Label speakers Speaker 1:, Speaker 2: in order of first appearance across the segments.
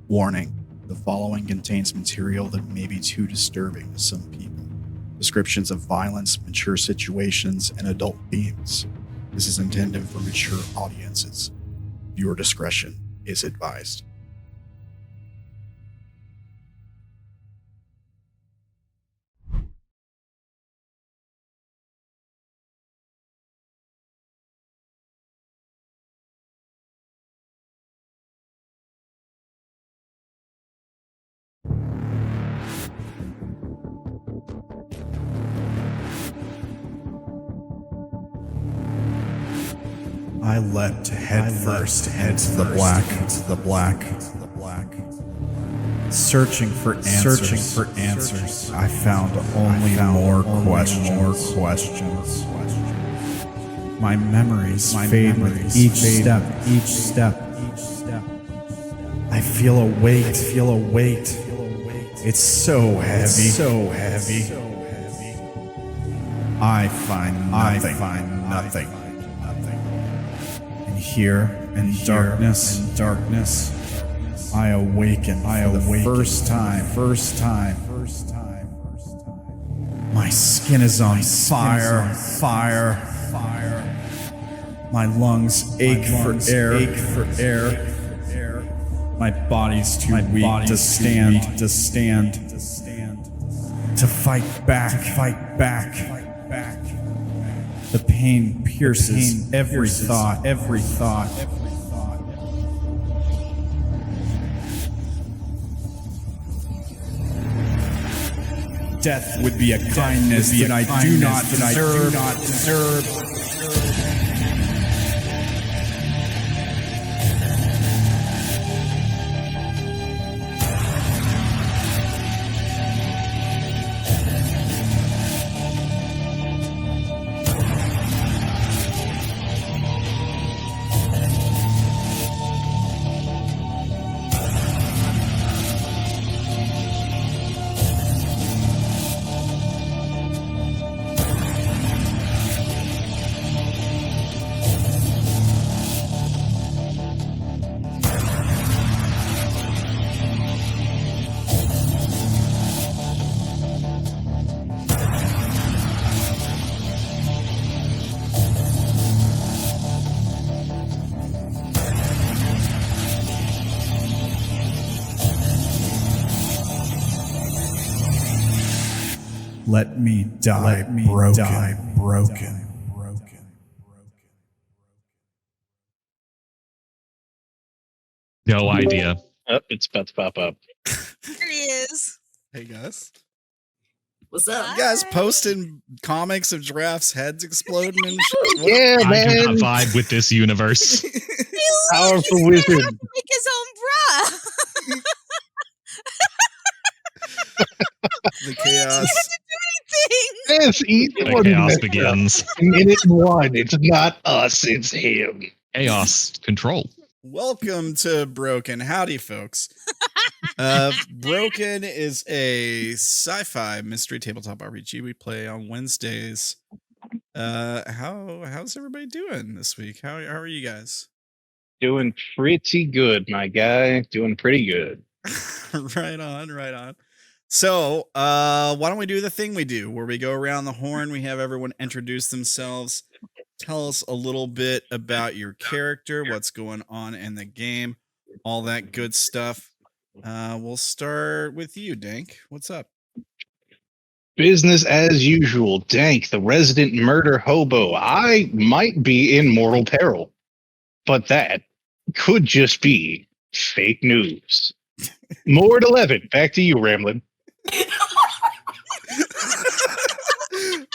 Speaker 1: Warning, the following contains material that may be too disturbing to some people. Descriptions of violence, mature situations, and adult themes. This is intended for mature audiences. Viewer discretion is advised. I leapt headfirst into the black, searching for answers. I found only more questions. My memories fade with each step. I feel a weight. It's so heavy. I find nothing. Here in darkness, I awaken for the first time. My skin is on fire. My lungs ache for air. My body's too weak to stand. To fight back. The pain pierces every thought. Death would be a kindness that I do not deserve. Let me die broken.
Speaker 2: No idea.
Speaker 3: Oh, it's about to pop up.
Speaker 4: There he is.
Speaker 1: Hey guys.
Speaker 4: What's up?
Speaker 1: You guys posting comics of giraffes' heads exploding and shit? What?
Speaker 3: Yeah,
Speaker 2: I
Speaker 3: man.
Speaker 2: do not vibe with this universe.
Speaker 3: Powerful
Speaker 4: He's
Speaker 3: wizard.
Speaker 4: learning how to make his own bra.
Speaker 1: The chaos.
Speaker 3: Yes, easy
Speaker 2: The
Speaker 3: one.
Speaker 2: chaos begins.
Speaker 3: Minute one. It's not us, it's him.
Speaker 2: Chaos control.
Speaker 1: Welcome to Broken. Howdy, folks. Broken is a sci-fi mystery tabletop RPG we play on Wednesdays. How's everybody doing this week? How are you guys?
Speaker 3: Doing pretty good, my guy. Doing pretty good.
Speaker 1: Right on. So, why don't we do the thing we do where we go around the horn, we have everyone introduce themselves, tell us a little bit about your character, what's going on in the game, all that good stuff. We'll start with you, Dank. What's up?
Speaker 3: Business as usual. Dank, the resident murder hobo. I might be in mortal peril, but that could just be fake news. More at 11. Back to you, Ramblin.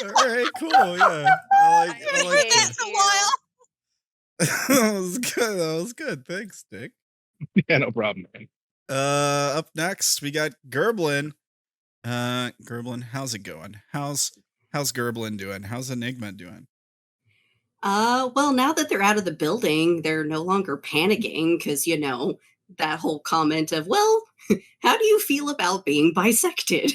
Speaker 1: All right, cool. Yeah, I like
Speaker 4: That's a while.
Speaker 1: That was good. Thanks, Dick.
Speaker 3: Yeah, no problem, man.
Speaker 1: Up next, we got Gerblin. Gerblin, how's it going? How's Gerblin doing? How's Enigma doing?
Speaker 5: Well, now that they're out of the building, they're no longer panicking because, that whole comment of, well, how do you feel about being bisected?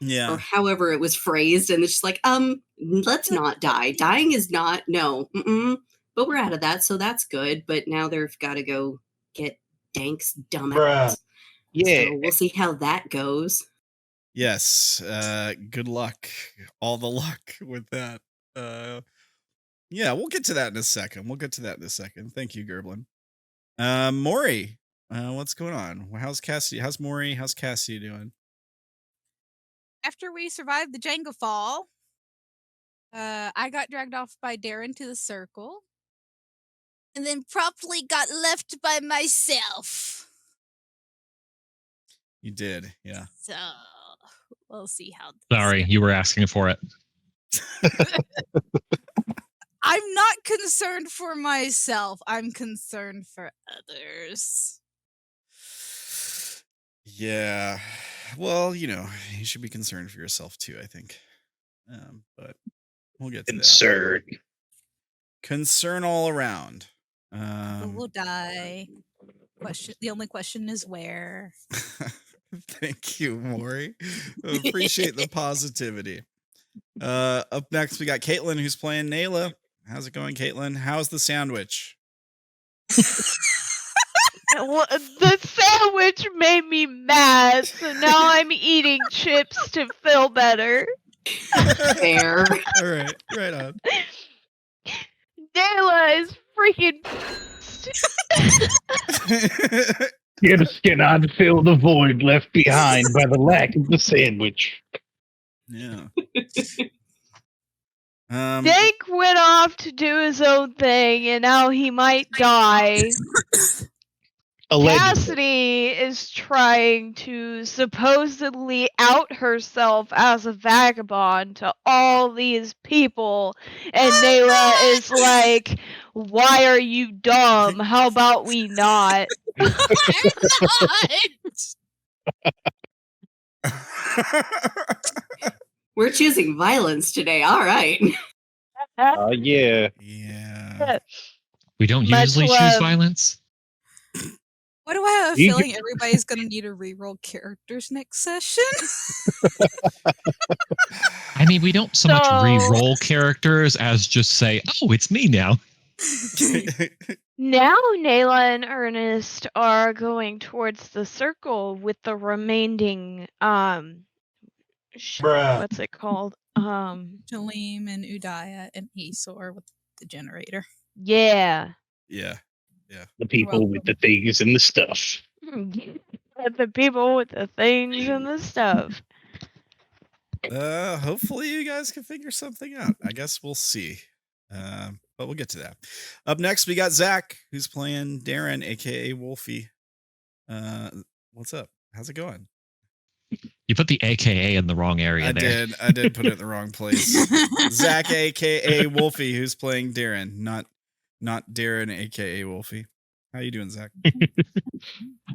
Speaker 1: Yeah.
Speaker 5: Or however it was phrased. And it's just like, let's not die. Dying is not, no. But we're out of that, so that's good. But now they've got to go get Dank's dumbass.
Speaker 3: Yeah.
Speaker 5: So we'll see how that goes.
Speaker 1: Yes. Good luck. All the luck with that. Yeah, we'll get to that in a second. Thank you, Gerblin. Mori, what's going on? How's Cassidy? How's Mori? How's Cassidy doing?
Speaker 4: After we survived the Jenga fall, I got dragged off by Darren to the circle, and then promptly got left by myself.
Speaker 1: You did, yeah.
Speaker 4: So we'll see how.
Speaker 2: Sorry, you were asking for it.
Speaker 4: I'm not concerned for myself. I'm concerned for others.
Speaker 1: Yeah. Well, you should be concerned for yourself too, I think. But we'll get to
Speaker 3: Concern.
Speaker 1: that. Concern all around.
Speaker 4: Who will die? The only question is where.
Speaker 1: Thank you, Maury. Appreciate the positivity. Up next, we got Caitlin, who's playing Naela. How's it going, Caitlin? How's the sandwich?
Speaker 6: The sandwich made me mad, so now I'm eating chips to feel better.
Speaker 5: Fair.
Speaker 1: All right, right on.
Speaker 6: Naela is freaking
Speaker 3: Just cannot fill the void left behind by the lack of the sandwich.
Speaker 1: Yeah.
Speaker 6: Dank went off to do his own thing, and now he might die.
Speaker 3: Allegedly.
Speaker 6: Cassidy is trying to supposedly out herself as a vagabond to all these people, and Naela is like, "Why are you dumb? How about we not?"
Speaker 5: We're choosing violence today. All right.
Speaker 3: Yeah.
Speaker 1: Yeah.
Speaker 2: We don't
Speaker 6: Much
Speaker 2: usually choose
Speaker 6: love.
Speaker 2: violence.
Speaker 4: Why do I have a
Speaker 3: You-
Speaker 4: feeling everybody's going to need to reroll characters next session?
Speaker 2: I mean, we don't so much
Speaker 6: So-
Speaker 2: re-roll characters as just say, "Oh, it's me now."
Speaker 6: Now Naela and Earnest are going towards the circle with the remaining what's it called?
Speaker 4: Jaleem and Udaya and Esor with the generator.
Speaker 6: Yeah.
Speaker 1: Yeah.
Speaker 3: The people with the things and the stuff.
Speaker 6: The people with the things and the stuff.
Speaker 1: Hopefully you guys can figure something out. I guess we'll see. But we'll get to that. Up next, we got Zach, who's playing Darren, aka Wolfy. What's up? How's it going?
Speaker 2: You put the AKA in the wrong area
Speaker 1: I
Speaker 2: there.
Speaker 1: did put it in the wrong place. Zach, aka Wolfy, who's playing Darren, not Darren, aka Wolfy. How you doing, Zach?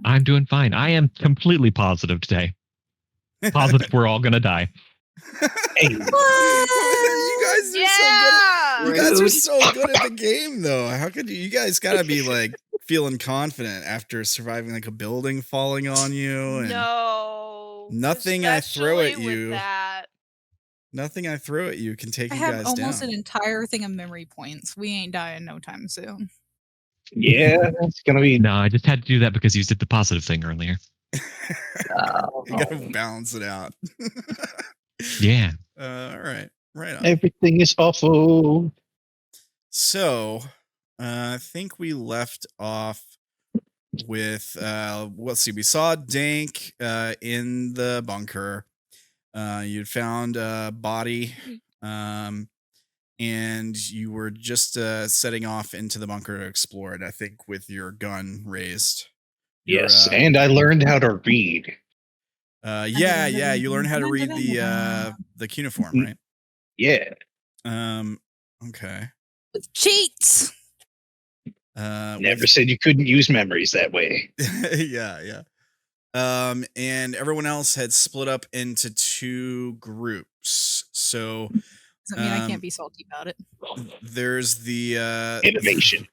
Speaker 2: I'm doing fine. I am completely positive today. Positive we're all gonna die.
Speaker 3: Hey,
Speaker 1: You guys are
Speaker 6: Yeah.
Speaker 1: so good. You guys are
Speaker 5: Rude.
Speaker 1: so good at the game, though. How could you guys gotta be like feeling confident after surviving like a building falling on you and
Speaker 6: No.
Speaker 1: Nothing I throw at
Speaker 6: especially with
Speaker 1: you.
Speaker 6: that.
Speaker 1: nothing I throw at you can take
Speaker 4: I
Speaker 1: you
Speaker 4: have
Speaker 1: guys
Speaker 4: almost
Speaker 1: down.
Speaker 4: an entire thing of memory points. We ain't dying no time soon.
Speaker 3: yeah, it's gonna be.
Speaker 2: No, I just had to do that because you did the positive thing earlier.
Speaker 1: You gotta balance it out.
Speaker 2: Yeah.
Speaker 1: All right. Right on.
Speaker 3: Everything is awful.
Speaker 1: So, I think we left off with let's see. We saw Dank in the bunker. You'd found a body, and you were just setting off into the bunker to explore it. I think with your gun raised. Your,
Speaker 3: Yes, and I learned how to read.
Speaker 1: yeah. You learned how to read the cuneiform, right?
Speaker 3: Yeah.
Speaker 1: Okay.
Speaker 4: With cheats.
Speaker 3: Never said you couldn't use memories that way.
Speaker 1: yeah. And everyone else had split up into two groups. So
Speaker 4: Doesn't mean I can't be salty about it.
Speaker 1: there's the
Speaker 3: Innovation.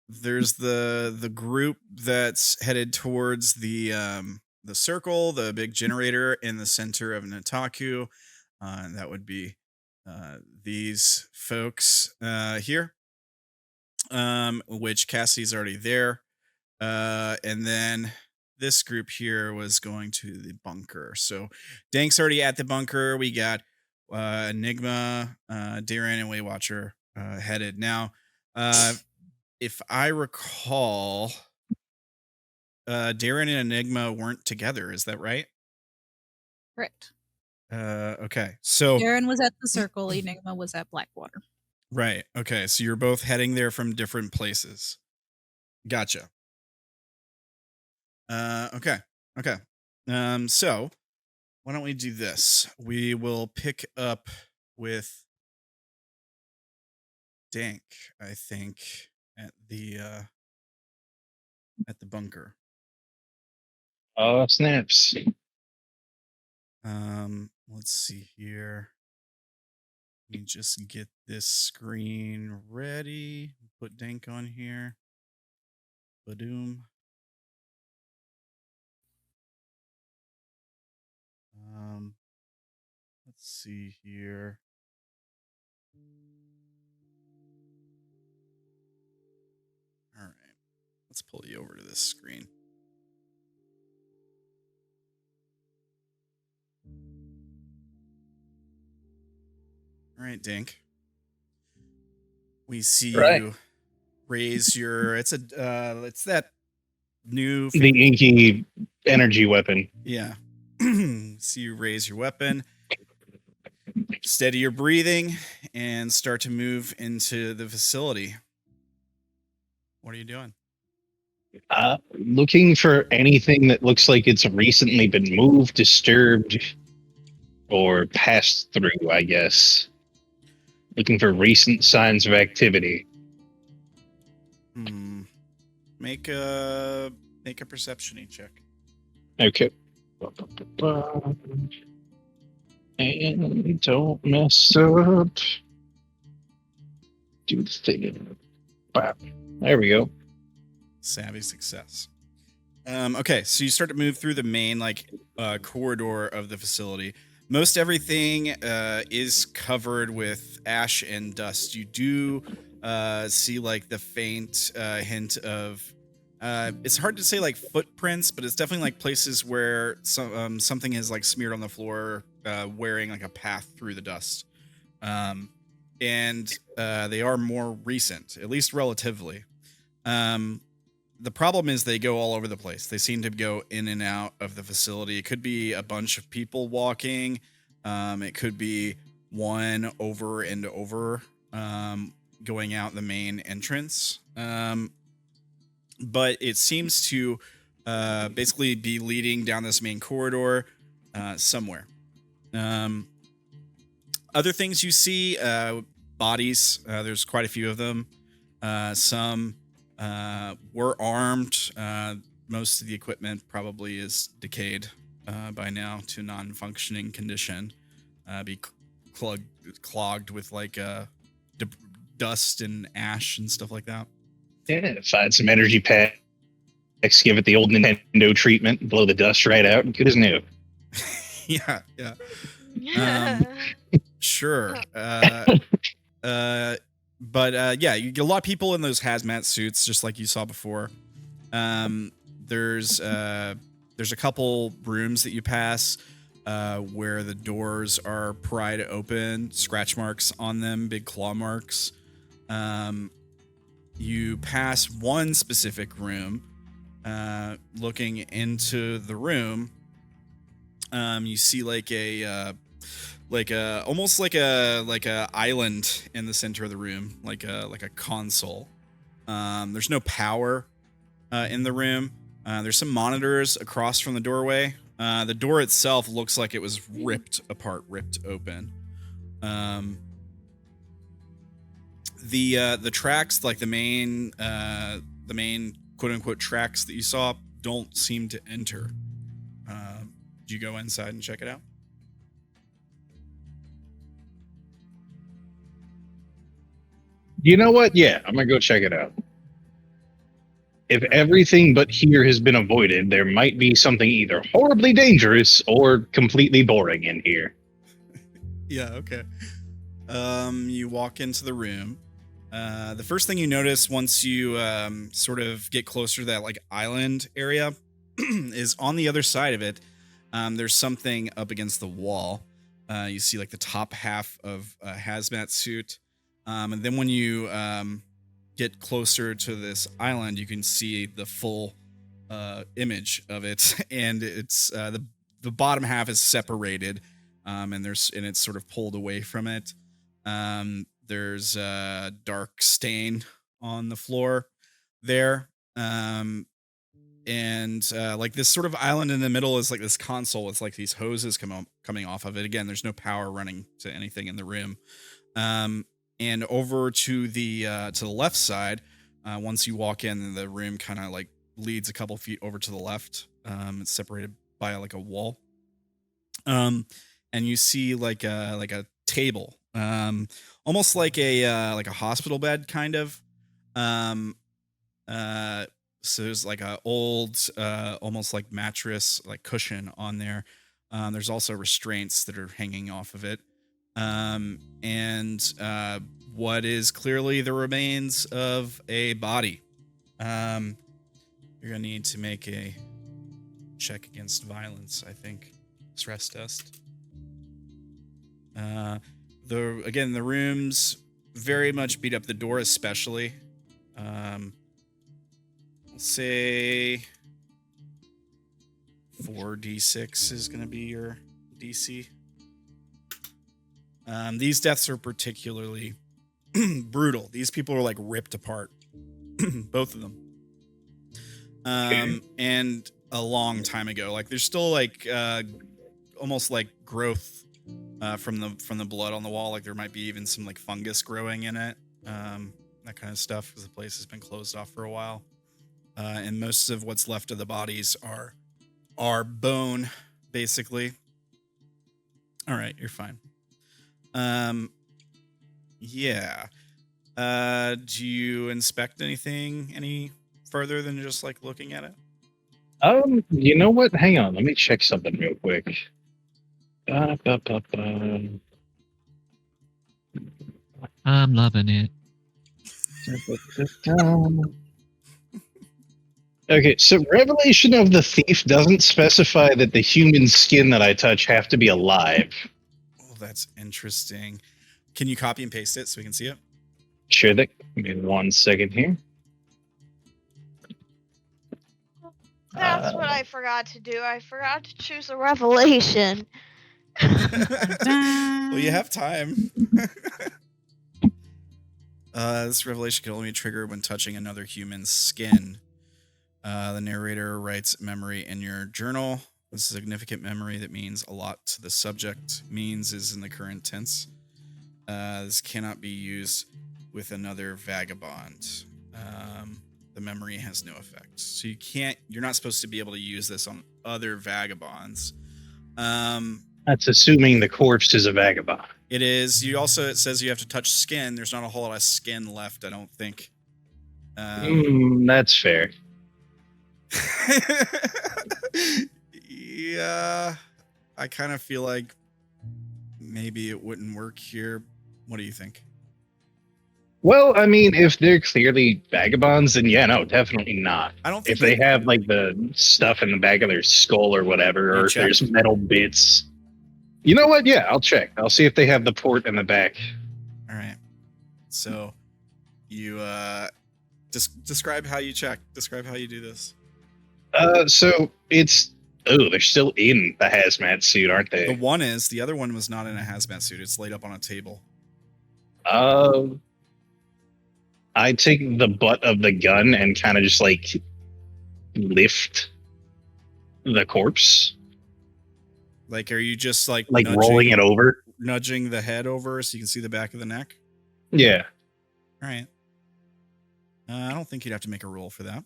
Speaker 1: there's the group that's headed towards the circle, the big generator in the center of Nataku. That would be these folks here. Which Cassidy's already there. And then this group here was going to the bunker. So Dank's already at the bunker. We got Enigma, Darren, and Waywatcher headed. Now, if I recall, Darren and Enigma weren't together. Is that right?
Speaker 4: Correct.
Speaker 1: Okay. So
Speaker 4: Darren was at the circle. Enigma was at Blackwater.
Speaker 1: right. Okay. So you're both heading there from different places. Gotcha. Okay. So why don't we do this? We will pick up with Dank, I think, at the bunker.
Speaker 3: Oh, snaps.
Speaker 1: Let's see here. Let me just get this screen ready. Put Dank on here. Badoom. Let's see here. All right. Let's pull you over to this screen. All right, Dank. We see you raise your. It's that new.
Speaker 3: The inky energy weapon.
Speaker 1: Yeah. See you raise your weapon, steady your breathing, and start to move into the facility. What are you doing?
Speaker 3: Looking for anything that looks like it's recently been moved, disturbed, or passed through, I guess. Looking for recent signs of activity.
Speaker 1: Make a perception check.
Speaker 3: Okay. And don't mess up. Do the thing. Wow. There we go.
Speaker 1: Savvy success. Okay, so you start to move through the main corridor of the facility. Most everything is covered with ash and dust. You do see the faint hint of it's hard to say footprints, but it's definitely places where something is smeared on the floor, wearing a path through the dust. And they are more recent, at least relatively. The problem is they go all over the place. They seem to go in and out of the facility. It could be a bunch of people walking. It could be one over and over going out the main entrance. But it seems to basically be leading down this main corridor somewhere. Other things you see, bodies. There's quite a few of them. Some were armed. Most of the equipment probably is decayed by now to non-functioning condition. Be clogged with dust and ash and stuff like that.
Speaker 3: Yeah, find some energy packs, give it the old Nintendo treatment, blow the dust right out, good as new.
Speaker 1: Yeah. Sure. But yeah, you get a lot of people in those hazmat suits, just like you saw before. There's a couple rooms that you pass where the doors are pried open, scratch marks on them, big claw marks. You pass one specific room. Looking into the room, you see almost like a island in the center of the room, like a console. There's no power in the room. There's some monitors across from the doorway. The door itself looks like it was ripped apart, ripped open. The tracks, the main quote unquote tracks that you saw, don't seem to enter. Do you go inside and check it out?
Speaker 3: You know what? Yeah, I'm going to go check it out. If everything but here has been avoided, there might be something either horribly dangerous or completely boring in here.
Speaker 1: Yeah, okay. You walk into the room. The first thing you notice once you sort of get closer to that like island area is on the other side of it. There's something up against the wall. You see like the top half of a hazmat suit. And then when you get closer to this island, you can see the full image of it. And it's the bottom half is separated. And it's sort of pulled away from it. There's a dark stain on the floor there. And like this sort of island in the middle is like this console with like these hoses coming off of it. Again, there's no power running to anything in the room. And over to the left side, once you walk in, the room kind of like leads a couple feet over to the left. It's separated by like a wall. And you see like a table, almost like a hospital bed kind of. So there's like a old, almost like mattress, like cushion on there. There's also restraints that are hanging off of it. And what is clearly the remains of a body. You're gonna need to make a check against violence, I think. Stress test. The room's very much beat up. The door especially. We'll say 4d6 is going to be your DC. These deaths are particularly brutal. These people are like ripped apart. Both of them. And a long time ago. Like there's still like almost like growth from the blood on the wall. Like there might be even some like fungus growing in it. That kind of stuff because the place has been closed off for a while. And most of what's left of the bodies are bone, basically. All right, you're fine. Yeah. Do you inspect anything any further than just like looking at it?
Speaker 3: You know what? Hang on, let me check something real quick.
Speaker 2: I'm loving it.
Speaker 3: Okay, so Revelation of the Thief doesn't specify that the human skin that I touch have to be alive.
Speaker 1: Oh, that's interesting. Can you copy and paste it so we can see it?
Speaker 3: Sure, give me 1 second here.
Speaker 6: That's what I forgot to do. I forgot to choose a revelation.
Speaker 1: Well, you have time. This revelation can only be triggered when touching another human's skin. The narrator writes memory in your journal. This is a significant memory that means a lot to the subject. Means is in the current tense. This cannot be used with another vagabond. The memory has no effect. So you're not supposed to be able to use this on other vagabonds.
Speaker 3: That's assuming the corpse is a vagabond.
Speaker 1: It is. It says you have to touch skin. There's not a whole lot of skin left, I don't think.
Speaker 3: That's fair.
Speaker 1: Yeah, I kind of feel like maybe it wouldn't work here. What do you think?
Speaker 3: Well, I mean, if they're clearly vagabonds, then yeah, no, definitely not.
Speaker 1: I don't think
Speaker 3: if they have like the stuff in the back of their skull or whatever, or if there's metal bits. You know what? Yeah, I'll check. I'll see if they have the port in the back.
Speaker 1: All right. So you describe how you check. Describe how you do this.
Speaker 3: So it's they're still in the hazmat suit, aren't they?
Speaker 1: The other one was not in a hazmat suit. It's laid up on a table.
Speaker 3: I take the butt of the gun and kind of just like lift the corpse.
Speaker 1: Like, are you just like
Speaker 3: rolling it over,
Speaker 1: nudging the head over so you can see the back of the neck?
Speaker 3: Yeah.
Speaker 1: All right. I don't think you'd have to make a roll for that.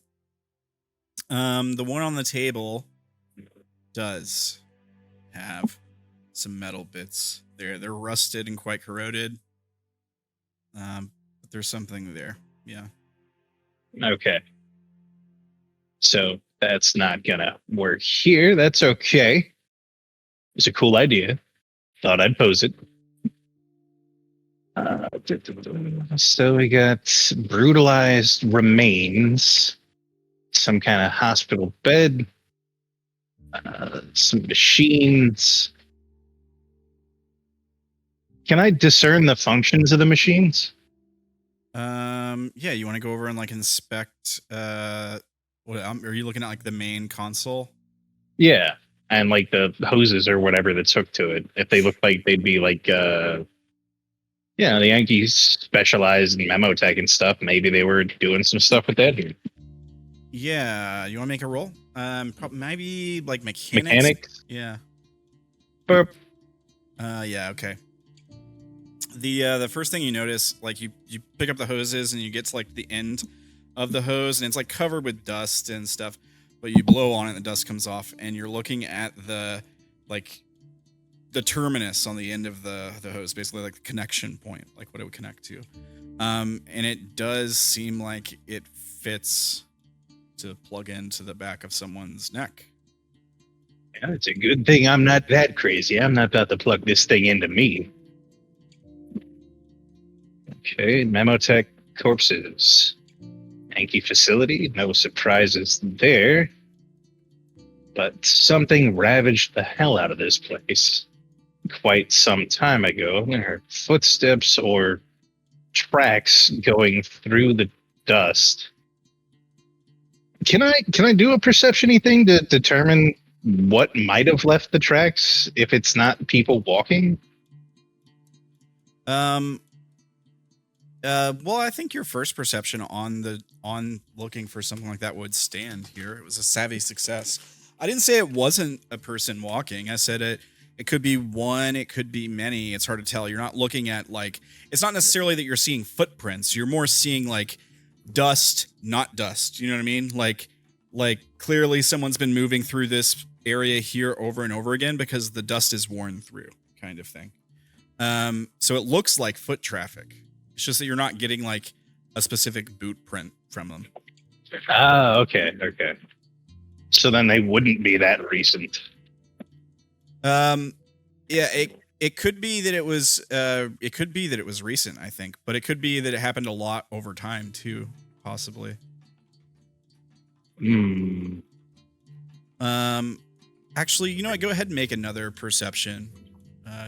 Speaker 1: The one on the table does have some metal bits. They're rusted and quite corroded. But there's something there. Yeah.
Speaker 3: Okay. So that's not gonna work here. That's okay. It's a cool idea. Thought I'd pose it. So we got brutalized remains, some kind of hospital bed, some machines. Can I discern the functions of the machines?
Speaker 1: Yeah, you want to go over and like inspect are you looking at like the main console?
Speaker 3: Yeah, and like the hoses or whatever that's hooked to it. If they look like they'd be like, the Yankees specialize in memo tech and stuff. Maybe they were doing some stuff with that here.
Speaker 1: Yeah, you want to make a roll? Maybe like mechanics.
Speaker 3: Mechanics?
Speaker 1: Yeah.
Speaker 3: Burp.
Speaker 1: Yeah. Okay. The first thing you notice, like you pick up the hoses and you get to like the end of the hose and it's like covered with dust and stuff, but you blow on it and the dust comes off and you're looking at the terminus on the end of the hose, basically like the connection point, like what it would connect to. And it does seem like it fits to plug into the back of someone's neck.
Speaker 3: Yeah, it's a good thing I'm not that crazy. I'm not about to plug this thing into me. Okay, Memotech corpses. Yankee facility, no surprises there. But something ravaged the hell out of this place quite some time ago. There are footsteps or tracks going through the dust. Can I do a perception-y thing to determine what might have left the tracks if it's not people walking?
Speaker 1: Well, I think your first perception on looking for something like that would stand here. It was a savvy success. I didn't say it wasn't a person walking. I said it could be one, it could be many. It's hard to tell. You're not looking at it's not necessarily that you're seeing footprints. You're more seeing like dust, not dust. You know what I mean? Like clearly someone's been moving through this area here over and over again because the dust is worn through, kind of thing. So it looks like foot traffic. It's just that you're not getting like a specific boot print from them.
Speaker 3: Ah, okay. So then they wouldn't be that recent.
Speaker 1: Yeah, it could be that it was recent, I think, but it could be that it happened a lot over time too, possibly. Actually, you know what? Go ahead and make another perception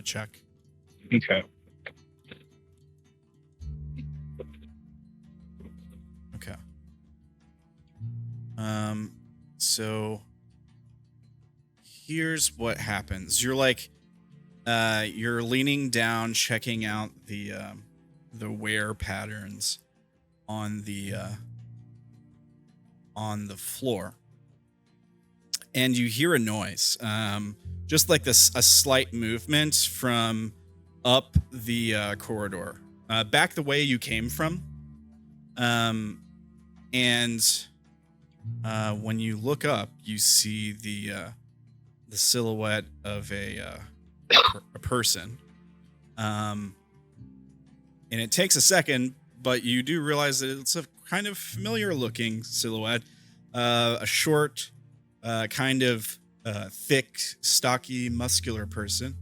Speaker 1: check.
Speaker 3: Okay.
Speaker 1: Okay. So here's what happens. You're like, you're leaning down, checking out the wear patterns on the floor, and you hear a noise, just like a slight movement from up the corridor, back the way you came from, and when you look up, you see the silhouette of a person, and it takes a second, but you do realize that it's a kind of familiar looking silhouette, a short, kind of thick, stocky, muscular person.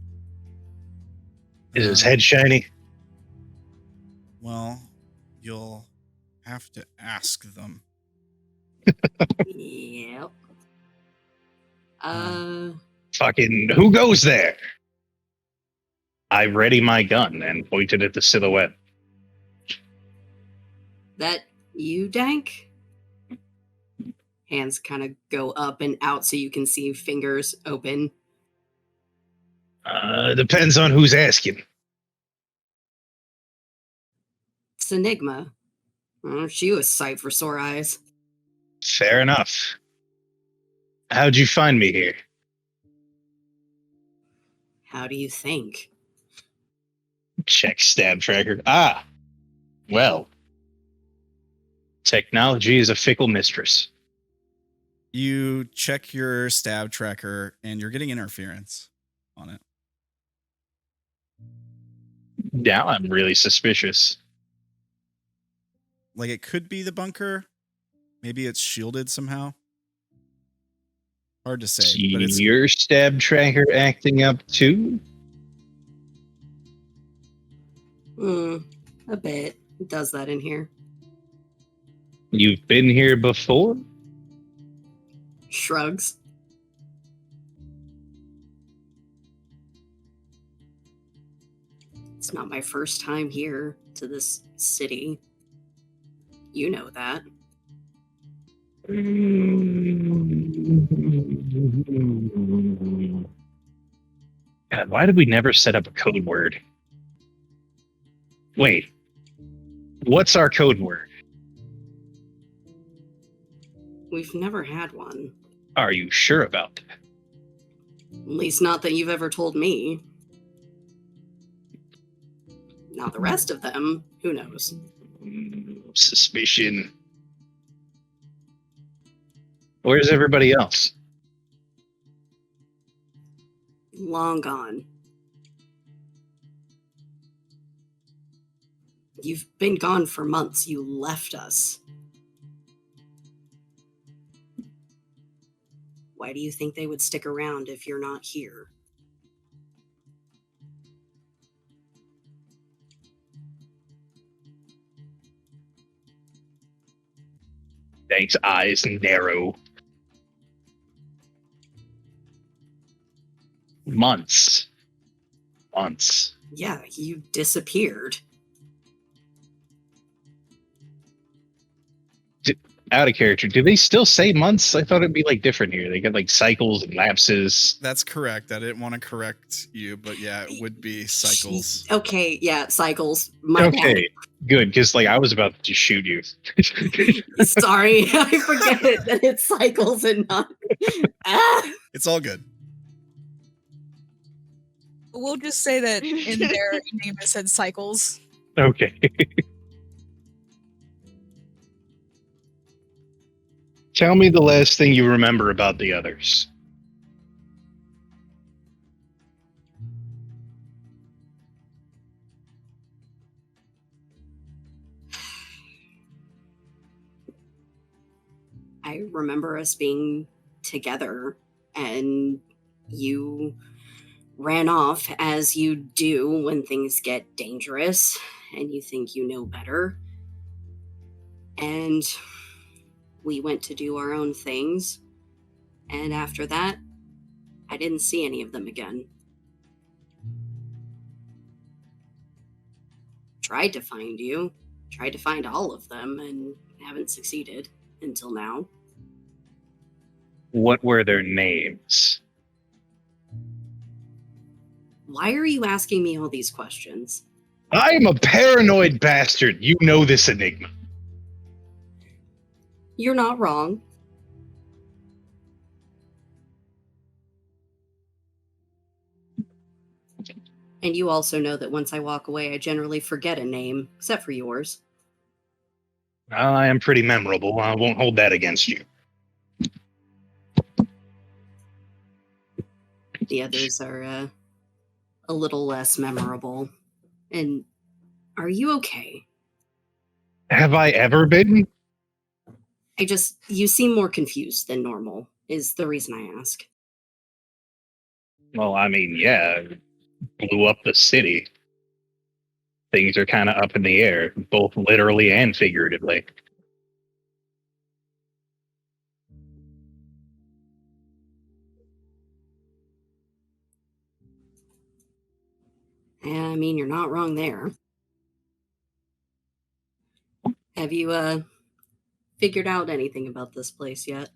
Speaker 3: Is his head shiny?
Speaker 1: Well, you'll have to ask them.
Speaker 5: Yep.
Speaker 3: Fucking who goes there? I ready my gun and pointed at the silhouette.
Speaker 5: That you, Dank? Hands kind of go up and out so you can see fingers open.
Speaker 3: Depends on who's asking.
Speaker 5: It's Enigma. She was sight for sore eyes.
Speaker 3: Fair enough. How'd you find me here?
Speaker 5: How do you think?
Speaker 3: Check stab tracker. Ah, well. Technology is a fickle mistress.
Speaker 1: You check your stab tracker and you're getting interference on it.
Speaker 3: Now I'm really suspicious.
Speaker 1: Like it could be the bunker. Maybe it's shielded somehow. Hard to say. But it's
Speaker 3: your stab tracker acting up too?
Speaker 5: A bit. It does that in here.
Speaker 3: You've been here before?
Speaker 5: Shrugs. It's not my first time here to this city. You know that.
Speaker 3: God, why did we never set up a code word? Wait. What's our code word?
Speaker 5: We've never had one.
Speaker 3: Are you sure about that?
Speaker 5: At least not that you've ever told me. Now the rest of them, who knows?
Speaker 3: Suspicion. Where's everybody else?
Speaker 5: Long gone. You've been gone for months. You left us. Why do you think they would stick around if you're not here?
Speaker 3: Dank's eyes narrow. Months.
Speaker 5: Yeah, you disappeared.
Speaker 3: Out of character. Do they still say months? I thought it'd be like different here. They get like cycles and lapses.
Speaker 1: That's correct. I didn't want to correct you, but yeah, it would be cycles.
Speaker 5: Okay, yeah, cycles. My
Speaker 3: Okay, good. Because like I was about to just shoot you.
Speaker 5: bad. Sorry, I forget that it's cycles and not.
Speaker 1: It's all good.
Speaker 4: We'll just say that in their name it said cycles.
Speaker 3: Okay. Tell me the last thing you remember about the others.
Speaker 5: I remember us being together, and you ran off as you do when things get dangerous and you think you know better. And we went to do our own things. And after that, I didn't see any of them again. Tried to find you, tried to find all of them, and haven't succeeded until now.
Speaker 3: What were their names?
Speaker 5: Why are you asking me all these questions?
Speaker 3: I'm a paranoid bastard. You know this, Enigma.
Speaker 5: You're not wrong. And you also know that once I walk away, I generally forget a name, except for yours.
Speaker 3: I am pretty memorable. I won't hold that against you.
Speaker 5: The others are a little less memorable. And are you okay?
Speaker 3: Have I ever been?
Speaker 5: You seem more confused than normal, is the reason I ask.
Speaker 3: Well, I mean, yeah. Blew up the city. Things are kind of up in the air, both literally and figuratively.
Speaker 5: Yeah, I mean, you're not wrong there. Have you, figured out anything about this place yet?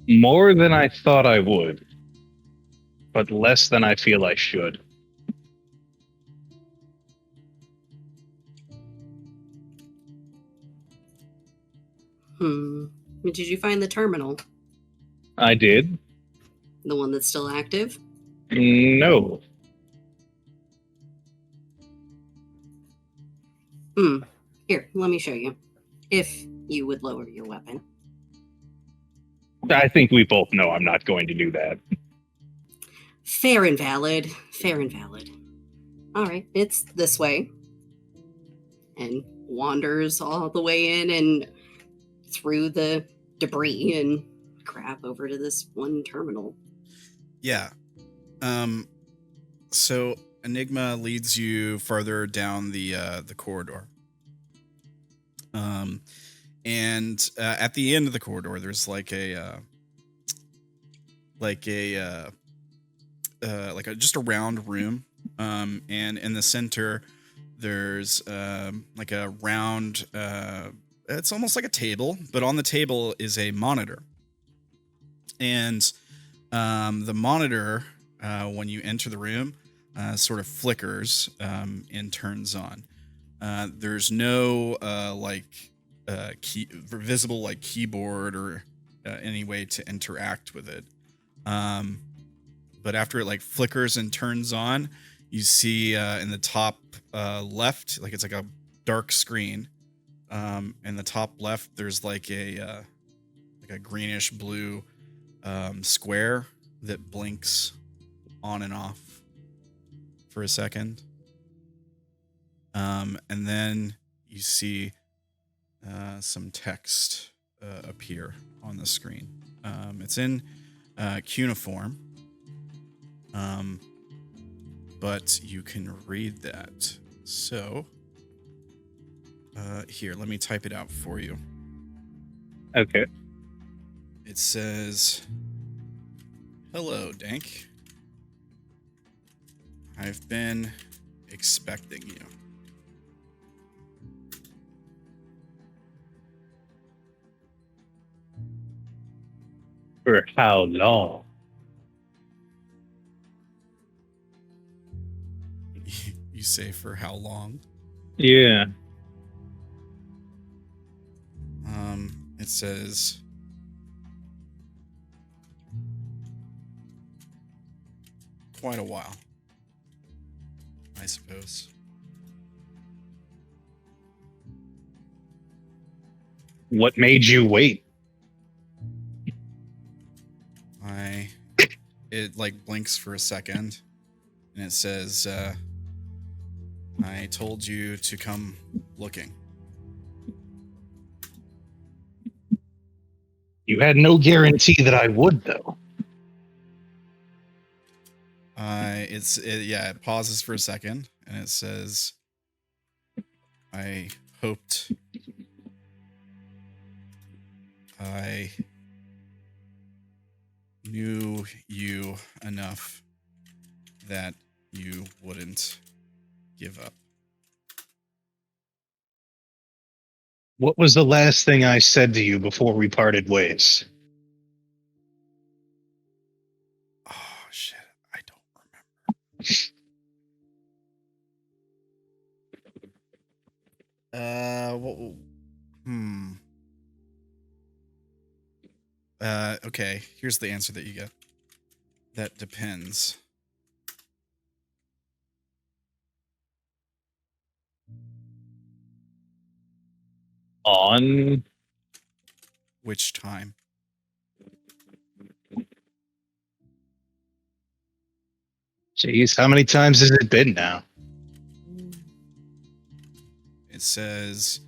Speaker 3: More than I thought I would, but less than I feel I should.
Speaker 5: Did you find the terminal?
Speaker 3: I did.
Speaker 5: The one that's still active?
Speaker 3: No.
Speaker 5: Here, let me show you. If you would lower your weapon.
Speaker 3: I think we both know I'm not going to do that.
Speaker 5: Fair and valid. Fair and valid. Alright, it's this way. And wanders all the way in and through the debris and grab over to this one terminal.
Speaker 1: Yeah. So Enigma leads you farther down the corridor. And at the end of the corridor, there's like just a round room. And in the center, there's like a round. It's almost like a table, but on the table is a monitor. And the monitor, when you enter the room, sort of flickers and turns on. There's no visible like keyboard or any way to interact with it. But after it like flickers and turns on, you see in the top left, like it's like a dark screen. In the top left, there's like a greenish blue square that blinks on and off for a second. And then you see some text appear on the screen. It's in cuneiform, but you can read that. So here, let me type it out for you.
Speaker 3: Okay.
Speaker 1: It says, "Hello, Dank. I've been expecting you.
Speaker 3: For how long?
Speaker 1: You say for how long?
Speaker 3: Yeah.
Speaker 1: It says, quite a while, I suppose.
Speaker 3: What made you wait?
Speaker 1: It like blinks for a second, and it says, I told you to come looking.
Speaker 3: You had no guarantee that I would, though.
Speaker 1: It pauses for a second, and it says, I hoped I knew you enough that you wouldn't give up.
Speaker 3: What was the last thing I said to you before we parted ways?
Speaker 1: Oh, shit. I don't remember. Okay, here's the answer that you get. That depends.
Speaker 3: On
Speaker 1: Which time?
Speaker 3: Jeez, how many times has it been now?
Speaker 1: It says,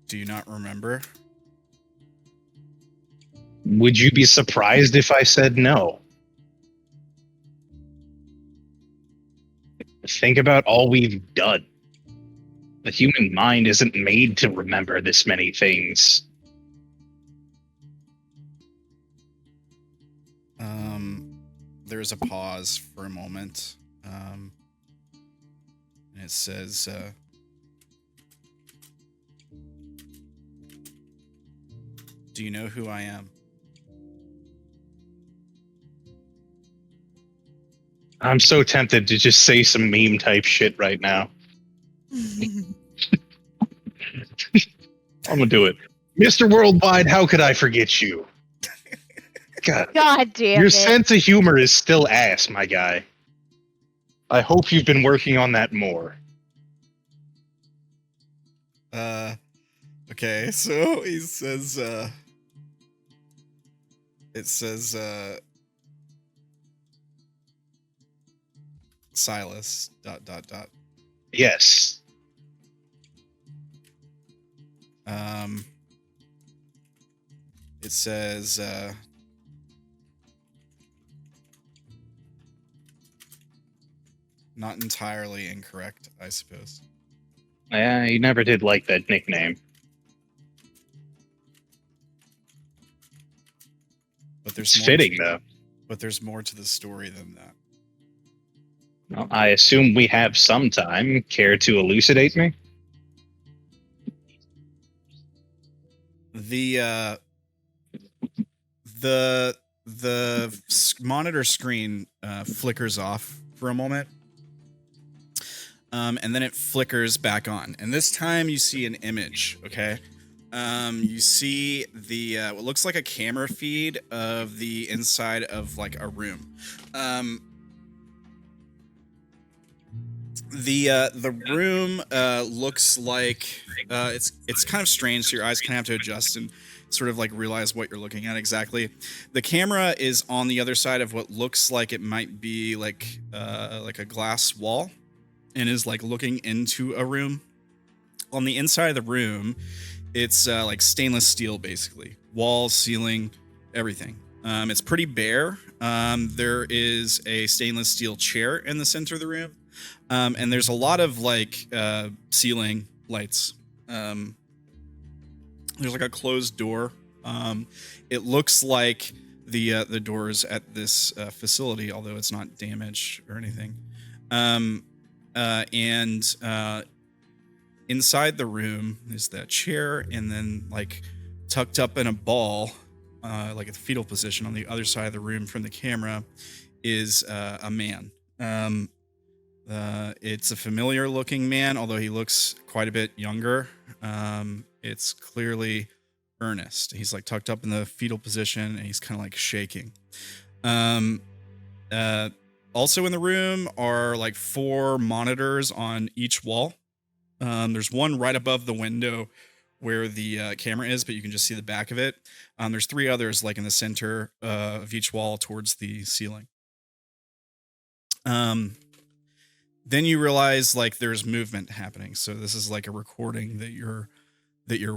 Speaker 1: do you not remember?
Speaker 3: Would you be surprised if I said no? Think about all we've done. The human mind isn't made to remember this many things.
Speaker 1: There's a pause for a moment. And it says, do you know who I am?
Speaker 3: I'm so tempted to just say some meme type shit right now. I'm gonna do it. Mr. Worldwide, how could I forget you? God
Speaker 6: damn
Speaker 3: your
Speaker 6: it.
Speaker 3: sense of humor is still ass, my guy. I hope you've been working on that more.
Speaker 1: Okay, so he says, it says, Silas, ...
Speaker 3: Yes.
Speaker 1: it says not entirely incorrect, I suppose.
Speaker 3: Yeah, you never did like that nickname.
Speaker 1: But there's
Speaker 3: It's
Speaker 1: more
Speaker 3: fitting,
Speaker 1: to,
Speaker 3: though.
Speaker 1: But there's more to the story than that.
Speaker 3: Well, I assume we have some time. Care to elucidate me?
Speaker 1: The monitor screen flickers off for a moment, and then it flickers back on. And this time you see an image. Okay, you see the what looks like a camera feed of the inside of like a room. The room looks like it's kind of strange, so your eyes kind of have to adjust and sort of like realize what you're looking at exactly. The camera is on the other side of what looks like it might be like a glass wall, and is like looking into a room. On the inside of the room, it's like stainless steel, basically, walls, ceiling, everything. It's pretty bare. There is a stainless steel chair in the center of the room. And there's a lot of like ceiling lights. There's like a closed door. It looks like the doors at this facility, although it's not damaged or anything. And inside the room is that chair, and then like tucked up in a ball, like a fetal position on the other side of the room from the camera, is a man. It's a familiar looking man, although he looks quite a bit younger. It's clearly Earnest. He's like tucked up in the fetal position, and he's kind of like shaking. Also in the room are like 4 monitors on each wall. There's one right above the window where the camera is, but you can just see the back of it. There's 3 others like in the center of each wall towards the ceiling. Then you realize like there's movement happening. So this is like a recording that you're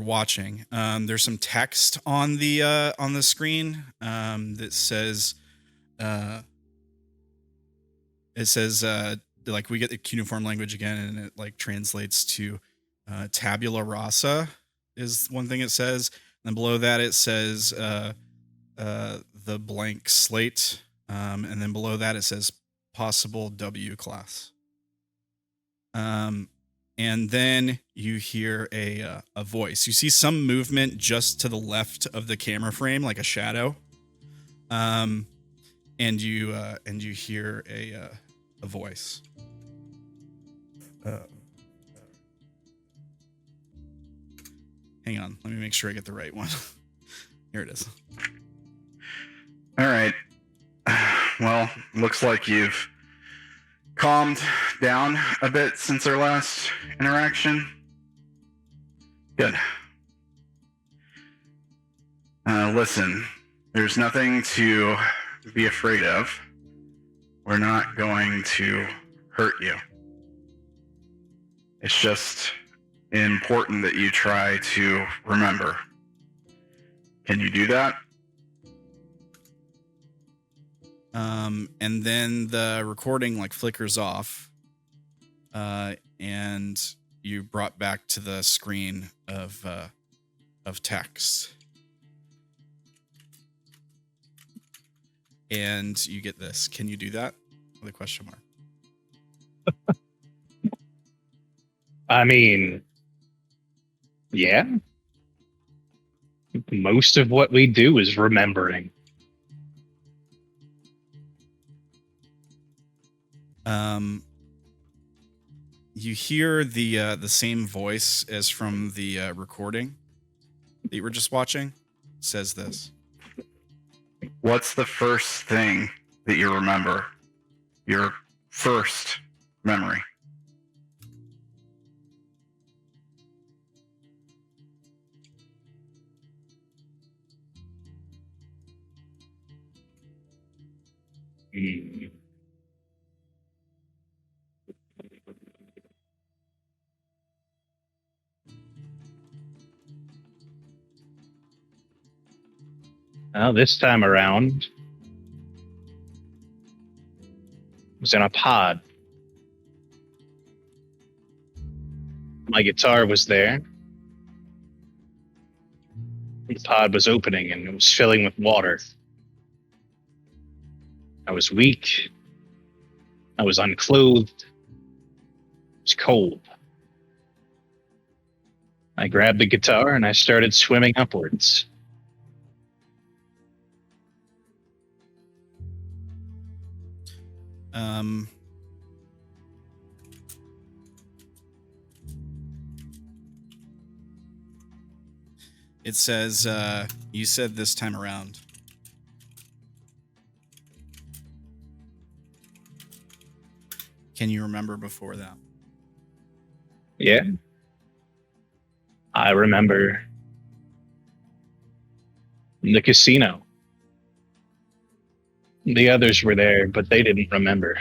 Speaker 1: watching. There's some text on the screen that says like we get the cuneiform language again, and it like translates to tabula rasa is one thing it says. And then below that it says the blank slate, and then below that it says possible W class. And then you hear a voice. You see some movement just to the left of the camera frame, like a shadow. And you hear a voice. Hang on, let me make sure I get the right one. Here it is.
Speaker 7: All right. Well, looks like you've calmed down a bit since our last interaction. Good. Listen, there's nothing to be afraid of. We're not going to hurt you. It's just important that you try to remember. Can you do that?
Speaker 1: And then the recording like flickers off, and you brought back to the screen of text. And you get this. Can you do that? With a question mark.
Speaker 3: I mean, yeah. Most of what we do is remembering.
Speaker 1: You hear the same voice as from the recording that you were just watching. It says this.
Speaker 7: What's the first thing that you remember? Your first memory?
Speaker 3: Well, this time around, I was in a pod. My guitar was there. The pod was opening and it was filling with water. I was weak. I was unclothed. It was cold. I grabbed the guitar and I started swimming upwards.
Speaker 1: It says, you said this time around. Can you remember before that?
Speaker 3: Yeah. I remember the casino. The others were there, but they didn't remember.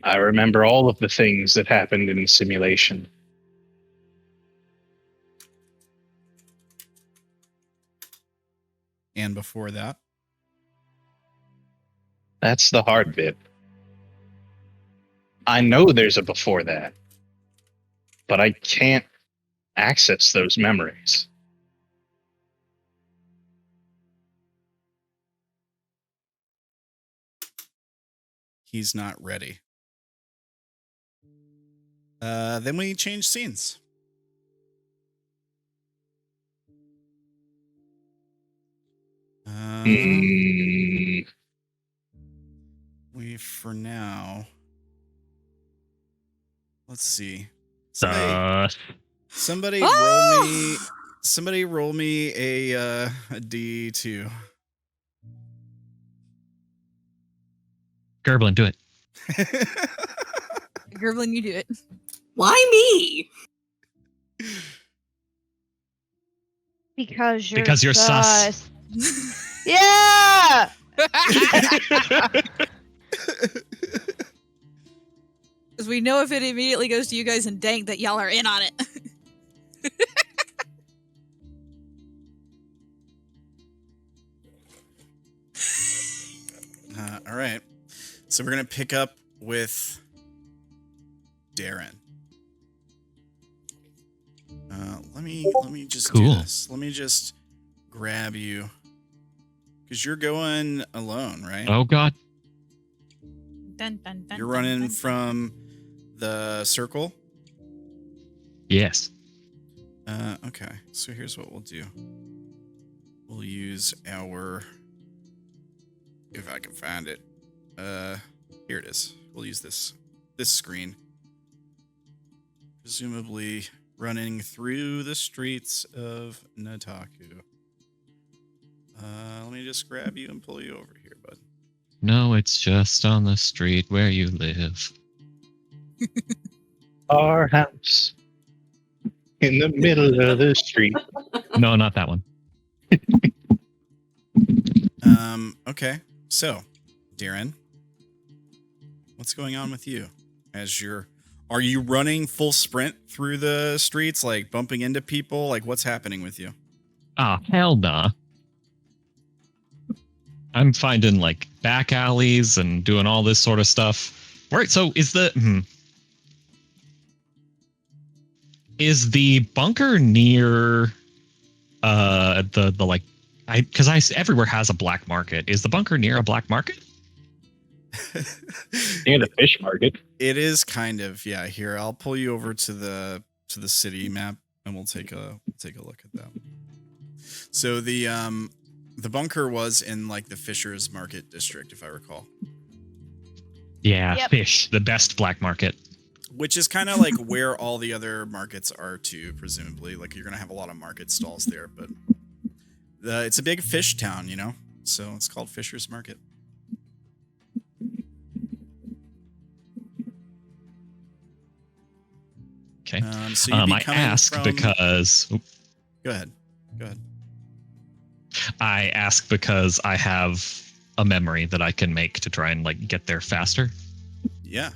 Speaker 3: I remember all of the things that happened in the simulation.
Speaker 1: And before that?
Speaker 3: That's the hard bit. I know there's a before that, but I can't access those memories.
Speaker 1: He's not ready. Then we change scenes. We, for now, let's see. Somebody roll me a D2.
Speaker 2: Gerblin, do it.
Speaker 4: Gerblin, you do it.
Speaker 5: Why me?
Speaker 6: Because
Speaker 2: you're sus.
Speaker 6: Yeah!
Speaker 4: Because we know if it immediately goes to you guys and Dank that y'all are in on it.
Speaker 1: All right. So we're going to pick up with Darren. Let me just do this. Let me just grab you. Because you're going alone, right?
Speaker 2: Oh, God.
Speaker 4: Dun, dun, dun,
Speaker 1: You're
Speaker 4: dun,
Speaker 1: running
Speaker 4: dun.
Speaker 1: from the circle?
Speaker 2: Yes.
Speaker 1: Okay. So here's what we'll do. We'll use our... If I can find it. Here it is. We'll use this screen. Presumably running through the streets of Nataku. Let me just grab you and pull you over here, bud.
Speaker 2: No, it's just on the street where you live.
Speaker 3: Our house in the middle of the street.
Speaker 2: No, not that one.
Speaker 1: Okay. So, Darren, what's going on with you? Are you running full sprint through the streets, like bumping into people? Like, what's happening with you?
Speaker 2: Ah, hell nah. I'm finding like back alleys and doing all this sort of stuff. Right. So is the bunker near everywhere has a black market. Is the bunker near a black market?
Speaker 3: Near the fish market.
Speaker 1: It is kind of, yeah. Here, I'll pull you over to the city map, and we'll take a look at that. So the bunker was in like the Fisher's Market district, if I recall.
Speaker 2: Yeah,
Speaker 6: Yep.
Speaker 2: Fish, the best black market.
Speaker 1: Which is kind of like where all the other markets are too, presumably. Like you're gonna have a lot of market stalls there, but it's a big fish town, you know. So it's called Fisher's Market.
Speaker 2: Okay.
Speaker 1: So you'd be
Speaker 2: I
Speaker 1: coming
Speaker 2: ask
Speaker 1: from...
Speaker 2: because.
Speaker 1: Go ahead.
Speaker 2: I ask because I have a memory that I can make to try and like get there faster.
Speaker 1: Yeah,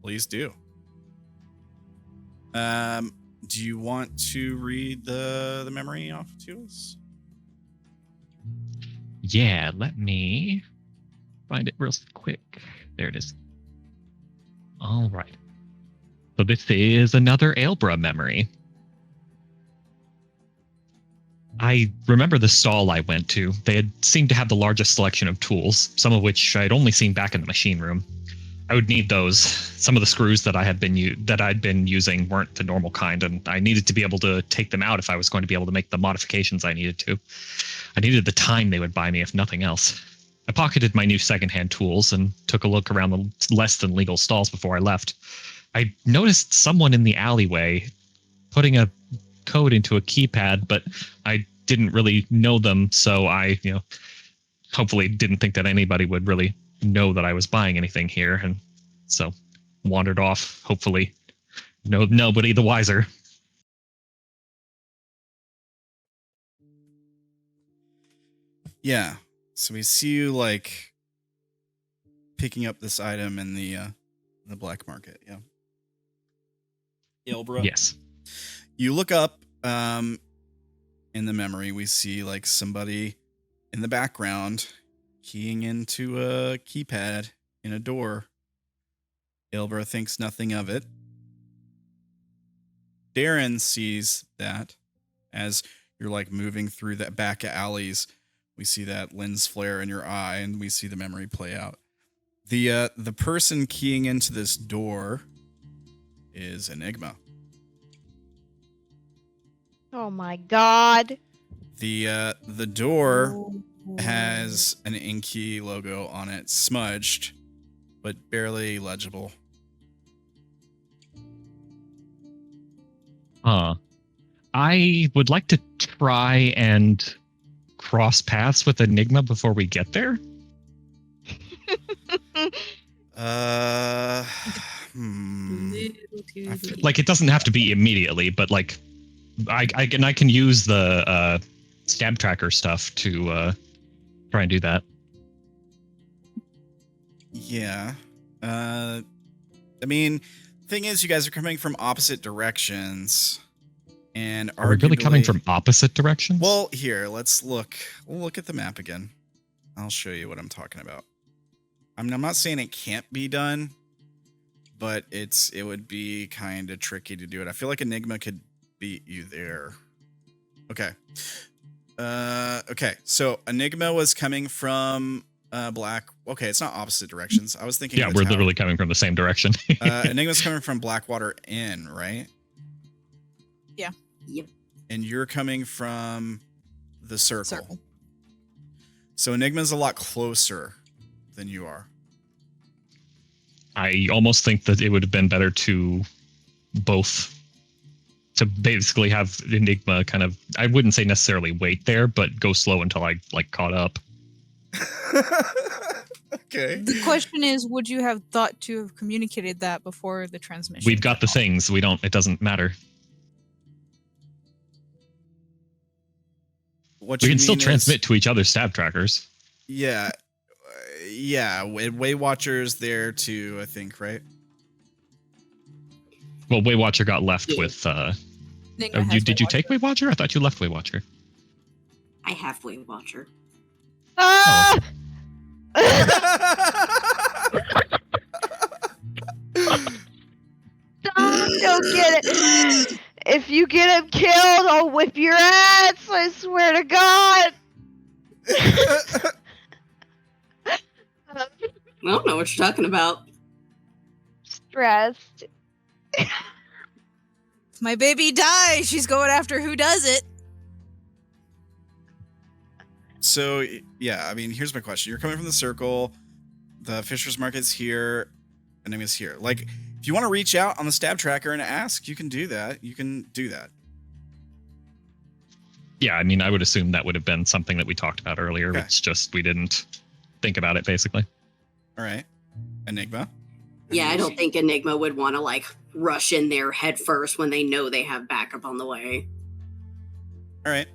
Speaker 1: please do. Do Do you want to read the memory off to us?
Speaker 2: Yeah, let me find it real quick. There it is. All right. So this is another Aelbra memory. I remember the stall I went to. They had seemed to have the largest selection of tools, some of which I'd only seen back in the machine room. I would need those. Some of the screws that I'd been using weren't the normal kind, and I needed to be able to take them out if I was going to be able to make the modifications I needed to. I needed the time they would buy me, if nothing else. I pocketed my new secondhand tools and took a look around the less than legal stalls before I left. I noticed someone in the alleyway putting a code into a keypad, but I didn't really know them, so I, hopefully didn't think that anybody would really know that I was buying anything here, and so wandered off, hopefully nobody the wiser.
Speaker 1: Yeah. So we see you picking up this item in the black market. Yeah. Aelbra.
Speaker 2: Yes.
Speaker 1: You look up in the memory, we see somebody in the background keying into a keypad in a door. Aelbra thinks nothing of it. Darren sees that as you're moving through that back alleys. We see that lens flare in your eye, and we see the memory play out. The person keying into this door is Enigma.
Speaker 6: Oh my god.
Speaker 1: The door has an Inky logo on it, smudged, but barely legible.
Speaker 2: I would like to try and cross paths with Enigma before we get there. It doesn't have to be immediately, but I can use the stab tracker stuff to try and do that.
Speaker 1: Yeah. Thing is, you guys are coming from opposite directions, and
Speaker 2: are we really coming from opposite directions?
Speaker 1: Well, here, let's look. We'll look at the map again. I'll show you what I'm talking about. I'm not saying it can't be done, but it would be kind of tricky to do it. I feel like Enigma could beat you there. Okay. Okay. So Enigma was coming from black. Okay, it's not opposite directions. I was thinking.
Speaker 2: Yeah, we're literally coming from the same direction.
Speaker 1: Enigma's coming from Blackwater Inn, right?
Speaker 4: Yeah.
Speaker 5: Yep.
Speaker 1: And you're coming from the circle. So Enigma's a lot closer than you are.
Speaker 2: I almost think that it would have been better to basically have Enigma kind of, I wouldn't say necessarily wait there, but go slow until I caught up.
Speaker 1: Okay.
Speaker 4: The question is, would you have thought to have communicated that before the transmission?
Speaker 2: We've got the things. It doesn't matter. We can still transmit to each other's stab trackers.
Speaker 1: Yeah. Yeah. Waywatcher's there too, I think, right?
Speaker 2: Well, Waywatcher got left with... did you take Waywatcher? I thought you left Waywatcher.
Speaker 5: I have Waywatcher.
Speaker 6: Ah! Don't get it. If you get him killed, I'll whip your ass. I swear to God.
Speaker 5: I don't know what you're talking about.
Speaker 6: Stressed.
Speaker 4: If my baby dies, she's going after who does it.
Speaker 1: So, yeah, here's my question. You're coming from the circle. The Fisher's Market's here. Enigma's here. If you want to reach out on the stab tracker and ask, you can do that.
Speaker 2: Yeah, I would assume that would have been something that we talked about earlier. Okay. It's just we didn't think about it, basically.
Speaker 1: All right. Enigma?
Speaker 5: Yeah, I don't think Enigma would want to, rush in there head first when they know they have backup on the way.
Speaker 1: All right.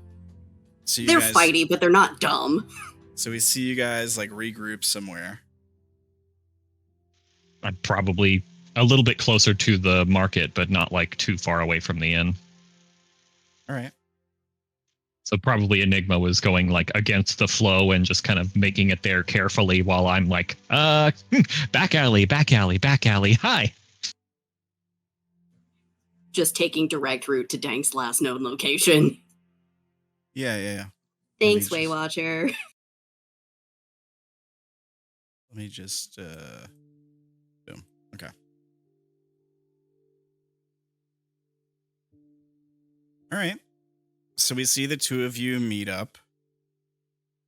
Speaker 1: So
Speaker 5: they're fighty, but they're not dumb.
Speaker 1: So we see you guys, regroup somewhere.
Speaker 2: I'm probably a little bit closer to the market, but not, too far away from the inn.
Speaker 1: All right.
Speaker 2: So probably Enigma was going like against the flow and just kind of making it there carefully while I'm like, back alley, hi.
Speaker 5: Just taking direct route to Dank's last known location.
Speaker 1: Yeah.
Speaker 5: Thanks,
Speaker 1: Let me
Speaker 5: Waywatcher.
Speaker 1: Let me just boom. Okay. All right. So we see the two of you meet up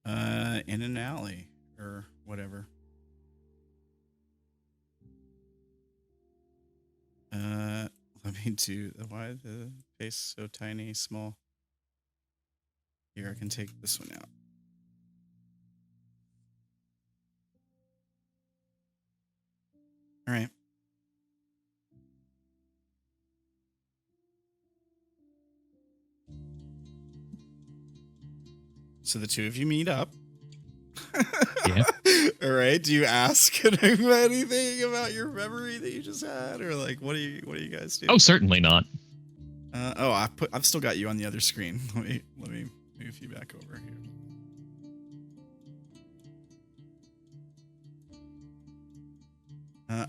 Speaker 1: in an alley or whatever. Let me do why the face so tiny, small. Here, I can take this one out. All right. So the two of you meet up.
Speaker 2: Yeah.
Speaker 1: All right. Do you ask anything about your memory that you just had, or like what do you guys do?
Speaker 2: Oh, certainly not.
Speaker 1: I've still got you on the other screen. Let me move you back over here.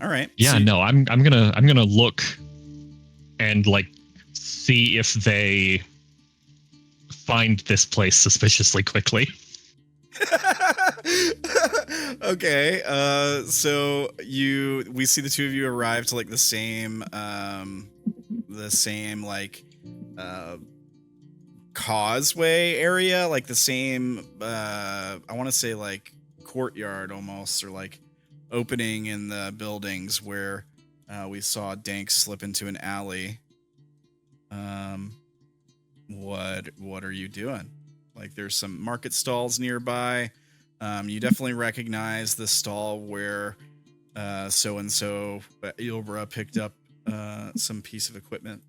Speaker 1: All right.
Speaker 2: Yeah,
Speaker 1: so
Speaker 2: no, I'm gonna look and like see if they find this place suspiciously quickly.
Speaker 1: Okay. So we see the two of you arrive to like the same like causeway area, like the same I want to say like courtyard almost, or like opening in the buildings where we saw Dank slip into an alley. What are you doing? Like there's some market stalls nearby. You definitely recognize the stall where so-and-so Ilbra picked up some piece of equipment.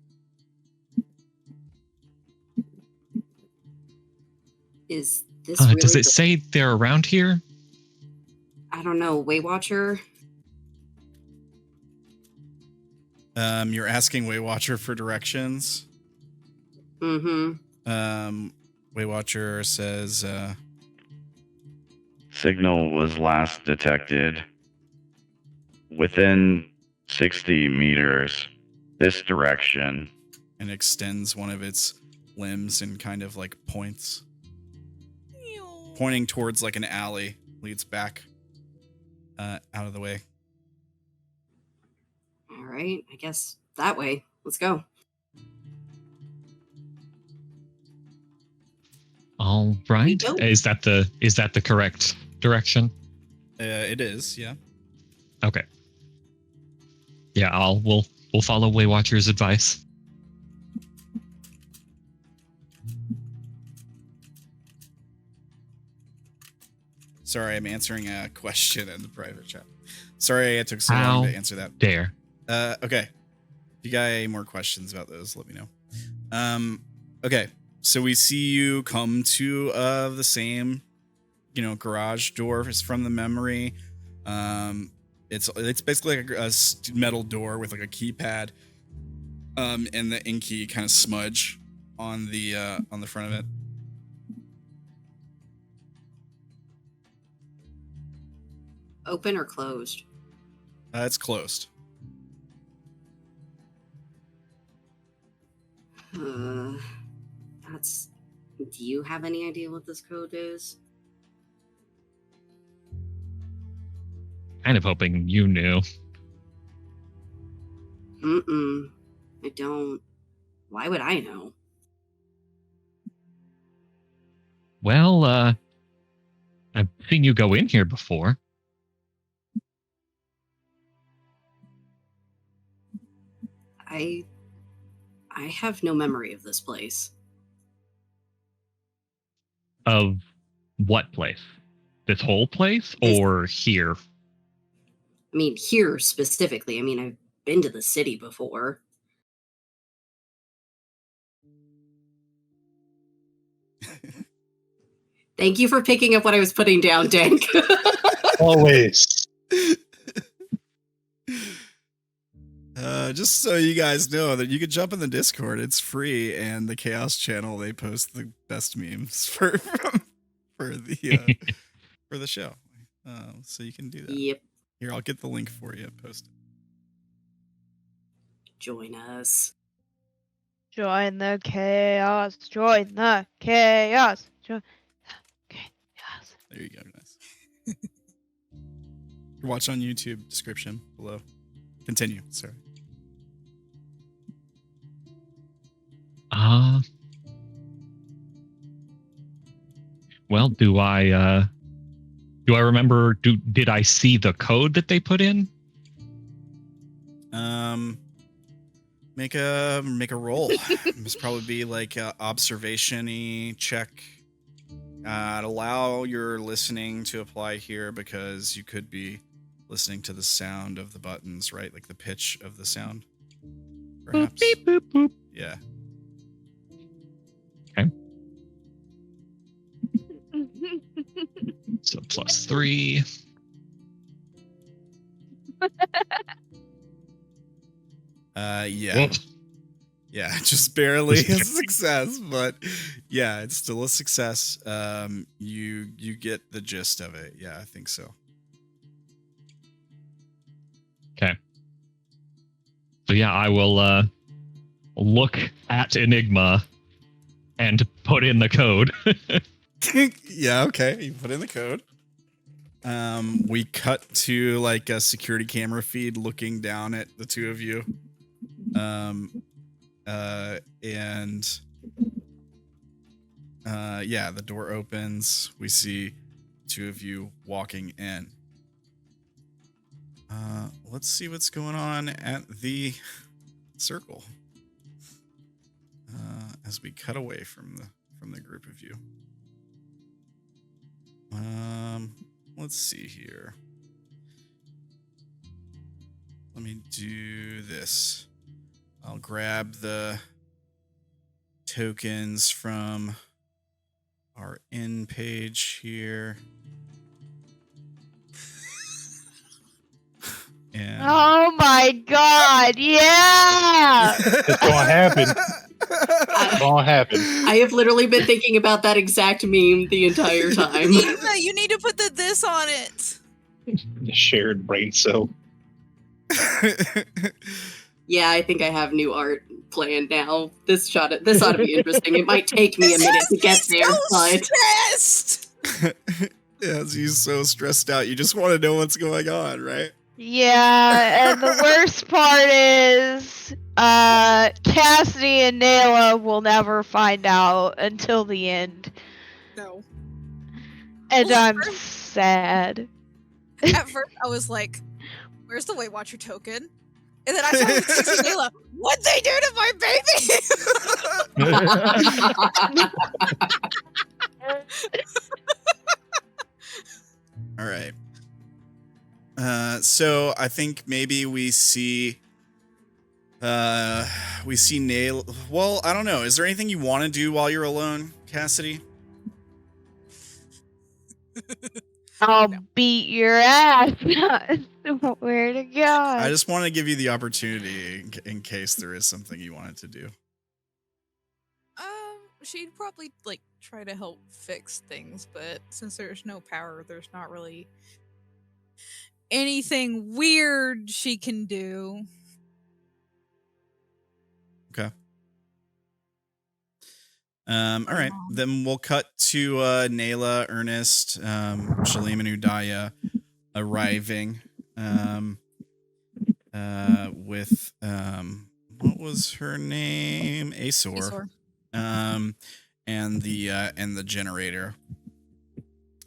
Speaker 5: Is this really
Speaker 2: does it say they're around here?
Speaker 5: I don't know, Waywatcher?
Speaker 1: You're asking Waywatcher for directions?
Speaker 5: Mm-hmm.
Speaker 1: Waywatcher says,
Speaker 7: Signal was last detected within 60 meters this direction.
Speaker 1: and extends one of its limbs and kind of like pointing towards like an alley, leads back out of the way.
Speaker 5: All right, I guess that way. Let's go.
Speaker 2: All right.
Speaker 5: go.
Speaker 2: Is that the correct direction?
Speaker 1: It is, yeah.
Speaker 2: Okay. Yeah, we'll follow Waywatcher's advice.
Speaker 1: Sorry, I'm answering a question in the private chat. Sorry it took so long to answer that.
Speaker 2: Dare.
Speaker 1: Okay. If you got any more questions about those, let me know. Okay. So we see you come to the same, garage door from the memory. It's basically like a metal door with like a keypad, and the inky kind of smudge on the front of it.
Speaker 5: Open or closed?
Speaker 1: It's closed.
Speaker 5: That's. Do you have any idea what this code is?
Speaker 2: Kind of hoping you knew.
Speaker 5: I don't. Why would I know?
Speaker 2: Well, I've seen you go in here before.
Speaker 5: I have no memory of this place.
Speaker 2: Of what place? This whole place or here?
Speaker 5: I mean, here specifically. I mean, I've been to the city before. Thank you for picking up what I was putting down, Dank.
Speaker 1: Just so you guys know that you can jump in the Discord. It's free, and the Chaos channel, they post the best memes for the for the show. So you can do that.
Speaker 5: Yep.
Speaker 1: Here, I'll get the link for you. Post it.
Speaker 5: Join us.
Speaker 6: Join the chaos. Join the chaos. Join the chaos.
Speaker 1: There you go. Nice. Watch on YouTube. Description below. Continue. Sorry.
Speaker 2: Well, do I remember? Did I see the code that they put in?
Speaker 1: Make a roll. This probably be like a observation-y check. Allow your listening to apply here because you could be listening to the sound of the buttons, right? Like the pitch of the sound. Perhaps.
Speaker 2: Boop, beep, boop, boop.
Speaker 1: Yeah.
Speaker 2: Okay. So +3.
Speaker 1: Yeah.
Speaker 3: Well,
Speaker 1: Yeah, just barely a success, but yeah, it's still a success. You get the gist of it. Yeah, I think so.
Speaker 2: Okay. So yeah, I will look at Enigma and put in the code.
Speaker 1: Yeah, okay. You put in the code. We cut to like a security camera feed looking down at the two of you. Yeah, the door opens. We see two of you walking in. Let's see what's going on at the circle. As we cut away from the group of you. Let's see here. Let me do this. I'll grab the tokens from our in page here. And
Speaker 6: Oh my god, yeah!
Speaker 3: It's gonna happen. It's gonna happen.
Speaker 5: I have literally been thinking about that exact meme the entire time.
Speaker 4: Enigma, you need to put the this on it.
Speaker 3: The shared brain cell.
Speaker 5: Yeah, I think I have new art planned now. This ought to be interesting. It might take me a minute to get there, but
Speaker 4: Stressed.
Speaker 1: Yeah, he's so stressed out. You just want to know what's going on, right?
Speaker 6: Yeah, and the worst part is Cassidy and Naela will never find out until the end.
Speaker 4: No.
Speaker 6: And
Speaker 4: Well,
Speaker 6: I'm sad.
Speaker 4: At first, I was like, "Where's the Weight Watcher token?" And then I saw Cassidy and Naela. What'd they do to my baby?
Speaker 1: All right. So I think maybe we see Nail. Well, I don't know. Is there anything you want to do while you're alone, Cassidy?
Speaker 6: I'll beat your ass. Where to go?
Speaker 1: I just want to give you the opportunity in case there is something you wanted to do.
Speaker 4: She'd probably like try to help fix things, but since there's no power, there's not really anything weird she can do.
Speaker 1: Okay. All right. Then we'll cut to Naela, Earnest, Shalim, and Udaya arriving with what was her name? Asor. And the generator.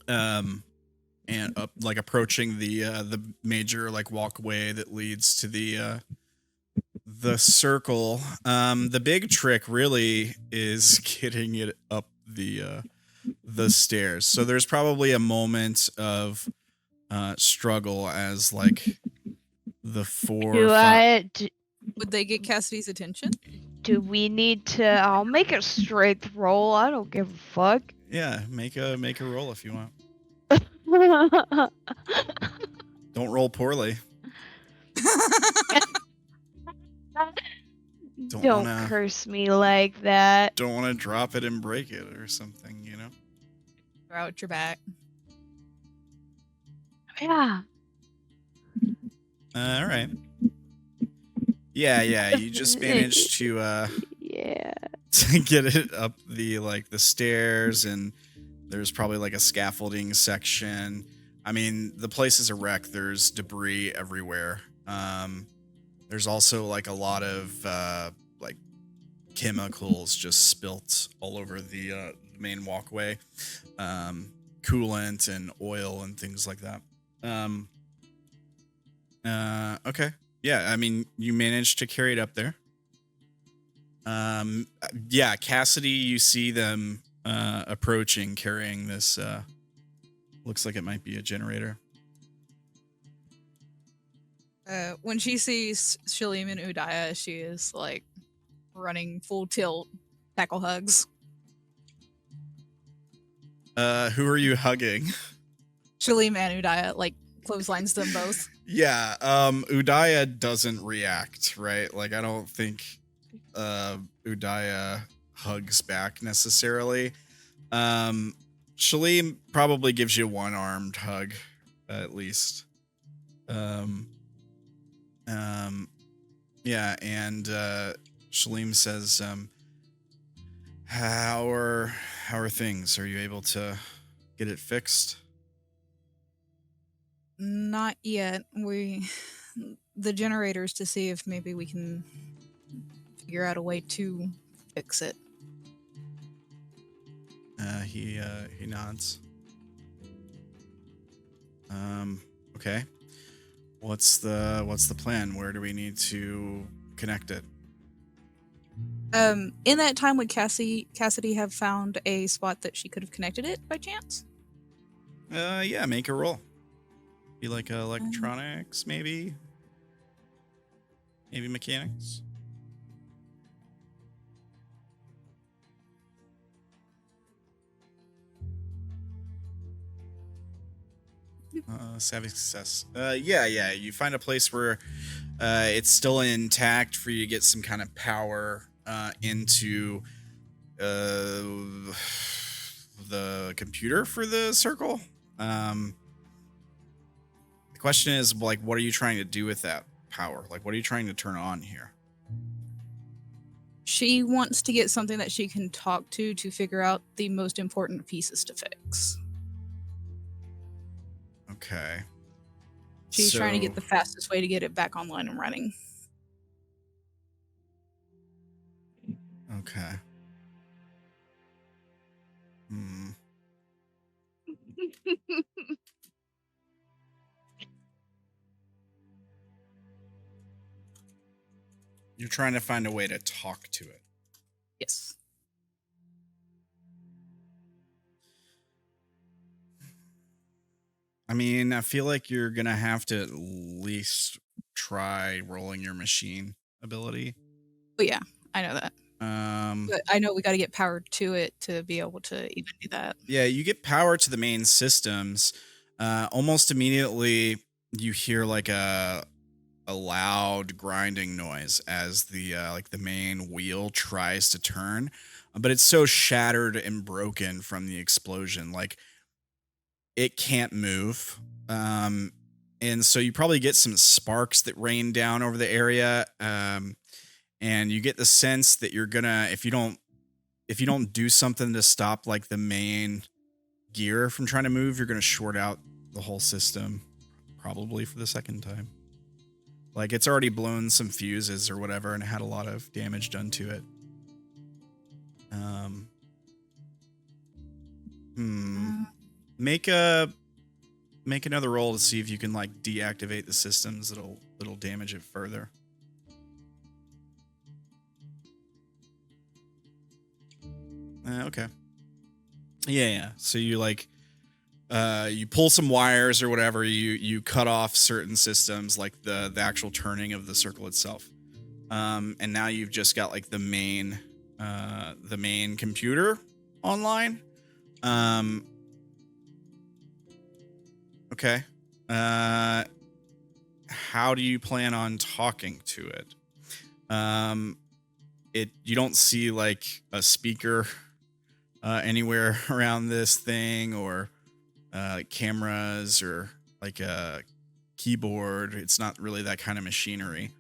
Speaker 1: And up like approaching the major like walkway that leads to the circle. The big trick really is getting it up the stairs. So there's probably a moment of struggle as like the four.
Speaker 4: Would they get Cassidy's attention?
Speaker 6: Do we need to? I'll make a strength roll. I don't give a fuck.
Speaker 1: Yeah, make a roll if you want. Don't roll poorly.
Speaker 6: Don't curse me like that.
Speaker 1: Don't want to drop it and break it or something, you know?
Speaker 4: Throw out your back.
Speaker 6: Yeah.
Speaker 1: All right. Yeah, you just managed to
Speaker 6: Yeah.
Speaker 1: to get it up the stairs, and there's probably like a scaffolding section. I mean, the place is a wreck. There's debris everywhere. There's also like a lot of like chemicals just spilt all over the main walkway, coolant and oil and things like that. Okay. Yeah, I mean, you managed to carry it up there. Yeah, Cassidy, you see them approaching, carrying this. Looks like it might be a generator.
Speaker 4: When she sees Shalim and Udaya, she is like running full tilt, tackle hugs.
Speaker 1: Who are you hugging?
Speaker 4: Shalim and Udaya, like, clotheslines them both.
Speaker 1: Yeah, Udaya doesn't react, right? Like, I don't think Udaya hugs back necessarily. Shalim probably gives you one-armed hug, at least. Yeah, and Shalim says, how are things? Are you able to get it fixed?
Speaker 4: Not yet. The generators to see if maybe we can figure out a way to fix it.
Speaker 1: He nods. Okay. What's the plan? Where do we need to connect it?
Speaker 4: In that time, would Cassidy have found a spot that she could have connected it by chance?
Speaker 1: Yeah, make a roll. Be like electronics, maybe mechanics. Savvy success. Yeah. You find a place where it's still intact for you to get some kind of power into the computer for the circle. The question is, like, what are you trying to do with that power? Like, what are you trying to turn on here?
Speaker 4: She wants to get something that she can talk to figure out the most important pieces to fix.
Speaker 1: Okay.
Speaker 4: She's trying to get the fastest way to get it back online and running.
Speaker 1: Okay. You're trying to find a way to talk to it.
Speaker 4: Yes.
Speaker 1: I mean, I feel like you're going to have to at least try rolling your machine ability.
Speaker 4: Oh, yeah, I know that. But I know we got to get power to it to be able to even do that.
Speaker 1: Yeah, you get power to the main systems. Almost immediately, you hear like a loud grinding noise as the main wheel tries to turn, but it's so shattered and broken from the explosion, like it can't move. And so you probably get some sparks that rain down over the area. And you get the sense that you're gonna, if you don't do something to stop like the main gear from trying to move, you're gonna short out the whole system, probably for the second time. Like, it's already blown some fuses or whatever, and it had a lot of damage done to it. Make another roll to see if you can like deactivate the systems that'll damage it further. Okay. Yeah. So you like, you pull some wires or whatever. You cut off certain systems, like the actual turning of the circle itself. And now you've just got like the main computer online. Okay. How do you plan on talking to it? you don't see like a speaker anywhere around this thing, or cameras, or like a keyboard. It's not really that kind of machinery.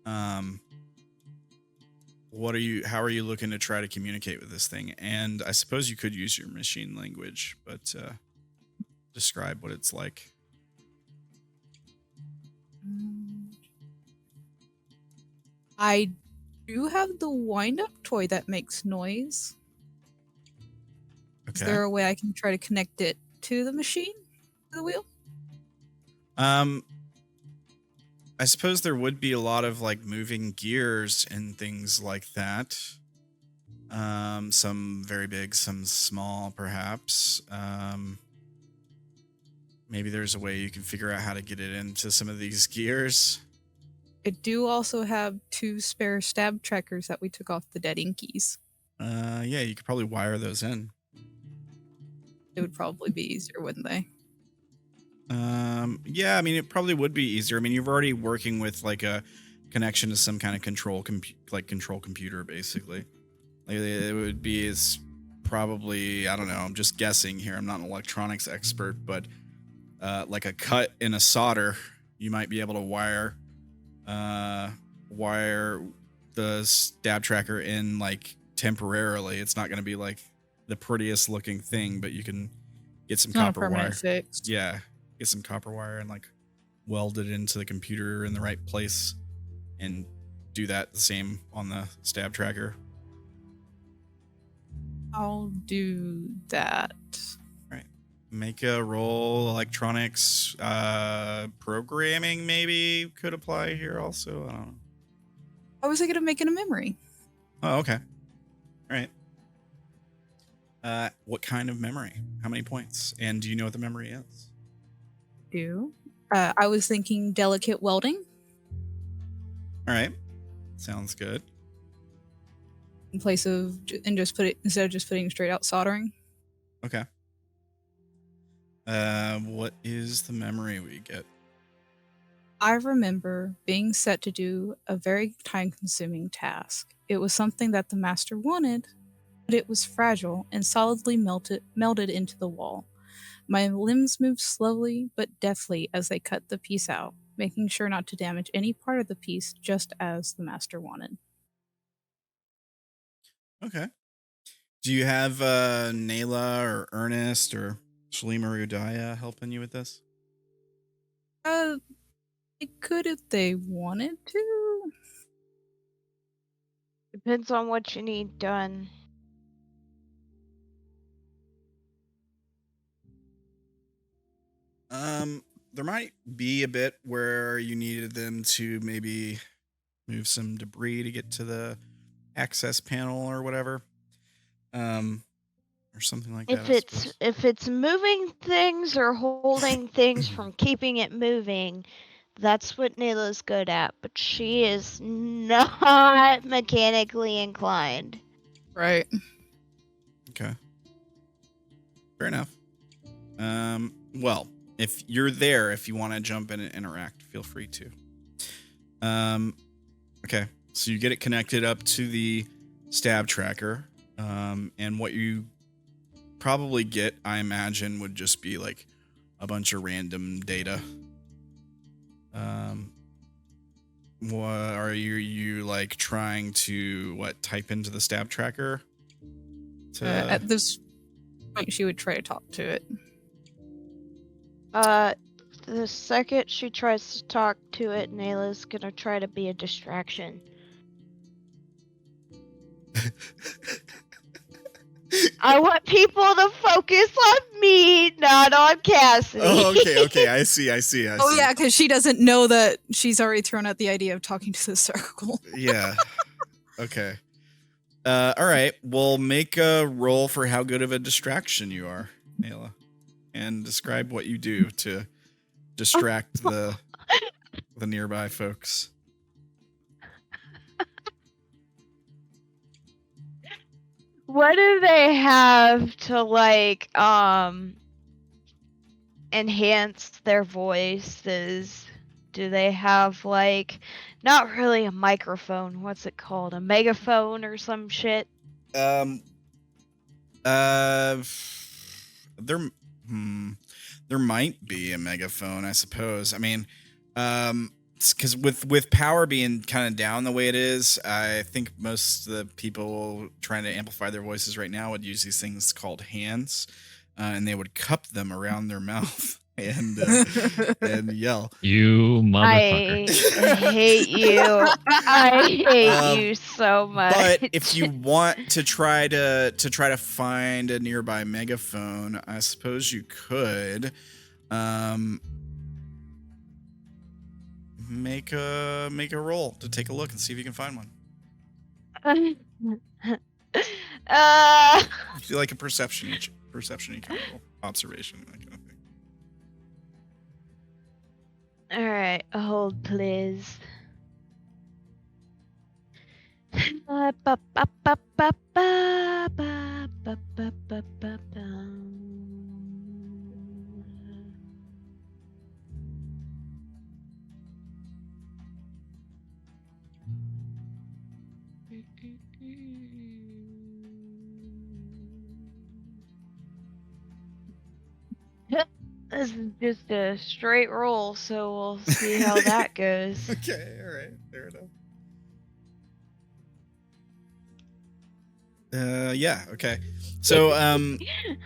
Speaker 1: How are you looking to try to communicate with this thing? And I suppose you could use your machine language, but describe what it's like.
Speaker 4: I do have the wind-up toy that makes noise.
Speaker 1: Okay.
Speaker 4: Is there a way I can try to connect it to the machine, to the wheel?
Speaker 1: I suppose there would be a lot of like moving gears and things like that. Some very big, some small, perhaps. Maybe there's a way you can figure out how to get it into some of these gears.
Speaker 4: I do also have 2 spare stab trackers that we took off the dead inkies.
Speaker 1: Yeah, you could probably wire those in.
Speaker 4: It would probably be easier, wouldn't they?
Speaker 1: Yeah, I mean, it probably would be easier. I mean, you're already working with like a connection to some kind of control computer, basically. Like, it would be is probably, I don't know, I'm just guessing here. I'm not an electronics expert, but like a cut in a solder, you might be able to wire the stab tracker in like temporarily. It's not going to be like the prettiest looking thing, but you can get some
Speaker 4: Not a
Speaker 1: copper
Speaker 4: permanent
Speaker 1: wire.
Speaker 4: fix.
Speaker 1: Yeah, get some copper wire and like weld it into the computer in the right place, and do that the same on the stab tracker.
Speaker 4: I'll do that.
Speaker 1: Make a roll. Electronics programming maybe could apply here also. I don't know.
Speaker 4: How was I going to make it a memory?
Speaker 1: Oh, okay. All right. What kind of memory? How many points? And do you know what the memory is?
Speaker 4: I was thinking delicate welding
Speaker 1: All right. Sounds good.
Speaker 4: in place of instead of just putting straight out soldering.
Speaker 1: Okay. What is the memory we get?
Speaker 4: I remember being set to do a very time-consuming task. It was something that the master wanted, but it was fragile and solidly melted into the wall. My limbs moved slowly but deftly as they cut the piece out, making sure not to damage any part of the piece, just as the master wanted.
Speaker 1: Okay. Do you have Naela or Earnest or Shalima or Udaya helping you with this?
Speaker 4: They could if they wanted to.
Speaker 6: Depends on what you need done.
Speaker 1: There might be a bit where you needed them to maybe move some debris to get to the access panel or whatever. Or something like that.
Speaker 6: If it's moving things or holding things from keeping it moving, that's what Naela's good at, but she is not mechanically inclined.
Speaker 4: Right.
Speaker 1: Okay. Fair enough. Well, if you're there, if you want to jump in and interact, feel free to. Okay. So you get it connected up to the stab tracker. And what you probably get, I imagine, would just be like a bunch of random data. What are you like trying to type into the stab tracker?
Speaker 4: At this point, she would try to talk to it.
Speaker 6: The second she tries to talk to it, Naela's gonna try to be a distraction. I want people to focus on me, not on Cassidy.
Speaker 1: Oh, okay. I see.
Speaker 4: Oh, yeah, because she doesn't know that she's already thrown out the idea of talking to the circle.
Speaker 1: Yeah. Okay. All right. Well, make a roll for how good of a distraction you are, Naela, and describe what you do to distract the nearby folks.
Speaker 6: What do they have to enhance their voices? do they have like not really a microphone? What's it called? A megaphone or some shit?
Speaker 1: There might be a megaphone, I suppose. I mean, because with power being kind of down the way it is, I think most of the people trying to amplify their voices right now would use these things called hands, and they would cup them around their mouth and yell.
Speaker 2: You motherfucker.
Speaker 6: I hate you. I hate you so much.
Speaker 1: But if you want to try to find a nearby megaphone, I suppose you could make a roll to take a look and see if you can find one. Do like a perception kind of roll. Observation, that kind of thing.
Speaker 6: All right, hold please. This is just a straight roll, so we'll see how that goes.
Speaker 1: Okay, all right, fair enough. Yeah, okay. So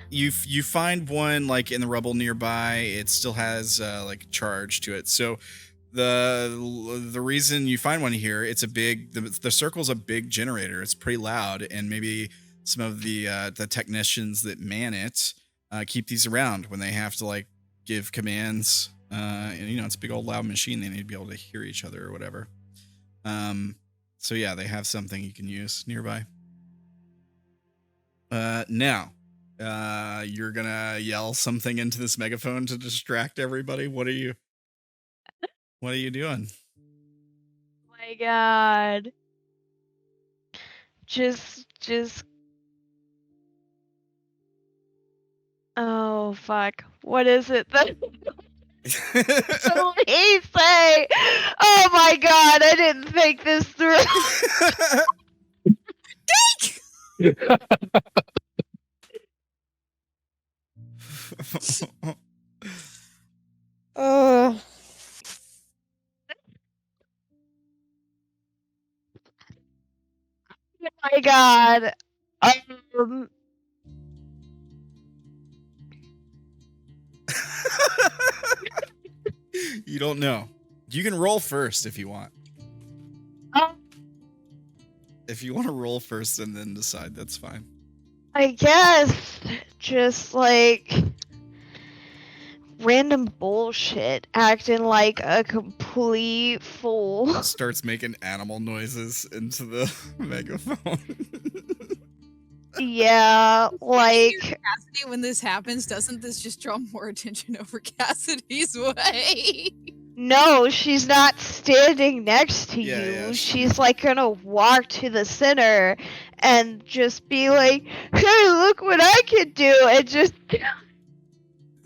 Speaker 1: you find one like in the rubble nearby. It still has like charge to it. So the reason you find one here, it's a big the circle's a big generator. It's pretty loud, and maybe some of the technicians that man it keep these around when they have to like give commands. And you know, it's a big old loud machine. They need to be able to hear each other or whatever. So yeah, they have something you can use nearby. Now, you're gonna yell something into this megaphone to distract everybody. What are you doing?
Speaker 6: Oh my god. Just oh fuck. What is it that so he say? Oh my god, I didn't think this through. Oh my god.
Speaker 1: You don't know. You can roll first if you want. If you want to roll first and then decide, that's fine.
Speaker 6: I guess just like random bullshit, acting like a complete fool.
Speaker 1: Starts making animal noises into the megaphone.
Speaker 6: Yeah, like
Speaker 4: Cassidy, when this happens, doesn't this just draw more attention over Cassidy's way?
Speaker 6: no, she's not standing next to
Speaker 1: Yeah,
Speaker 6: you.
Speaker 1: yeah,
Speaker 6: She's like gonna walk to the center and just be like, "Hey, look what I can do!" And just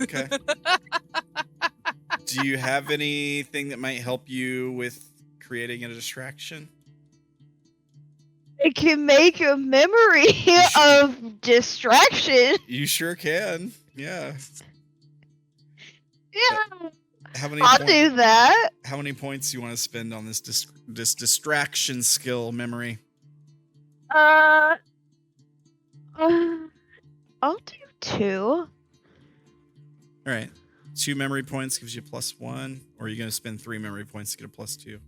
Speaker 1: Okay. Do you have anything that might help you with creating a distraction?
Speaker 6: I can make a memory of distraction.
Speaker 1: You sure can. Yeah.
Speaker 6: Yeah,
Speaker 1: How many
Speaker 6: I'll do that.
Speaker 1: How many points do you want to spend on this this distraction skill memory?
Speaker 6: I'll do 2.
Speaker 1: All right. 2 memory points gives you +1, or are you going to spend 3 memory points to get a +2?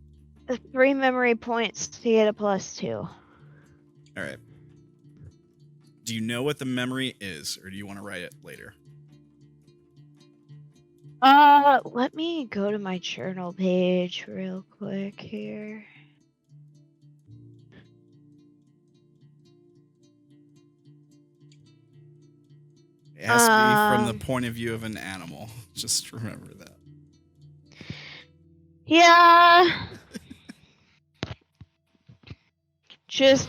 Speaker 6: 3 memory points to get a +2.
Speaker 1: All right. Do you know what the memory is, or do you want to write it later?
Speaker 6: Let me go to my journal page real quick here.
Speaker 1: It has to be from the point of view of an animal. Just remember that.
Speaker 6: Yeah. Just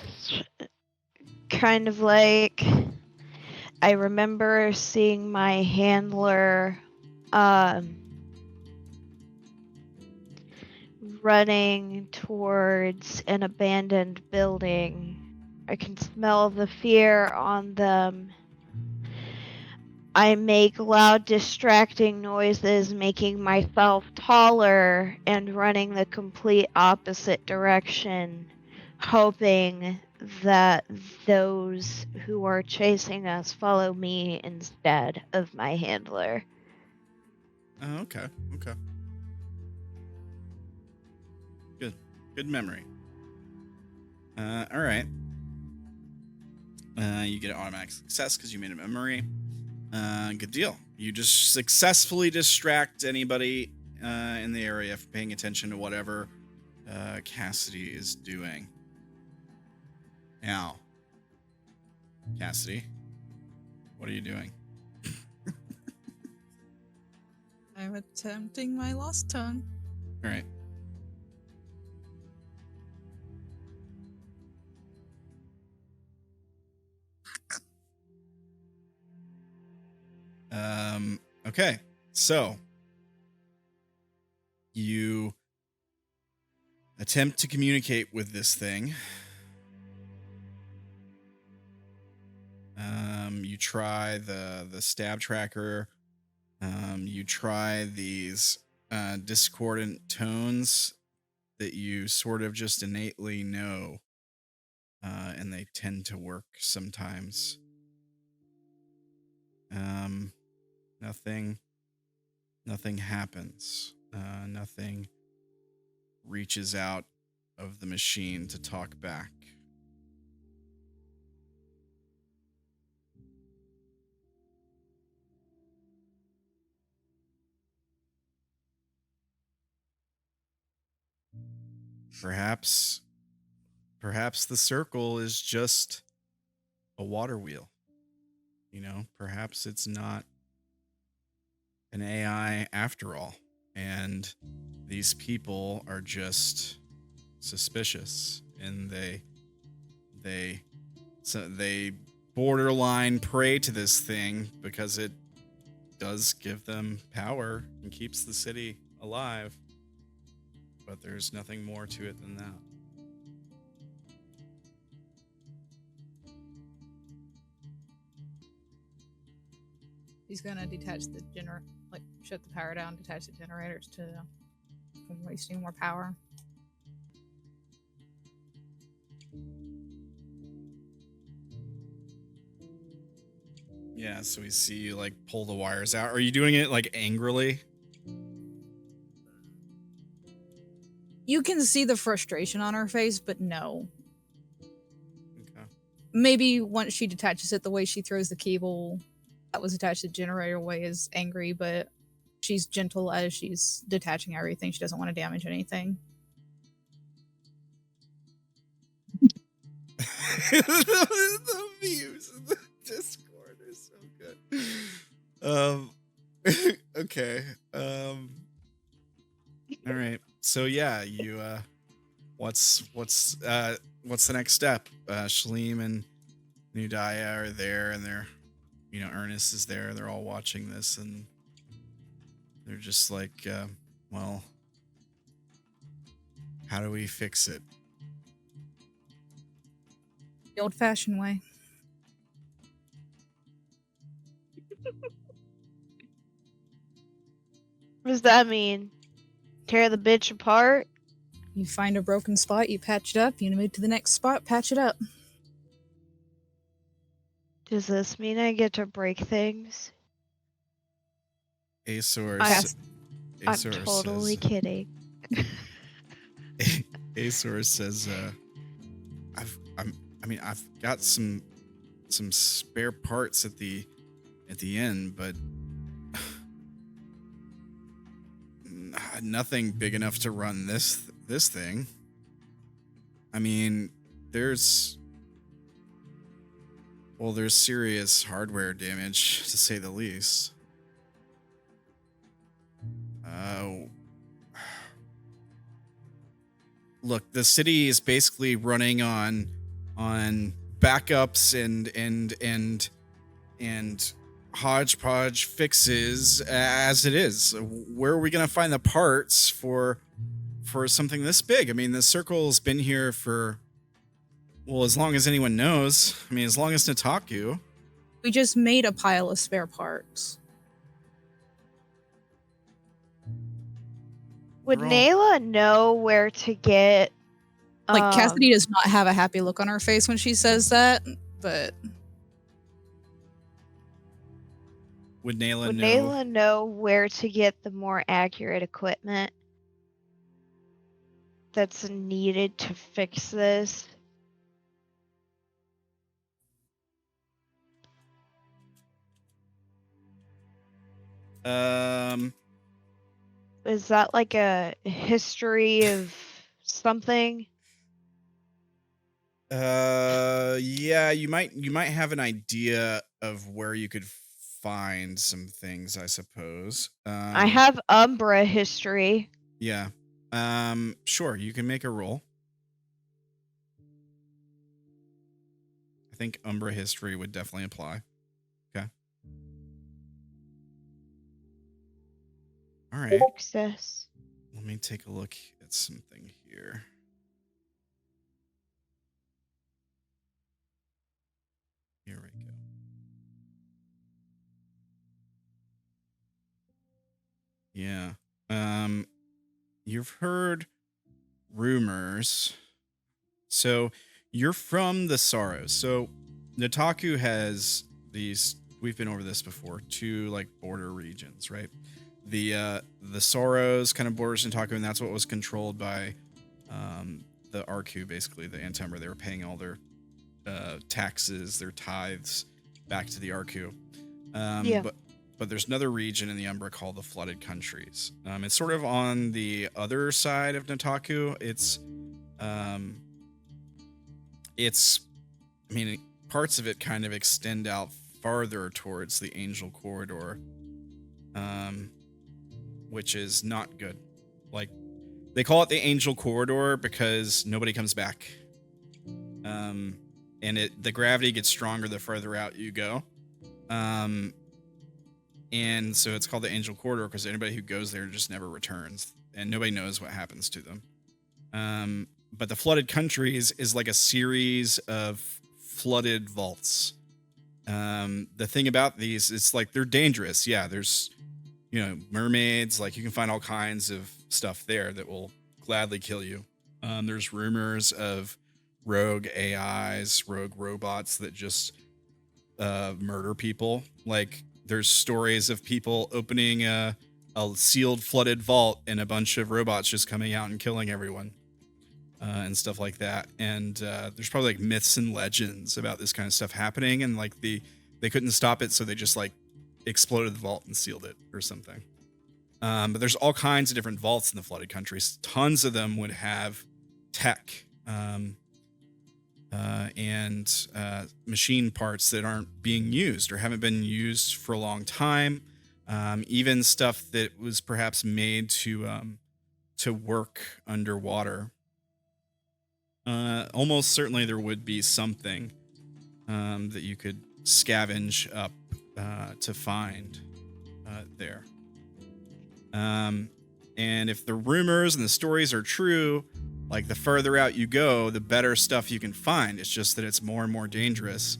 Speaker 6: kind of like I remember seeing my handler running towards an abandoned building. I can smell the fear on them. I make loud, distracting noises, making myself taller and running the complete opposite direction, hoping that those who are chasing us follow me instead of my handler.
Speaker 1: Oh, okay. Okay. Good memory. All right. You get an automatic success because you made a memory. Good deal. You just successfully distract anybody in the area from paying attention to whatever Cassidy is doing. Now, Cassidy, what are you doing?
Speaker 4: I'm attempting my lost tongue.
Speaker 1: All right. Okay, so you attempt to communicate with this thing. You try the stab tracker. You try these discordant tones that you sort of just innately know, and they tend to work sometimes. Nothing happens. Nothing reaches out of the machine to talk back. Perhaps the circle is just a water wheel. You know, perhaps it's not an AI after all, and these people are just suspicious, and they borderline pray to this thing because it does give them power and keeps the city alive. But there's nothing more to it than that.
Speaker 4: He's gonna detach the shut the power down, detach the generators to from wasting more power.
Speaker 1: Yeah, so we see you like pull the wires out. Are you doing it like angrily?
Speaker 4: You can see the frustration on her face, but no.
Speaker 1: Okay.
Speaker 4: Maybe once she detaches it, the way she throws the cable that was attached to the generator away is angry, but she's gentle as she's detaching everything. She doesn't want to damage anything.
Speaker 1: The views in the Discord are so good. Okay. All right. So yeah, you what's the next step? Shaleem and Nudaya are there, and they're, you know, Ernest is there. They're all watching this, and they're just like, well, how do we fix it?
Speaker 4: The old-fashioned way.
Speaker 6: What does that mean? Tear the bitch apart?
Speaker 4: You find a broken spot, you patch it up, you move to the next spot, patch it up.
Speaker 6: Does this mean I get to break things?
Speaker 1: Asaurus.
Speaker 6: I'm totally kidding.
Speaker 1: Asaurus says, I've got some spare parts at the end, but nothing big enough to run this thing. I mean, there's serious hardware damage, to say the least. Look, the city is basically running on backups and hodgepodge fixes as it is. Where are we gonna find the parts for for something this big. I mean, the circle's been here for, well, as long as anyone knows. I mean, as long as Nataku.
Speaker 8: We just made a pile of spare parts.
Speaker 6: Would
Speaker 1: We're all-
Speaker 6: Naela know where to get?
Speaker 8: Like, Cassidy does not have a happy look on her face when she says that, but
Speaker 1: Would Naela
Speaker 6: Would
Speaker 1: know?
Speaker 6: Naela know where to get the more accurate equipment that's needed to fix this? Is that like a history of something?
Speaker 1: Yeah, you might have an idea of where you could find some things, I suppose.
Speaker 6: I have Umbra history.
Speaker 1: Yeah. Sure, you can make a roll. I think Umbra history would definitely apply. Okay. All right.
Speaker 6: Success.
Speaker 1: Let me take a look at something here. Here we go. Yeah. You've heard rumors. So you're from the Sorrows. So Nataku has these, we've been over this before, two like border regions, right? The Sorrows kind of borders Nataku, and that's what was controlled by the Arku, basically, the Antumbra. They were paying all their taxes, their tithes back to the Arku.
Speaker 6: Yeah.
Speaker 1: But there's another region in the Umbra called the Flooded Countries. It's sort of on the other side of Nataku. I mean, parts of it kind of extend out farther towards the Angel Corridor, which is not good. Like, they call it the Angel Corridor because nobody comes back. And the gravity gets stronger the further out you go. And so it's called the Angel Corridor because anybody who goes there just never returns, and nobody knows what happens to them. But the Flooded Countries is like a series of flooded vaults. The thing about these, it's like they're dangerous. Yeah, there's, mermaids. Like, you can find all kinds of stuff there that will gladly kill you. There's rumors of rogue AIs, rogue robots that just murder people. Like, there's stories of people opening a sealed flooded vault and a bunch of robots just coming out and killing everyone, and stuff like that. And there's probably like myths and legends about this kind of stuff happening, and like they couldn't stop it, so they just like exploded the vault and sealed it or something. But there's all kinds of different vaults in the Flooded Countries. Tons of them would have tech and machine parts that aren't being used or haven't been used for a long time. Even stuff that was perhaps made to work underwater. Almost certainly there would be something that you could scavenge up to find there. And if the rumors and the stories are true, like, the further out you go, the better stuff you can find. It's just that it's more and more dangerous.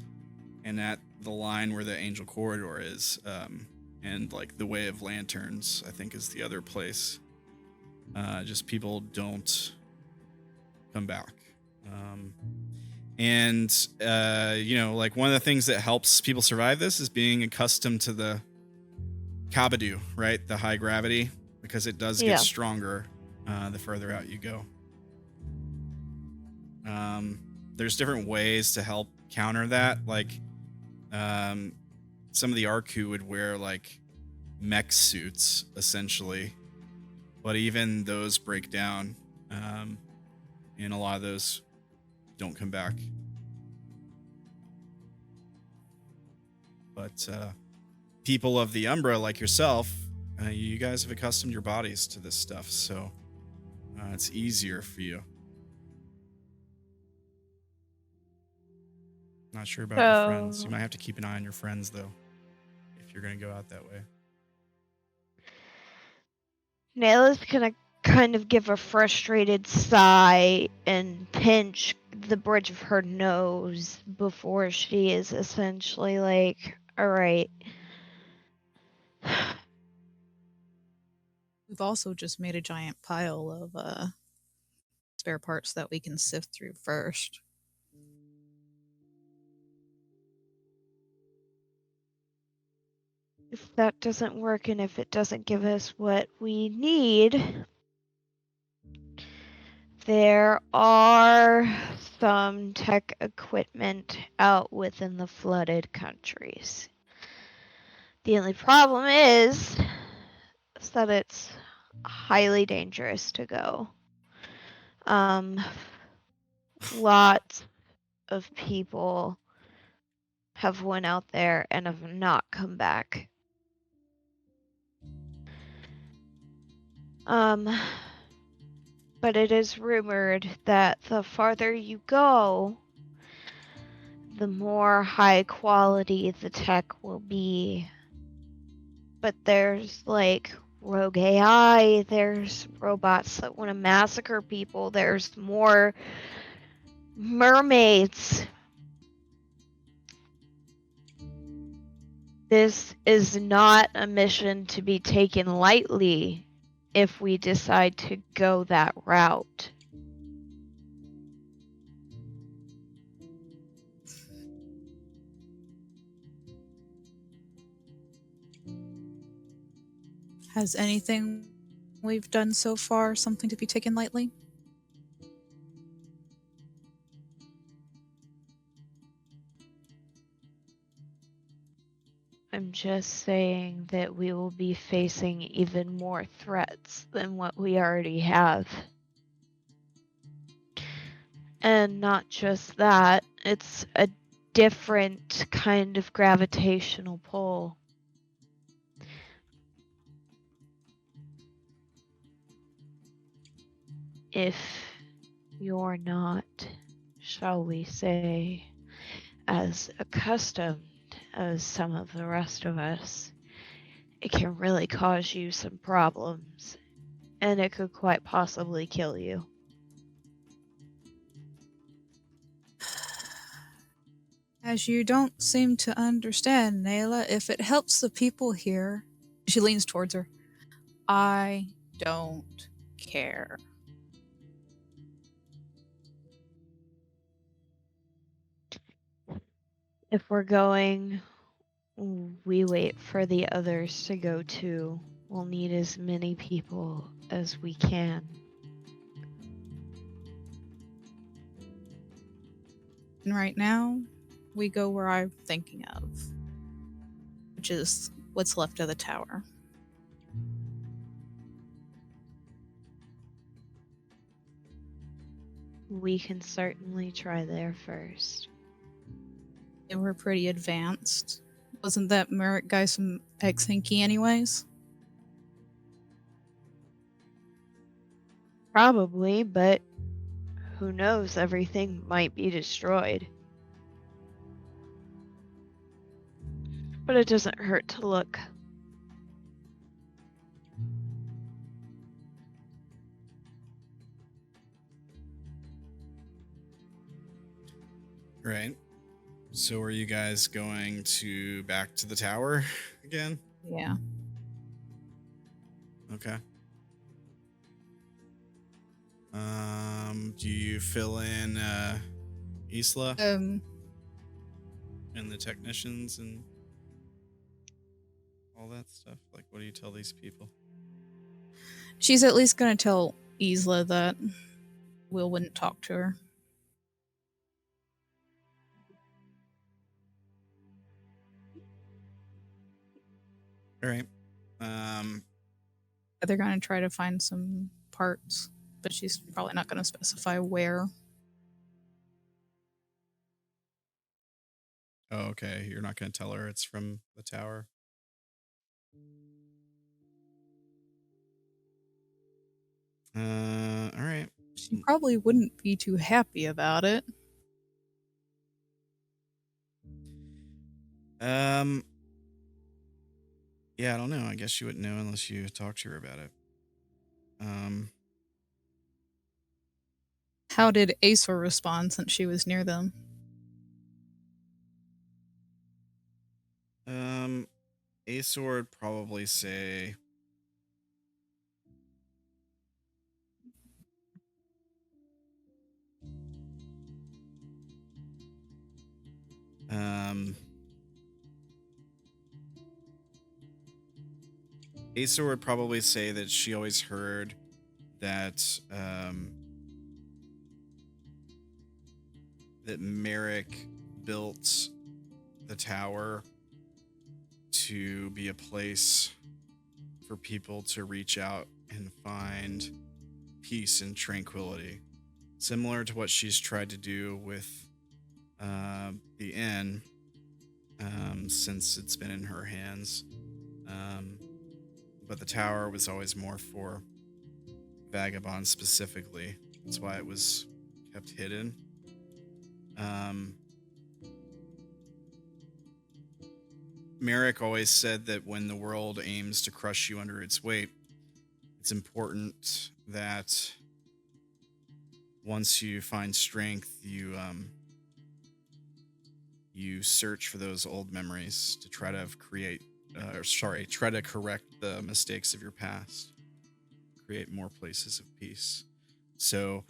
Speaker 1: And at the line where the Angel Corridor is, and like the Way of Lanterns, I think, is the other place. Just people don't come back. Like, one of the things that helps people survive this is being accustomed to the Kabadu, right? The high gravity, because it does get stronger the further out you go. There's different ways to help counter that. Like, some of the Arku would wear like mech suits, essentially, but even those break down, and a lot of those don't come back. But people of the Umbra, like yourself, you guys have accustomed your bodies to this stuff, so it's easier for you. Not sure about your friends. You might have to keep an eye on your friends, though, if you're going to go out that way.
Speaker 6: Naela's gonna kind of give a frustrated sigh and pinch the bridge of her nose before she is essentially like, all right.
Speaker 8: We've also just made a giant pile of spare parts that we can sift through first.
Speaker 6: If that doesn't work and if it doesn't give us what we need, there are some tech equipment out within the flooded countries. The only problem is that it's highly dangerous to go. Lots of people have went out there and have not come back. But it is rumored that the farther you go, the more high quality the tech will be. But there's like rogue AI, there's robots that want to massacre people, there's more mermaids. This is not a mission to be taken lightly if we decide to go that route.
Speaker 8: Has anything we've done so far something to be taken lightly?
Speaker 6: I'm just saying that we will be facing even more threats than what we already have. And not just that, it's a different kind of gravitational pull. If you're not, shall we say, as accustomed as some of the rest of us, it can really cause you some problems, and it could quite possibly kill you.
Speaker 8: As you don't seem to understand, Naela, if it helps the people here, she leans towards her, I don't care.
Speaker 6: If we're going, we wait for the others to go too. We'll need as many people as we can.
Speaker 8: And right now, we go where I'm thinking of, which is what's left of the tower.
Speaker 6: We can certainly try there first.
Speaker 8: They were pretty advanced. Wasn't that Merrick guy some ex-Hinky anyways?
Speaker 6: Probably, but who knows? Everything might be destroyed. But it doesn't hurt to look.
Speaker 1: Right. So are you guys going to back to the tower again?
Speaker 8: Yeah.
Speaker 1: Okay. Do you fill in Isla and the technicians and all that stuff? Like, what do you tell these people?
Speaker 8: She's at least gonna tell Isla that Will wouldn't talk to her.
Speaker 1: All right.
Speaker 8: They're gonna try to find some parts, but she's probably not gonna specify where.
Speaker 1: Oh, okay. You're not going to tell her it's from the tower. All right.
Speaker 8: She probably wouldn't be too happy about it.
Speaker 1: Yeah, I don't know. I guess you wouldn't know unless you talk to her about it.
Speaker 8: How did Aesor respond since she was near them?
Speaker 1: Aesor would probably say, Aesor would probably say that she always heard that that Merrick built the tower to be a place for people to reach out and find peace and tranquility, similar to what she's tried to do with the inn since it's been in her hands. But the tower was always more for vagabonds specifically. That's why it was kept hidden. Merrick always said that when the world aims to crush you under its weight, it's important that once you find strength, you search for those old memories to try to try to correct the mistakes of your past, create more places of peace. So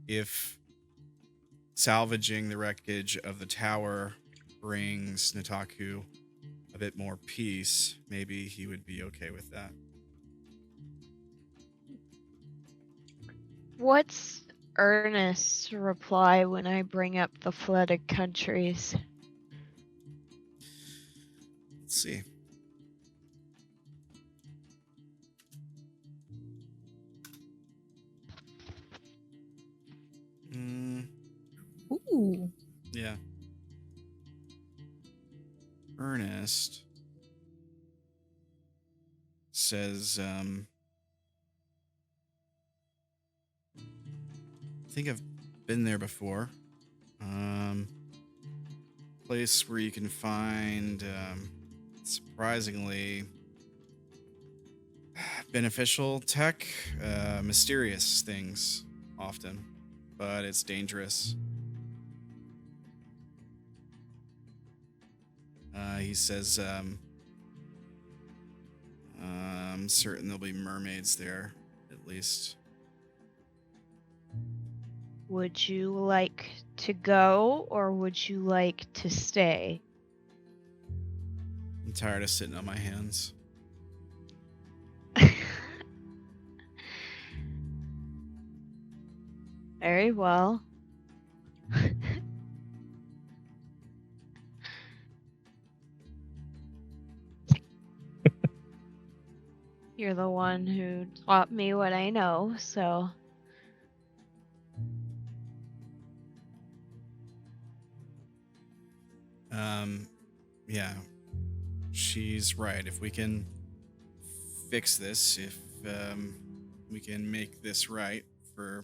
Speaker 1: if salvaging the wreckage of the tower brings Nataku a bit more peace, maybe he would be okay with that.
Speaker 6: What's Earnest's reply when I bring up the flooded countries?
Speaker 1: Let's see.
Speaker 8: Ooh.
Speaker 1: Yeah. Ernest says, I think I've been there before. Place where you can find surprisingly beneficial tech, mysterious things often, but it's dangerous. He says, I'm certain there'll be mermaids there, at least.
Speaker 6: Would you like to go or would you like to stay?
Speaker 1: I'm tired of sitting on my hands.
Speaker 6: Very well. You're the one who taught me what I know, so.
Speaker 1: Yeah, she's right. If we can fix this, if we can make this right for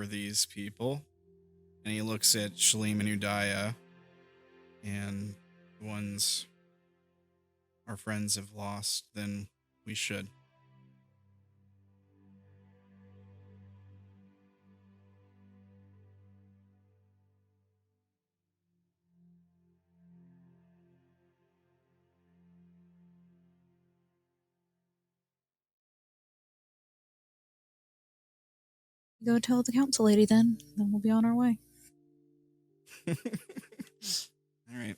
Speaker 1: these people, and he looks at Shalim and Udaya and the ones our friends have lost, then we should.
Speaker 8: Go tell the council lady then we'll be on our way.
Speaker 1: All right.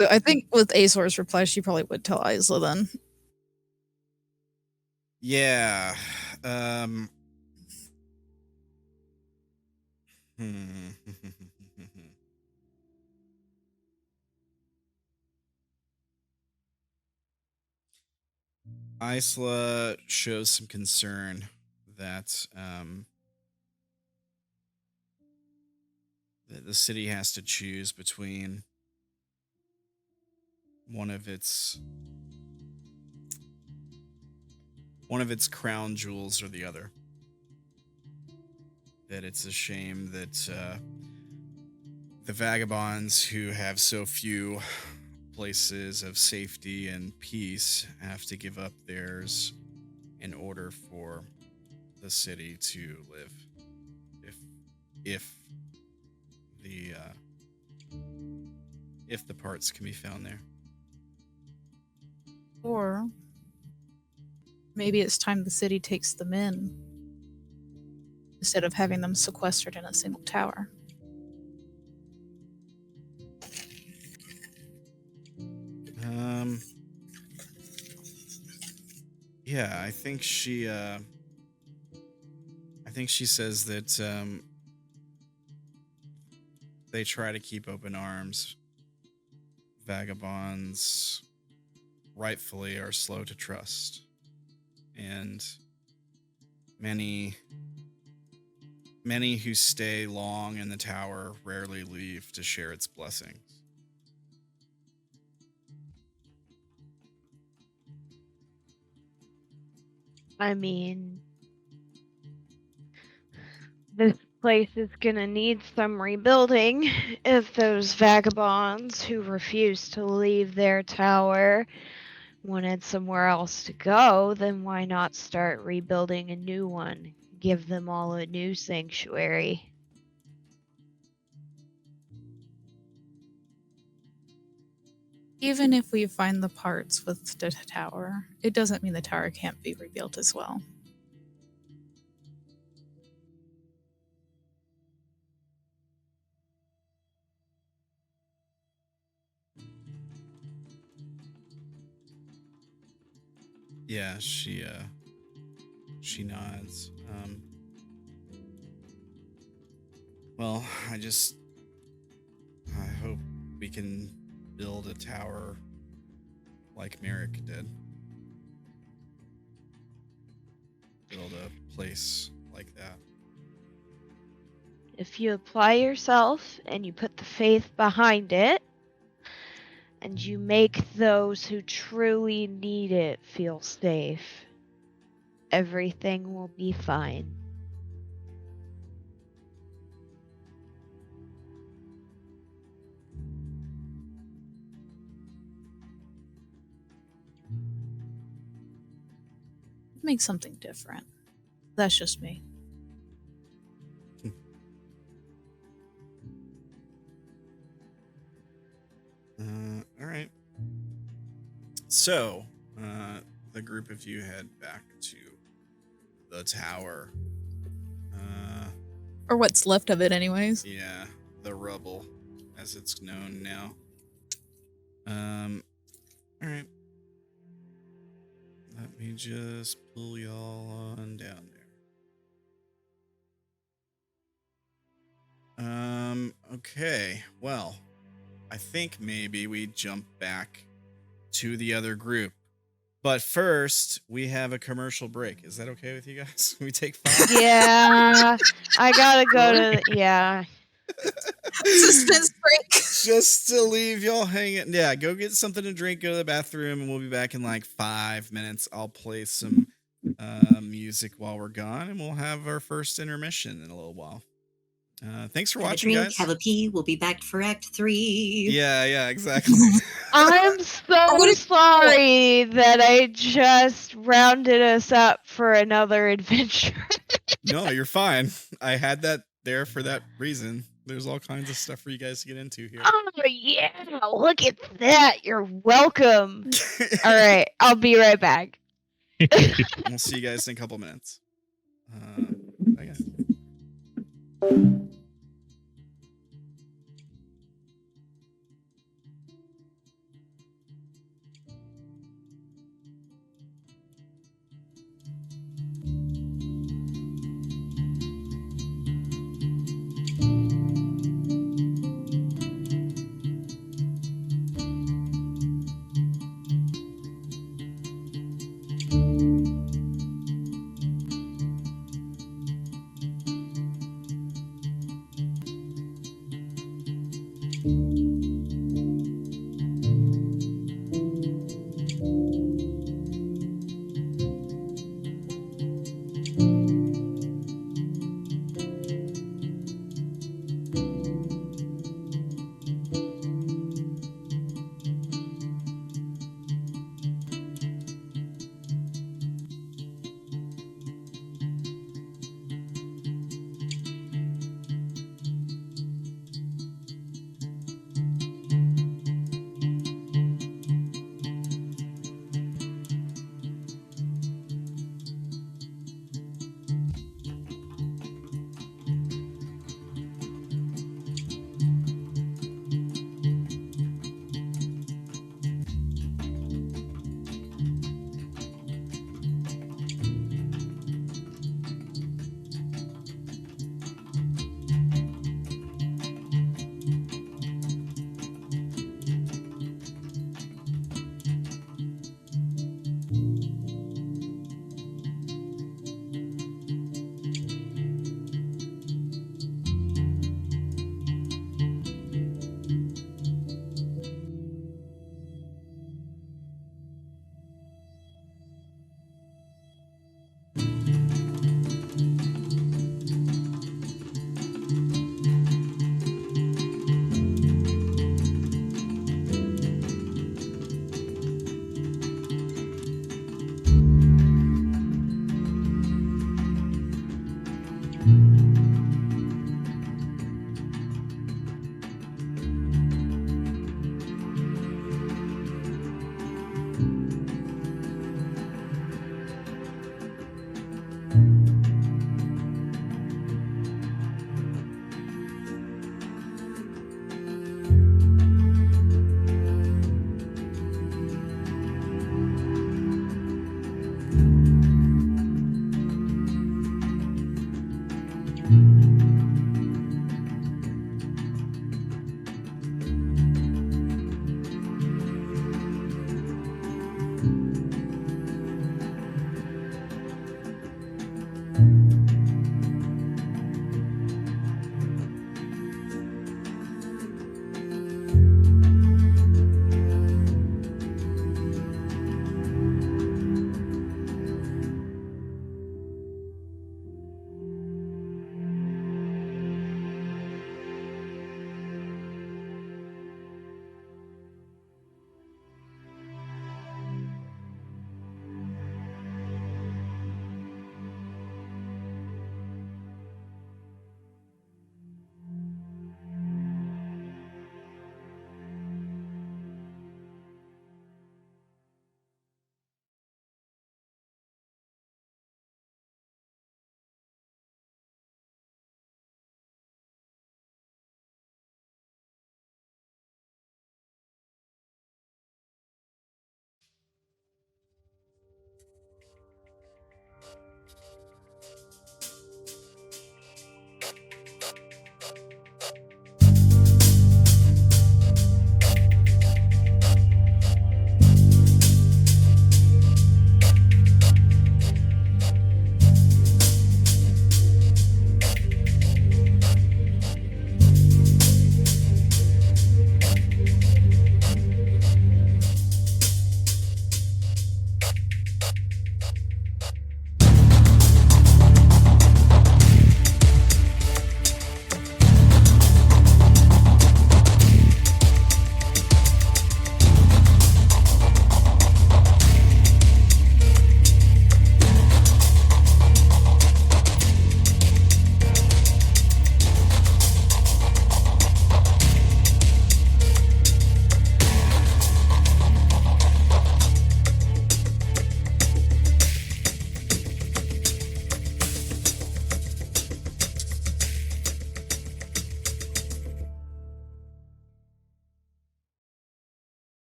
Speaker 8: So I think with Aesor's reply, she probably would tell Isla then.
Speaker 1: Yeah. Isla shows some concern that that the city has to choose between one of its crown jewels or the other. That it's a shame that the vagabonds who have so few places of safety and peace have to give up theirs in order for the city to live. if the parts can be found there.
Speaker 8: Or maybe it's time the city takes them in instead of having them sequestered in a single tower.
Speaker 1: Yeah, I think she says that they try to keep open arms. Vagabonds rightfully are slow to trust, and many who stay long in the tower rarely leave to share its blessings.
Speaker 6: I mean, this place is gonna need some rebuilding. If those vagabonds who refuse to leave their tower wanted somewhere else to go, then why not start rebuilding a new one? Give them all a new sanctuary.
Speaker 8: Even if we find the parts with the tower, it doesn't mean the tower can't be rebuilt as well.
Speaker 1: Yeah, she nods. Well, I hope we can build a tower like Merrick did. Build a place like that.
Speaker 6: If you apply yourself and you put the faith behind it, and you make those who truly need it feel safe, everything will be fine.
Speaker 8: Make something different. That's just me.
Speaker 1: All right. So, the group of you head back to the tower.
Speaker 8: Or what's left of it, anyways.
Speaker 1: Yeah, the rubble, as it's known now. All right. Let me just pull y'all on down there. Okay. Well, I think maybe we jump back to the other group. But first, we have a commercial break. Is that okay with you guys? We take 5?
Speaker 6: Yeah, I gotta go to. Yeah.
Speaker 8: Suspense break.
Speaker 1: Just to leave y'all hanging. Yeah, go get something to drink, go to the bathroom, and we'll be back in like 5 minutes. I'll play some music while we're gone, and we'll have our first intermission in a little while. Thanks for watching,
Speaker 5: drink,
Speaker 1: guys.
Speaker 5: have a pee. We'll be back for Act 3.
Speaker 1: Yeah, exactly.
Speaker 6: I'm so sorry that I just rounded us up for another adventure.
Speaker 1: No, you're fine. I had that there for that reason. There's all kinds of stuff for you guys to get into here.
Speaker 6: Oh, yeah. Look at that. You're welcome. All right. I'll be right back.
Speaker 1: We'll see you guys in a couple minutes. I guess.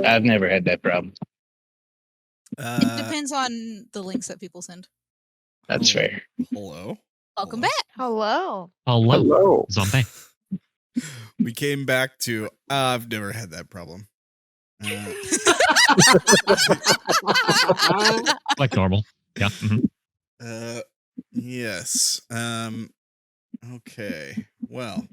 Speaker 3: I've never had that problem.
Speaker 8: It depends on the links that people send.
Speaker 3: That's
Speaker 1: Hello.
Speaker 3: fair.
Speaker 1: Hello.
Speaker 4: Welcome
Speaker 1: Hello.
Speaker 4: back.
Speaker 6: Hello.
Speaker 2: Hello. Zombie.
Speaker 1: We came back to. I've never had that problem.
Speaker 2: Like normal. Yeah.
Speaker 1: Yes. Okay. Well.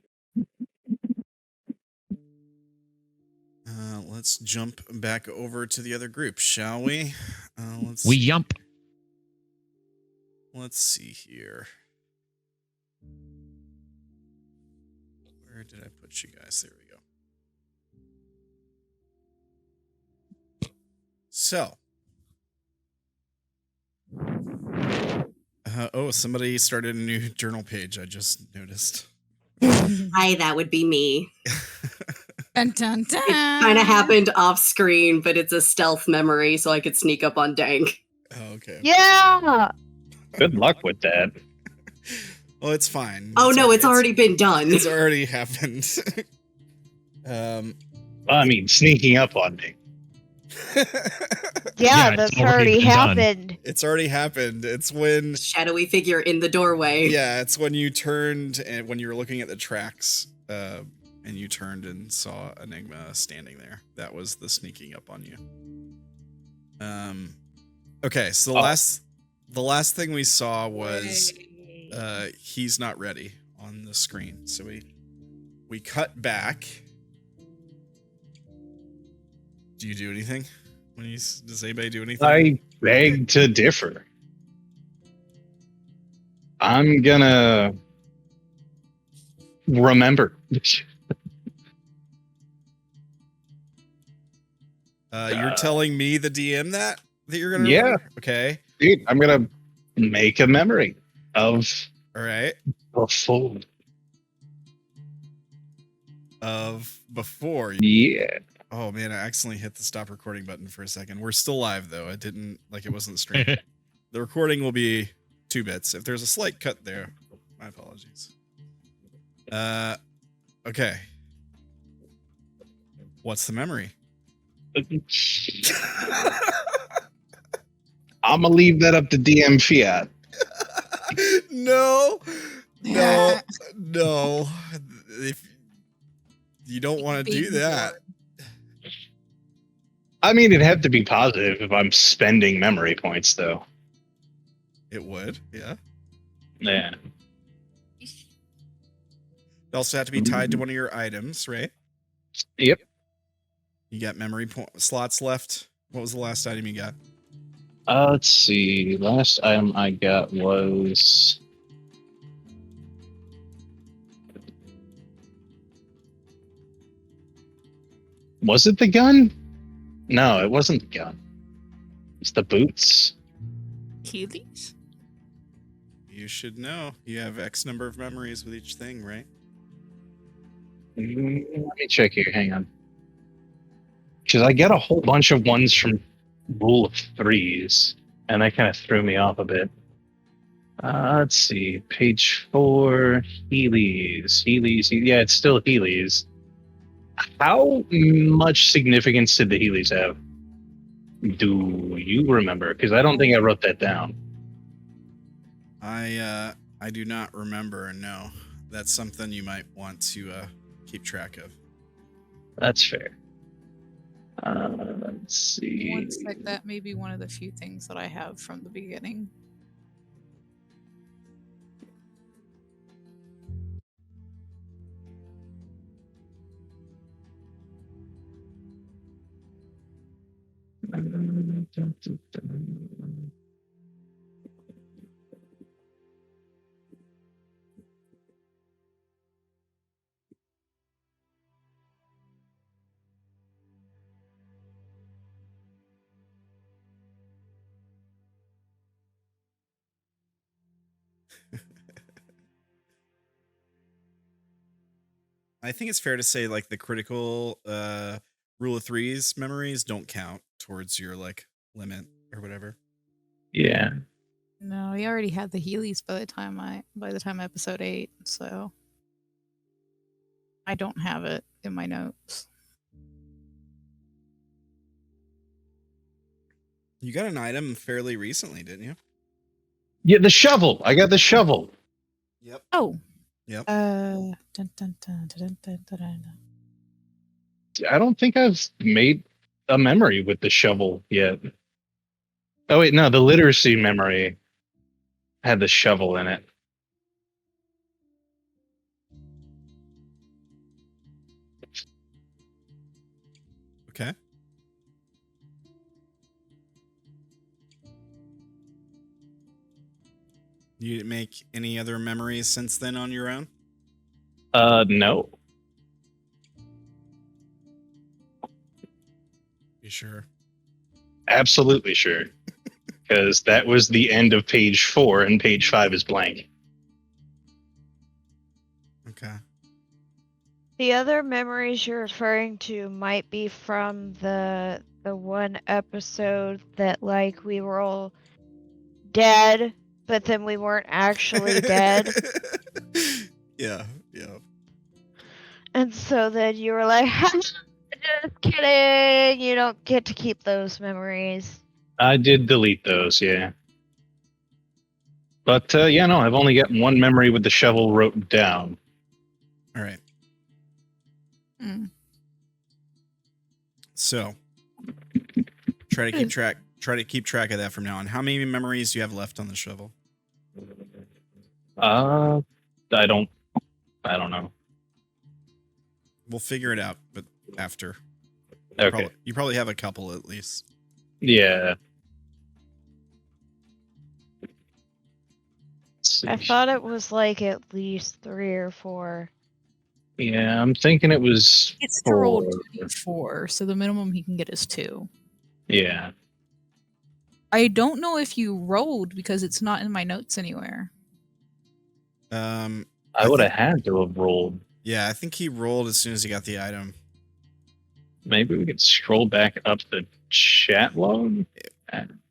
Speaker 1: Let's jump back over to the other group, shall we?
Speaker 2: We yump.
Speaker 1: Let's see here. Where did I put you guys? There we go. So. Oh, somebody started a new journal page. I just noticed.
Speaker 5: Hi, that would be me.
Speaker 4: Dun, dun, dun.
Speaker 5: It kind of happened off screen, but it's a stealth memory, so I could sneak up on Dank.
Speaker 1: Oh, okay.
Speaker 6: Yeah.
Speaker 3: Good luck with that.
Speaker 1: Well, it's fine.
Speaker 5: Oh no, it's already been done.
Speaker 1: It's already happened.
Speaker 3: I mean, sneaking up on me.
Speaker 6: Yeah,
Speaker 2: it's
Speaker 6: that's
Speaker 2: already
Speaker 6: already
Speaker 2: been done.
Speaker 6: happened.
Speaker 1: It's already happened. It's when
Speaker 5: Shadowy figure in the doorway.
Speaker 1: yeah, it's when you turned and when you were looking at the tracks, and you turned and saw Enigma standing there. That was the sneaking up on you. Okay, so the last thing we saw was he's not ready on the screen. So we cut back. Do you do anything? Does anybody do anything?
Speaker 3: I beg to differ. I'm gonna remember.
Speaker 1: You're telling me, the DM, that you're gonna
Speaker 3: Yeah.
Speaker 1: remember? Okay.
Speaker 3: Dude, I'm gonna make a memory of
Speaker 1: All right.
Speaker 3: before.
Speaker 1: Of before.
Speaker 3: Yeah.
Speaker 1: Oh man, I accidentally hit the stop recording button for a second. We're still live though. It didn't, like, it wasn't streamed. The recording will be 2 bits. If there's a slight cut there, my apologies. Okay. What's the memory?
Speaker 3: I'm gonna leave that up to DM Fiat.
Speaker 1: No. If you don't want to do that.
Speaker 3: I mean, it'd have to be positive if I'm spending memory points, though.
Speaker 1: It would, yeah.
Speaker 3: Yeah.
Speaker 1: It also have to be tied to one of your items, right?
Speaker 3: Yep.
Speaker 1: You got memory slots left. What was the last item you got?
Speaker 3: Let's see. Last item I got was. Was it the gun? No, it wasn't the gun. It's the boots.
Speaker 8: Heelys?
Speaker 1: You should know. You have X number of memories with each thing, right?
Speaker 3: Let me check here. Hang on. Because I get a whole bunch of ones from Rule of Threes, and that kind of threw me off a bit. Let's see. Page 4. Heelys. Yeah, it's still Heelys. How much significance did the Heelys have? Do you remember? Because I don't think I wrote that down.
Speaker 1: I do not remember. No, that's something you might want to keep track of.
Speaker 3: That's fair. Let's see.
Speaker 8: One sec, that may be one of the few things that I have from the beginning.
Speaker 1: I think it's fair to say like the critical rule of threes memories don't count towards your like limit or whatever.
Speaker 3: Yeah.
Speaker 8: No, he already had the Heelys by the time episode 8, so I don't have it in my notes.
Speaker 1: You got an item fairly recently, didn't you?
Speaker 3: Yeah, the shovel. I got the shovel.
Speaker 1: Yep.
Speaker 8: Oh.
Speaker 1: Yep.
Speaker 8: Dun, dun, dun, dun, dun, dun, dun, dun.
Speaker 3: I don't think I've made a memory with the shovel yet. Oh wait, no, the literacy memory had the shovel in it.
Speaker 1: Okay. You didn't make any other memories since then on your own?
Speaker 3: No.
Speaker 1: You sure?
Speaker 3: Absolutely sure. Because that was the end of page 4 and page 5 is blank.
Speaker 1: Okay.
Speaker 6: The other memories you're referring to might be from the one episode that like we were all dead, but then we weren't actually dead.
Speaker 1: Yeah.
Speaker 6: And so then you were like, just kidding, you don't get to keep those memories.
Speaker 3: I did delete those, yeah. But yeah, no, I've only got one memory with the shovel wrote down.
Speaker 1: All right.
Speaker 8: Mm.
Speaker 1: So, try to keep track. Try to keep track of that from now on. How many memories do you have left on the shovel?
Speaker 3: I don't know.
Speaker 1: We'll figure it out, but after.
Speaker 3: Okay.
Speaker 1: You probably have a couple at least.
Speaker 3: Yeah.
Speaker 6: I thought it was like at least 3 or 4.
Speaker 3: Yeah, I'm thinking it was
Speaker 8: It's to roll
Speaker 3: 4.
Speaker 8: 2d4, so the minimum he can get is 2.
Speaker 3: Yeah.
Speaker 8: I don't know if you rolled because it's not in my notes anywhere.
Speaker 3: I would have had to have rolled.
Speaker 1: Yeah, I think he rolled as soon as he got the item.
Speaker 3: Maybe we could scroll back up the chat log.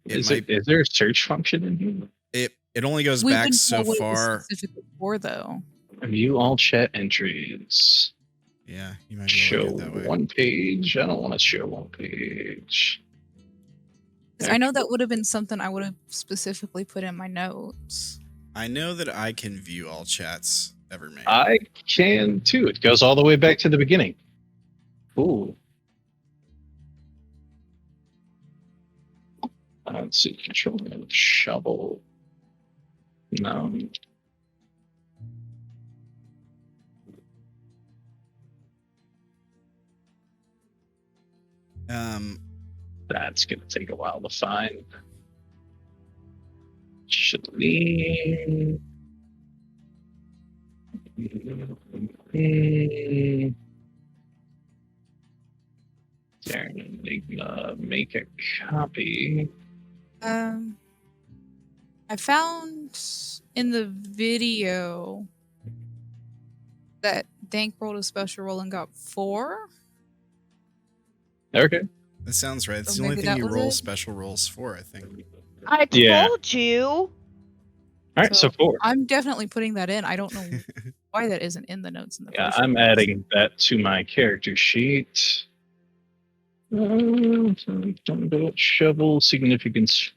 Speaker 3: Is there a search function in here?
Speaker 1: It only goes
Speaker 8: We
Speaker 1: back
Speaker 8: wouldn't
Speaker 1: so
Speaker 8: know what it was
Speaker 1: far.
Speaker 8: specifically for, though.
Speaker 3: View all chat entries.
Speaker 1: Yeah, you might be able
Speaker 3: Show
Speaker 1: to do it that way.
Speaker 3: one page. I don't want to show one page.
Speaker 8: 'Cause I know that would have been something I would have specifically put in my notes.
Speaker 1: I know that I can view all chats ever made.
Speaker 3: I can too. It goes all the way back to the beginning. Ooh. Let's see. Control the shovel. No. That's gonna take a while to find. Should be. Darren, Enigma, make a copy.
Speaker 8: I found in the video that Dank rolled a special roll and got 4.
Speaker 3: Okay.
Speaker 1: That sounds right. It's
Speaker 8: So
Speaker 1: the only
Speaker 8: maybe
Speaker 1: thing
Speaker 8: that
Speaker 1: you
Speaker 8: was
Speaker 1: roll
Speaker 8: it?
Speaker 1: special rolls for, I think.
Speaker 6: I
Speaker 3: Yeah.
Speaker 6: told you.
Speaker 3: All right, so 4.
Speaker 8: I'm definitely putting that in. I don't know why that isn't in the notes in the
Speaker 3: Yeah,
Speaker 8: first
Speaker 3: I'm
Speaker 8: place.
Speaker 3: adding that to my character sheet. Shovel significance.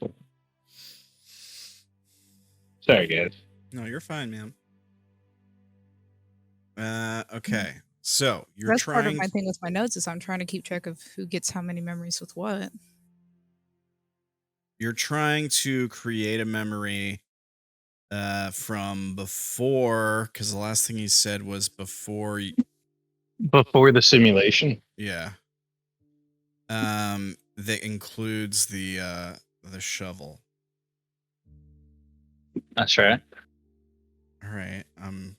Speaker 3: Sorry, guys.
Speaker 1: No, you're fine, man. Okay. So you're
Speaker 8: That's part of
Speaker 1: trying.
Speaker 8: my thing with my notes is I'm trying to keep track of who gets how many memories with what.
Speaker 1: You're trying to create a memory from before, because the last thing he said was before.
Speaker 3: Before the simulation.
Speaker 1: Yeah. That includes the shovel.
Speaker 3: That's right.
Speaker 1: All right. I'm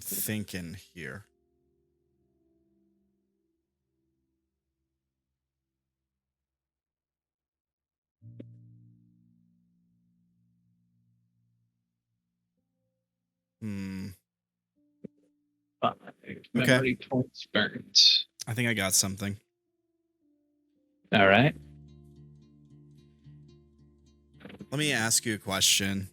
Speaker 1: thinking here.
Speaker 3: Memory points burned.
Speaker 1: I think I got something.
Speaker 3: All right.
Speaker 1: Let me ask you a question.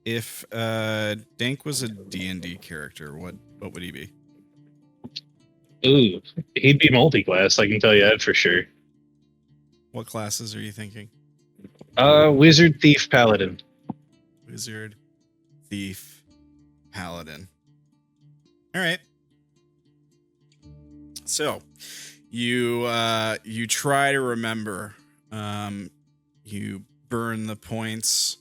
Speaker 1: If Dank was a D&D character, what would he be?
Speaker 3: Ooh, he'd be multi-class. I can tell you that for sure.
Speaker 1: What classes are you thinking?
Speaker 3: Wizard, thief, paladin.
Speaker 1: Wizard, thief, paladin. All right. So, you try to remember. You burn the points.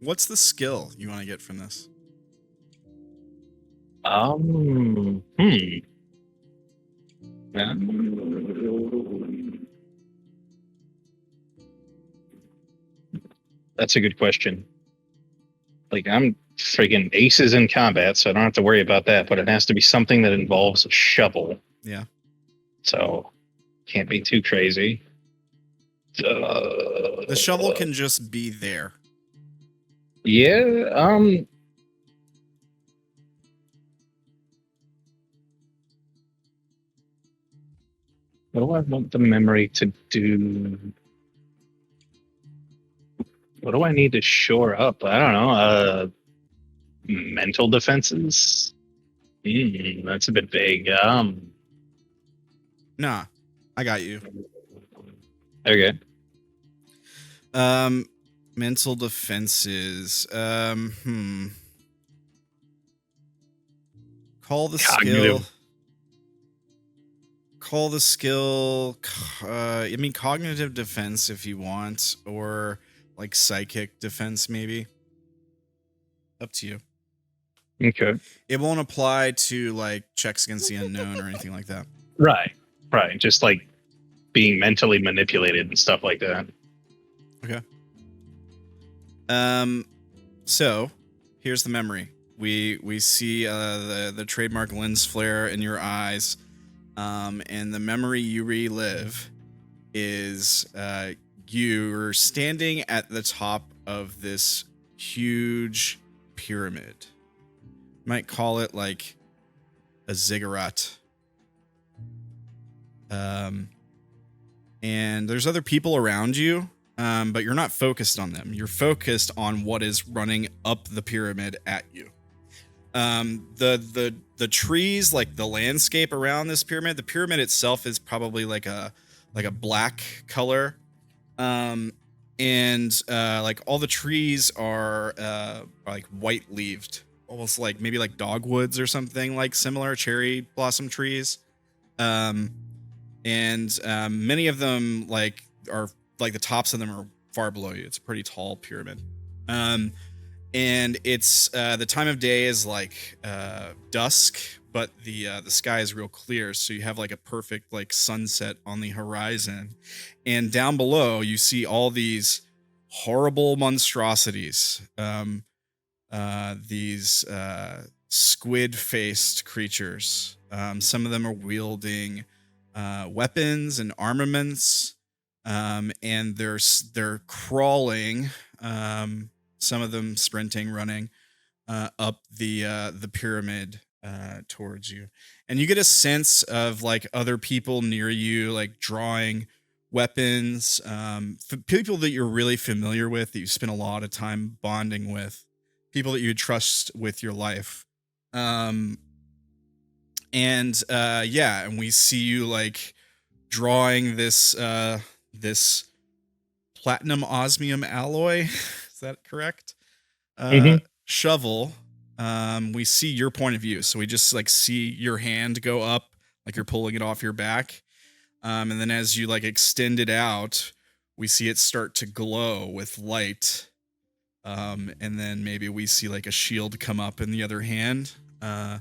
Speaker 1: What's the skill you want to get from this?
Speaker 3: That's a good question. Like, I'm friggin' aces in combat, so I don't have to worry about that, but it has to be something that involves a shovel.
Speaker 1: Yeah.
Speaker 3: So, can't be too crazy.
Speaker 1: The shovel can just be there.
Speaker 3: Yeah, what do I want the memory to do? What do I need to shore up? I don't know. Mental defenses? That's a bit vague.
Speaker 1: Nah, I got you.
Speaker 3: Okay.
Speaker 1: Mental defenses. Call the skill. Call the skill. I mean, cognitive defense if you want, or like psychic defense, maybe. Up to you.
Speaker 3: Okay.
Speaker 1: It won't apply to like checks against the unknown or anything like that.
Speaker 3: Right. Just like being mentally manipulated and stuff like that.
Speaker 1: Okay. So here's the memory. We see the trademark lens flare in your eyes. And the memory you relive is you're standing at the top of this huge pyramid. You might call it like a ziggurat. And there's other people around you, but you're not focused on them. You're focused on what is running up the pyramid at you. The trees, like the landscape around this pyramid, the pyramid itself is probably like a black color. And like all the trees are like white leaved, almost like maybe like dogwoods or something like similar, cherry blossom trees. And many of them like are like the tops of them are far below you. It's a pretty tall pyramid. And it's the time of day is like dusk, but the sky is real clear, so you have like a perfect like sunset on the horizon. And down below, you see all these horrible monstrosities, these squid-faced creatures. Some of them are wielding weapons and armaments, and they're crawling. Some of them sprinting, running up the pyramid towards you, and you get a sense of like other people near you, like drawing weapons, people that you're really familiar with, that you spend a lot of time bonding with, people that you trust with your life. And we see you like drawing this platinum osmium alloy. Is that correct? Shovel. We see your point of view, so we just like see your hand go up, like you're pulling it off your back. And then as you like extend it out, we see it start to glow with light. And then maybe we see like a shield come up in the other hand. And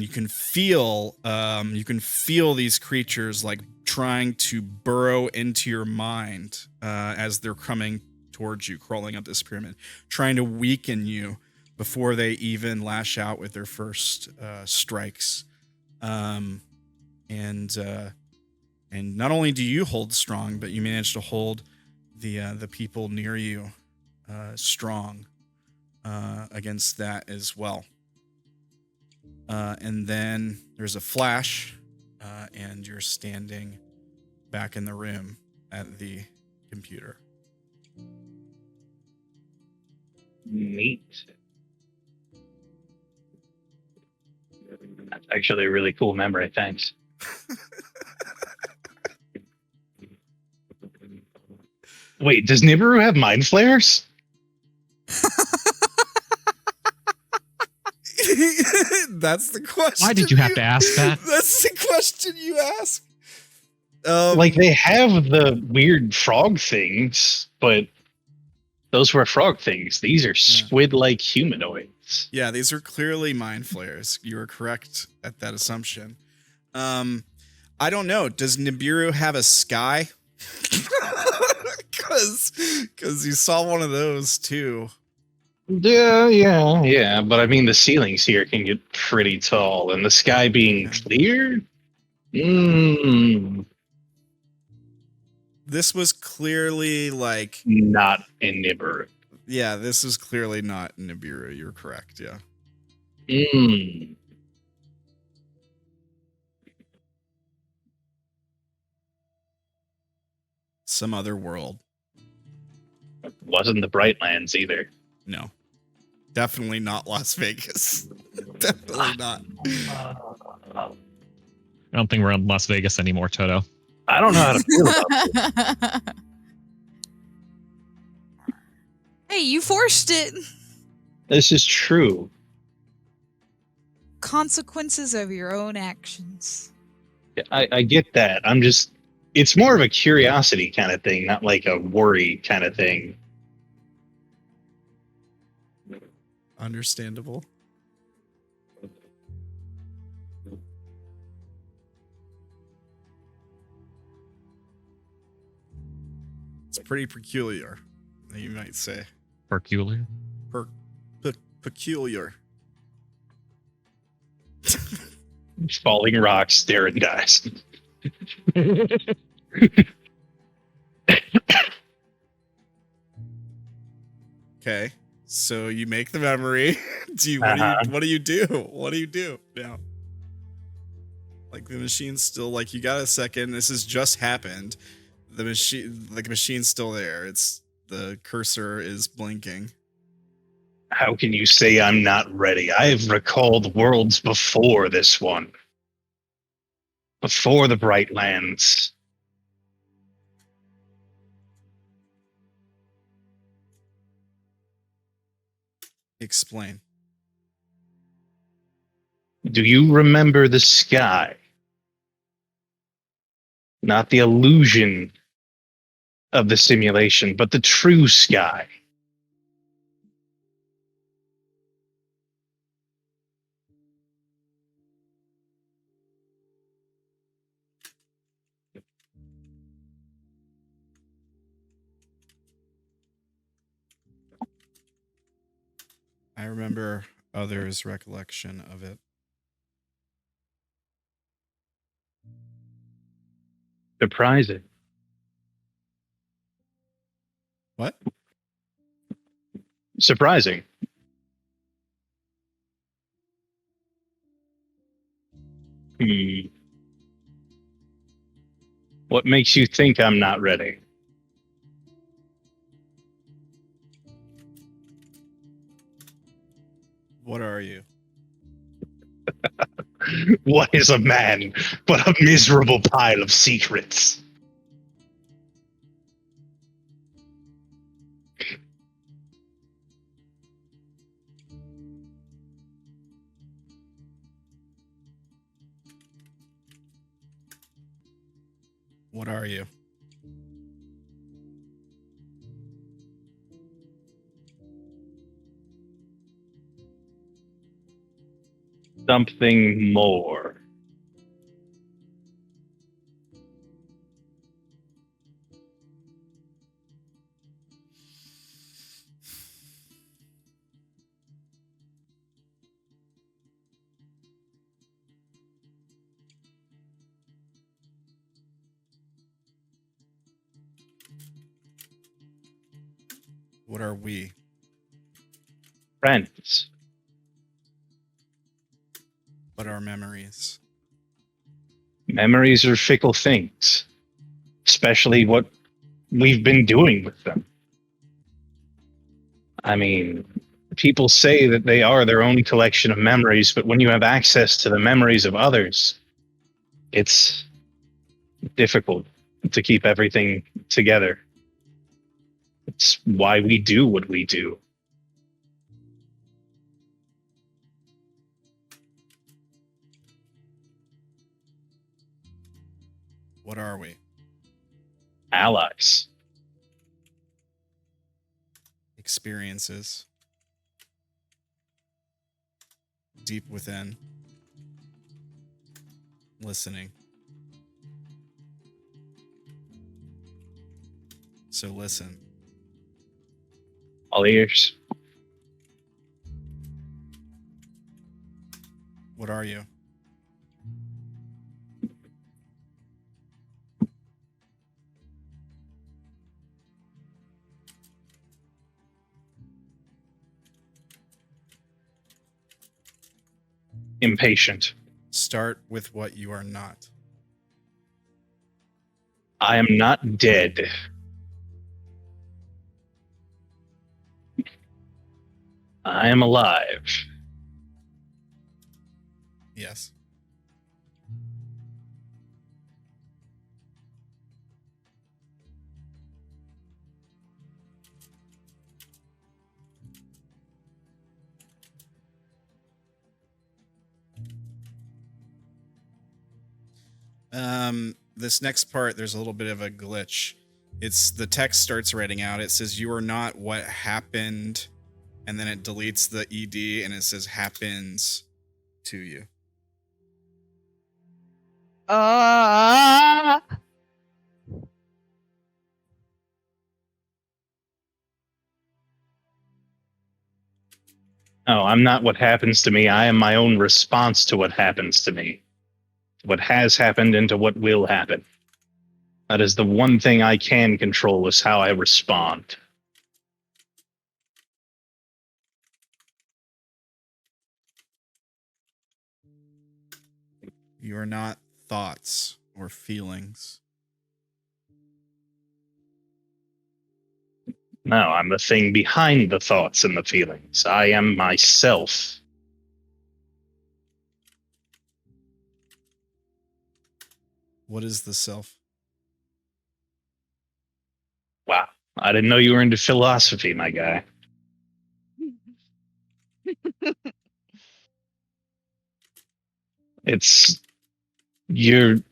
Speaker 1: you can feel these creatures like trying to burrow into your mind as they're coming towards you, crawling up this pyramid, trying to weaken you before they even lash out with their first strikes. And not only do you hold strong, but you manage to hold the people near you strong against that as well. And then there's a flash, and you're standing back in the room at the computer.
Speaker 3: Neat. That's actually a really cool memory. Thanks. Wait, does Nibiru have mind flares?
Speaker 1: That's the question.
Speaker 2: Why did you have to ask that?
Speaker 1: That's the question you ask.
Speaker 3: Like, they have the weird frog things, but those were frog things. These are squid-like humanoids.
Speaker 1: Yeah, these are clearly mind flares. You were correct at that assumption. I don't know. Does Nibiru have a sky? Because you saw one of those too.
Speaker 3: Yeah. But I mean, the ceilings here can get pretty tall, and the sky being clear?
Speaker 1: This was clearly like...
Speaker 3: not in Nibiru.
Speaker 1: Yeah, this is clearly not Nibiru. You're correct, yeah. Some other world.
Speaker 3: Wasn't the Brightlands either.
Speaker 1: No. Definitely not Las Vegas. Definitely not.
Speaker 2: I don't think we're in Las Vegas anymore, Toto.
Speaker 3: I don't know how to feel about this.
Speaker 8: Hey, you forced it.
Speaker 3: This is true.
Speaker 8: Consequences of your own actions.
Speaker 3: I get that. I'm just... It's more of a curiosity kind of thing, not like a worry kind of thing.
Speaker 1: Understandable. It's pretty peculiar, you might say.
Speaker 2: Peculiar?
Speaker 1: Peculiar.
Speaker 3: Falling rocks, Darren dies.
Speaker 1: Okay, so you make the memory. What do you do? What do you do now? Like, the machine's still like, you got a second. This has just happened. The machine's still there. The cursor is blinking.
Speaker 3: How can you say I'm not ready? I have recalled worlds before this one. Before the Brightlands.
Speaker 1: Explain.
Speaker 3: Do you remember the sky? Not the illusion of the simulation, but the true sky.
Speaker 1: I remember others' recollection of it.
Speaker 3: Surprising.
Speaker 1: What?
Speaker 3: Surprising. What makes you think I'm not ready?
Speaker 1: What are you?
Speaker 3: What is a man but a miserable pile of secrets?
Speaker 1: What are you?
Speaker 3: Something more.
Speaker 1: What are we?
Speaker 3: Friends.
Speaker 1: What are memories?
Speaker 3: Memories are fickle things, especially what we've been doing with them. I mean, people say that they are their own collection of memories, but when you have access to the memories of others, it's difficult to keep everything together. It's why we do what we do.
Speaker 1: What are we?
Speaker 3: Allies.
Speaker 1: Experiences. Deep within. Listening. So listen.
Speaker 3: All ears.
Speaker 1: What are you?
Speaker 3: Impatient.
Speaker 1: Start with what you are not.
Speaker 3: I am not dead. I am alive.
Speaker 1: Yes. This next part, there's a little bit of a glitch. It's the text starts writing out. It says you are not what happened, and then it deletes the ed and it says happens to you.
Speaker 3: No, I'm not what happens to me. I am my own response to what happens to me. What has happened and to what will happen. That is the one thing I can control, is how I respond.
Speaker 1: You are not thoughts or feelings.
Speaker 3: No, I'm the thing behind the thoughts and the feelings. I am myself.
Speaker 1: What is the self?
Speaker 3: Wow. I didn't know you were into philosophy, my guy. It's an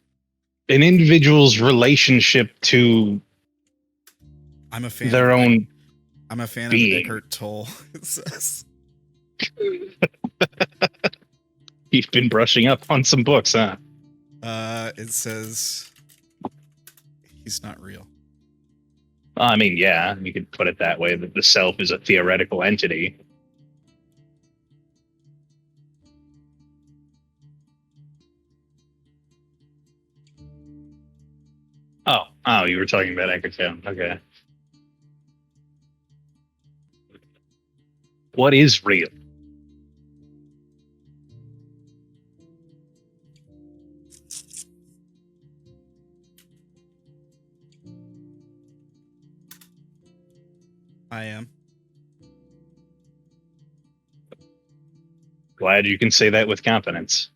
Speaker 3: individual's relationship to
Speaker 1: I'm a fan
Speaker 3: their
Speaker 1: of
Speaker 3: own
Speaker 1: I'm a fan
Speaker 3: being.
Speaker 1: of Eckhart Tolle. It says.
Speaker 3: You've been brushing up on some books, huh?
Speaker 1: It says he's not real.
Speaker 3: I mean, yeah, you could put it that way, that the self is a theoretical entity. Oh, you were talking about Eckhart Tolle. Okay. What is real?
Speaker 1: I am.
Speaker 3: Glad you can say that with confidence.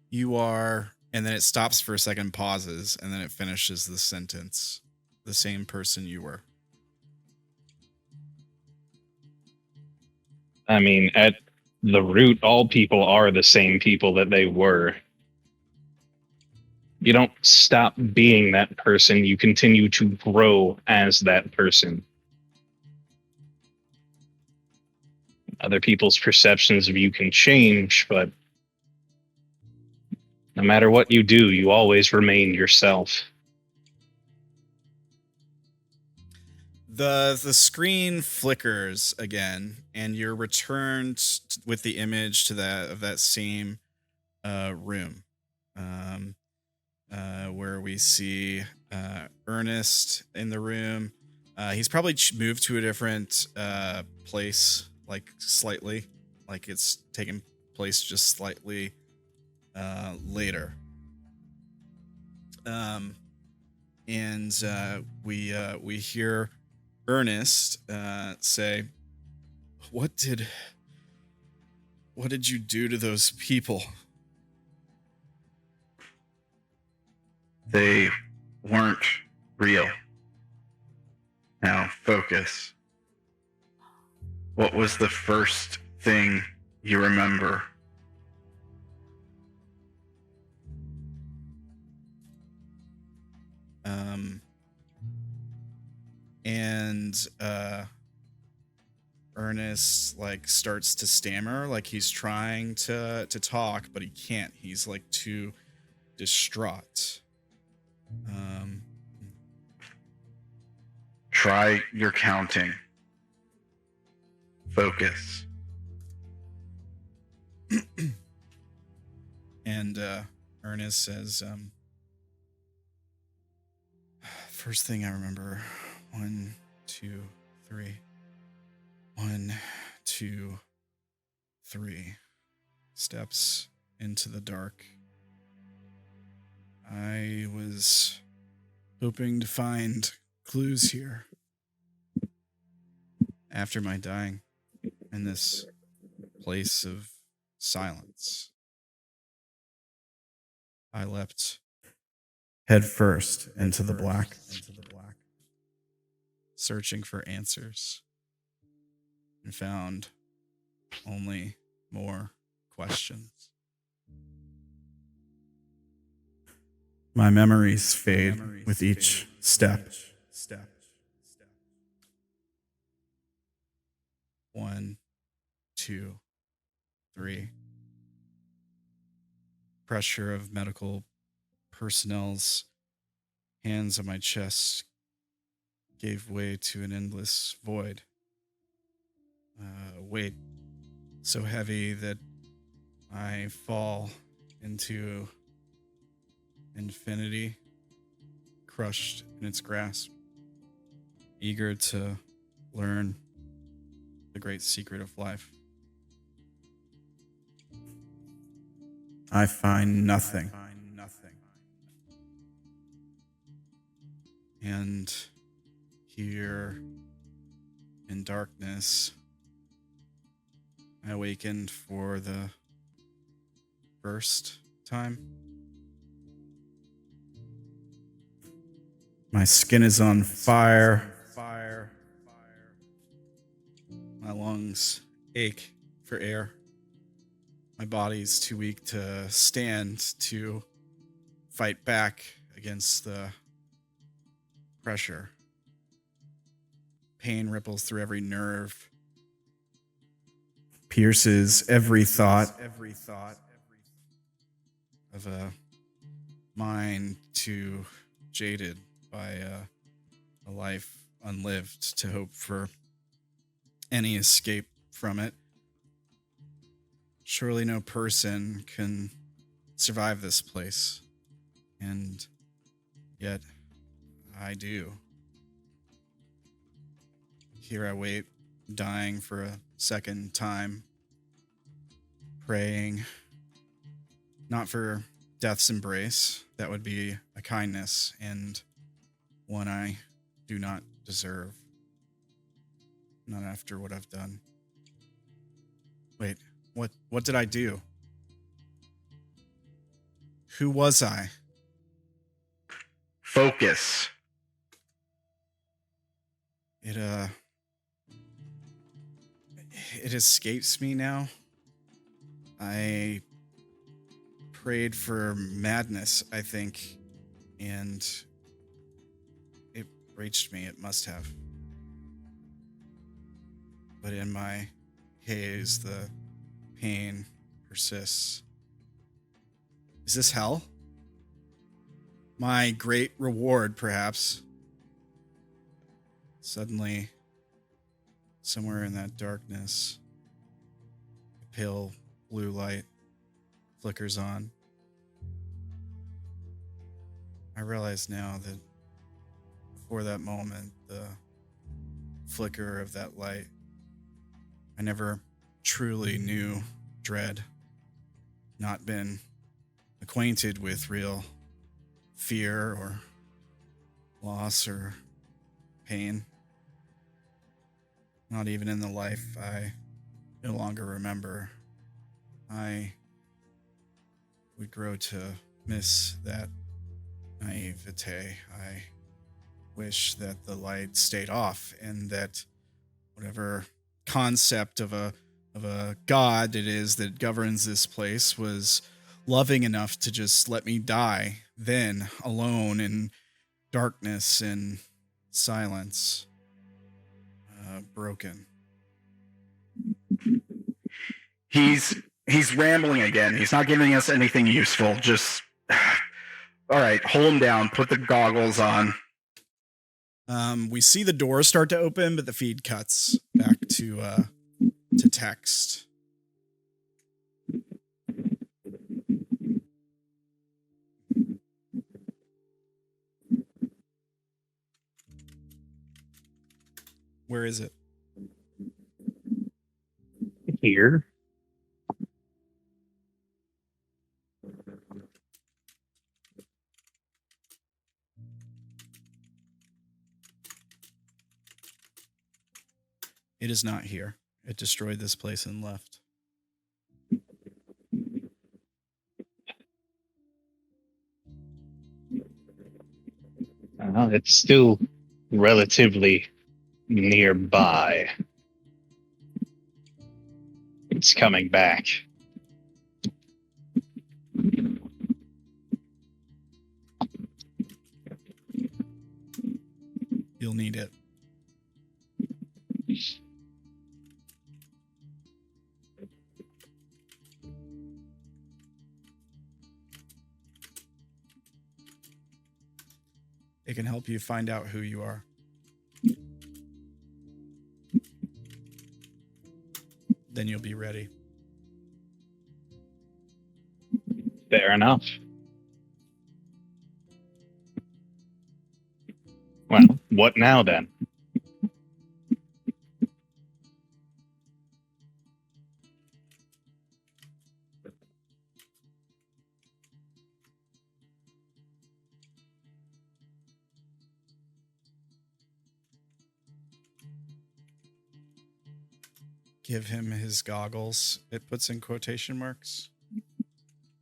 Speaker 1: You are, and then it stops for a second, pauses, and then it finishes the sentence. The same person you were.
Speaker 3: I mean, at the root, all people are the same people that they were. You don't stop being that person. You continue to grow as that person. Other people's perceptions of you can change, but no matter what you do, you always remain yourself.
Speaker 1: The screen flickers again, and you're returned with the image to that same room, where we see Earnest in the room. He's probably moved to a different place, like slightly, like it's taken place just slightly later. And we hear Earnest say, what did you do to those people?
Speaker 7: They weren't real. Now focus. What was the first thing you remember?
Speaker 1: And Earnest like starts to stammer, like he's trying to talk, but he can't. He's like too distraught.
Speaker 7: Try your counting. Focus.
Speaker 1: And Earnest says, first thing I remember, 1, 2, 3. 1, 2, 3. Steps into the dark. I was hoping to find clues here. After my dying in this place of silence, I leapt head first into the black, searching for answers, and found only more questions. My memories fade with each step. 1, 2, 3. Pressure of medical personnel's hands on my chest gave way to an endless void. Weight so heavy that I fall into infinity, crushed in its grasp, eager to learn the great secret of life. I find nothing. And here in darkness, I awakened for the first time. My skin is on fire. My lungs ache for air. My body's too weak to stand to fight back against the pressure. Pain ripples through every nerve, pierces every thought of a mind too jaded by a life unlived to hope for any escape from it. Surely no person can survive this place, and yet I do. here I wait, dying for a second time, praying, not for death's embrace. That would be a kindness and one I do not deserve. Not after what I've done. Wait, what did I do? Who was I?
Speaker 7: Focus.
Speaker 1: It escapes me now. I prayed for madness, I think, and it reached me. It must have. But in my haze, the pain persists. Is this hell? My great reward, perhaps. Suddenly, somewhere in that darkness, a pale blue light flickers on. I realize now that before that moment, the flicker of that light, I never truly knew dread, not been acquainted with real fear or loss or pain. Not even in the life I no longer remember. I would grow to miss that naivete. I wish that the light stayed off and that whatever concept of a god it is that governs this place was loving enough to just let me die then, alone in darkness and silence, broken.
Speaker 7: He's rambling again. He's not giving us anything useful. Just all right, hold him down. Put the goggles on.
Speaker 1: We see the doors start to open, but the feed cuts back to text. Where is it?
Speaker 3: Here.
Speaker 1: It is not here. It destroyed this place and left.
Speaker 3: It's still relatively nearby. It's coming back.
Speaker 1: You'll need it. It can help you find out who you are. Then you'll be ready.
Speaker 3: Fair enough. Well, what now then?
Speaker 1: Give him his goggles. It puts in quotation marks.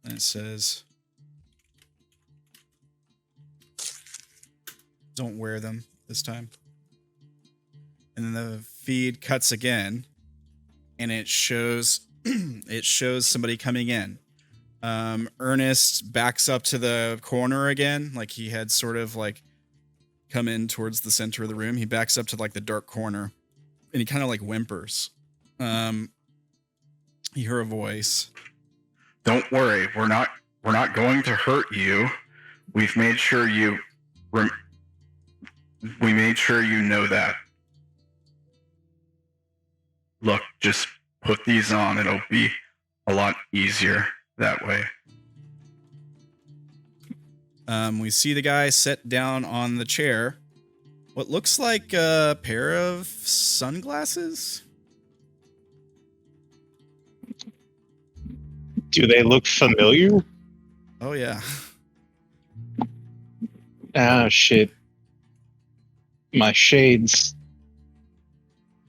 Speaker 1: And it says, don't wear them this time. And then the feed cuts again. And it shows somebody coming in. Ernest backs up to the corner again. Like he had sort of like come in towards the center of the room. He backs up to like the dark corner. And he kind of like whimpers. You hear a voice.
Speaker 7: Don't worry, we're not going to hurt you. We've made sure you we made sure you know that. Look, just put these on. It'll be a lot easier that way.
Speaker 1: We see the guy sit down on the chair, what looks like a pair of sunglasses.
Speaker 3: Do they look familiar?
Speaker 1: Oh yeah.
Speaker 3: Ah, shit. My shades.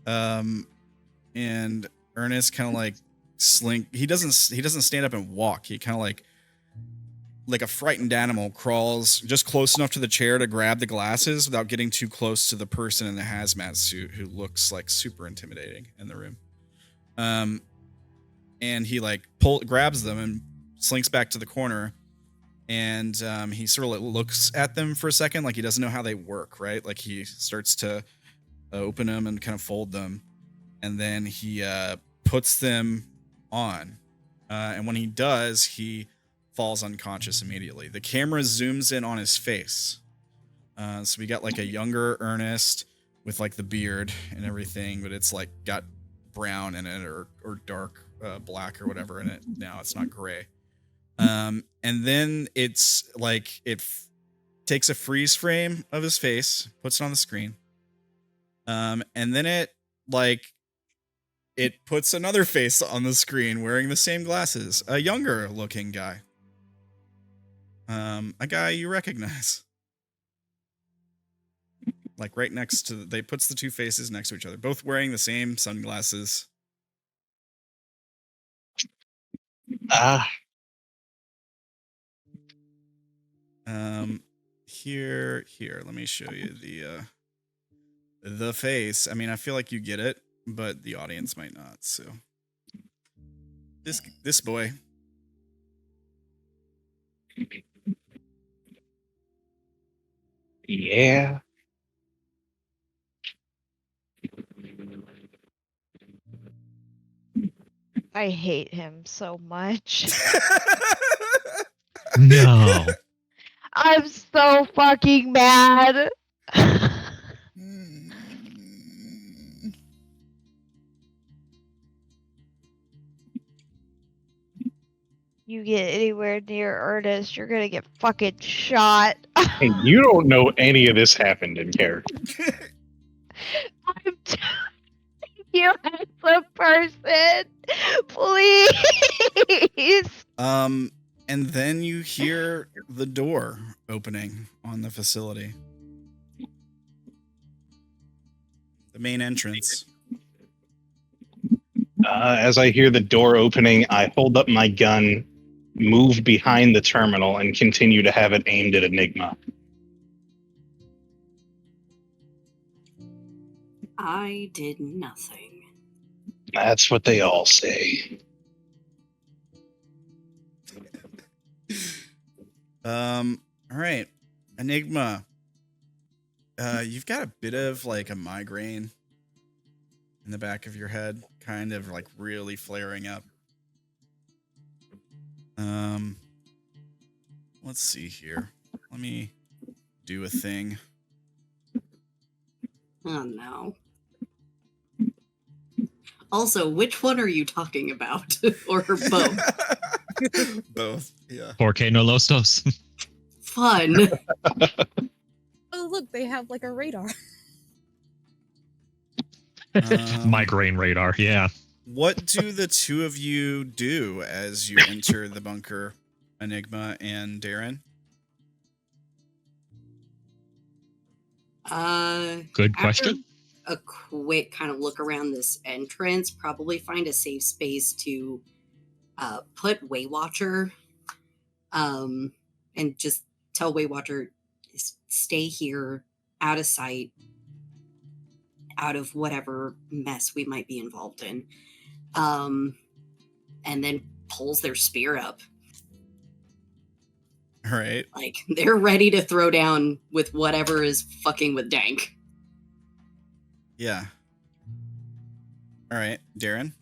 Speaker 1: And Earnest kind of like slink. He doesn't stand up and walk. He kind of like a frightened animal crawls just close enough to the chair to grab the glasses without getting too close to the person in the hazmat suit who looks like super intimidating in the room. And he like grabs them and slinks back to the corner. And he sort of like looks at them for a second, like he doesn't know how they work, right? Like he starts to open them and kind of fold them. And then he puts them on. And when he does, he falls unconscious immediately. The camera zooms in on his face. So we got like a younger Earnest with like the beard and everything, but it's like got brown in it or dark black or whatever in it. Now it's not gray. And then it's like takes a freeze frame of his face, puts it on the screen. And then it puts another face on the screen wearing the same glasses, a younger looking guy. A guy you recognize. Like right next to, they puts the two faces next to each other, both wearing the same sunglasses.
Speaker 3: Ah.
Speaker 1: Here, let me show you the face. I mean, I feel like you get it, but the audience might not. So this boy.
Speaker 3: Yeah.
Speaker 6: I hate him so much.
Speaker 2: No.
Speaker 6: I'm so fucking mad. You get anywhere near Ernest, you're gonna get fucking shot.
Speaker 3: Hey, you don't know any of this happened in character.
Speaker 6: I'm telling you as a person, please.
Speaker 1: And then you hear the door opening on the facility. The main entrance.
Speaker 3: As I hear the door opening, I hold up my gun, move behind the terminal, and continue to have it aimed at Enigma.
Speaker 5: I did nothing.
Speaker 3: That's what they all say.
Speaker 1: All right, Enigma. You've got a bit of like a migraine in the back of your head, kind of like really flaring up. Let's see here. Let me do a thing.
Speaker 5: Oh no. Also, which one are you talking about? Or both?
Speaker 1: Both, yeah.
Speaker 2: 4K no los dos.
Speaker 5: Fun.
Speaker 8: Oh, look, they have like a radar.
Speaker 2: Migraine radar, yeah.
Speaker 1: What do the two of you do as you enter the bunker, Enigma and Darren?
Speaker 2: Good question.
Speaker 5: A quick kind of look around this entrance, probably find a safe space to put Waywatcher, and just tell Waywatcher, stay here, out of sight, out of whatever mess we might be involved in. And then pulls their spear up.
Speaker 1: All right.
Speaker 5: Like, they're ready to throw down with whatever is fucking with Dank.
Speaker 1: Yeah. All right, Darren.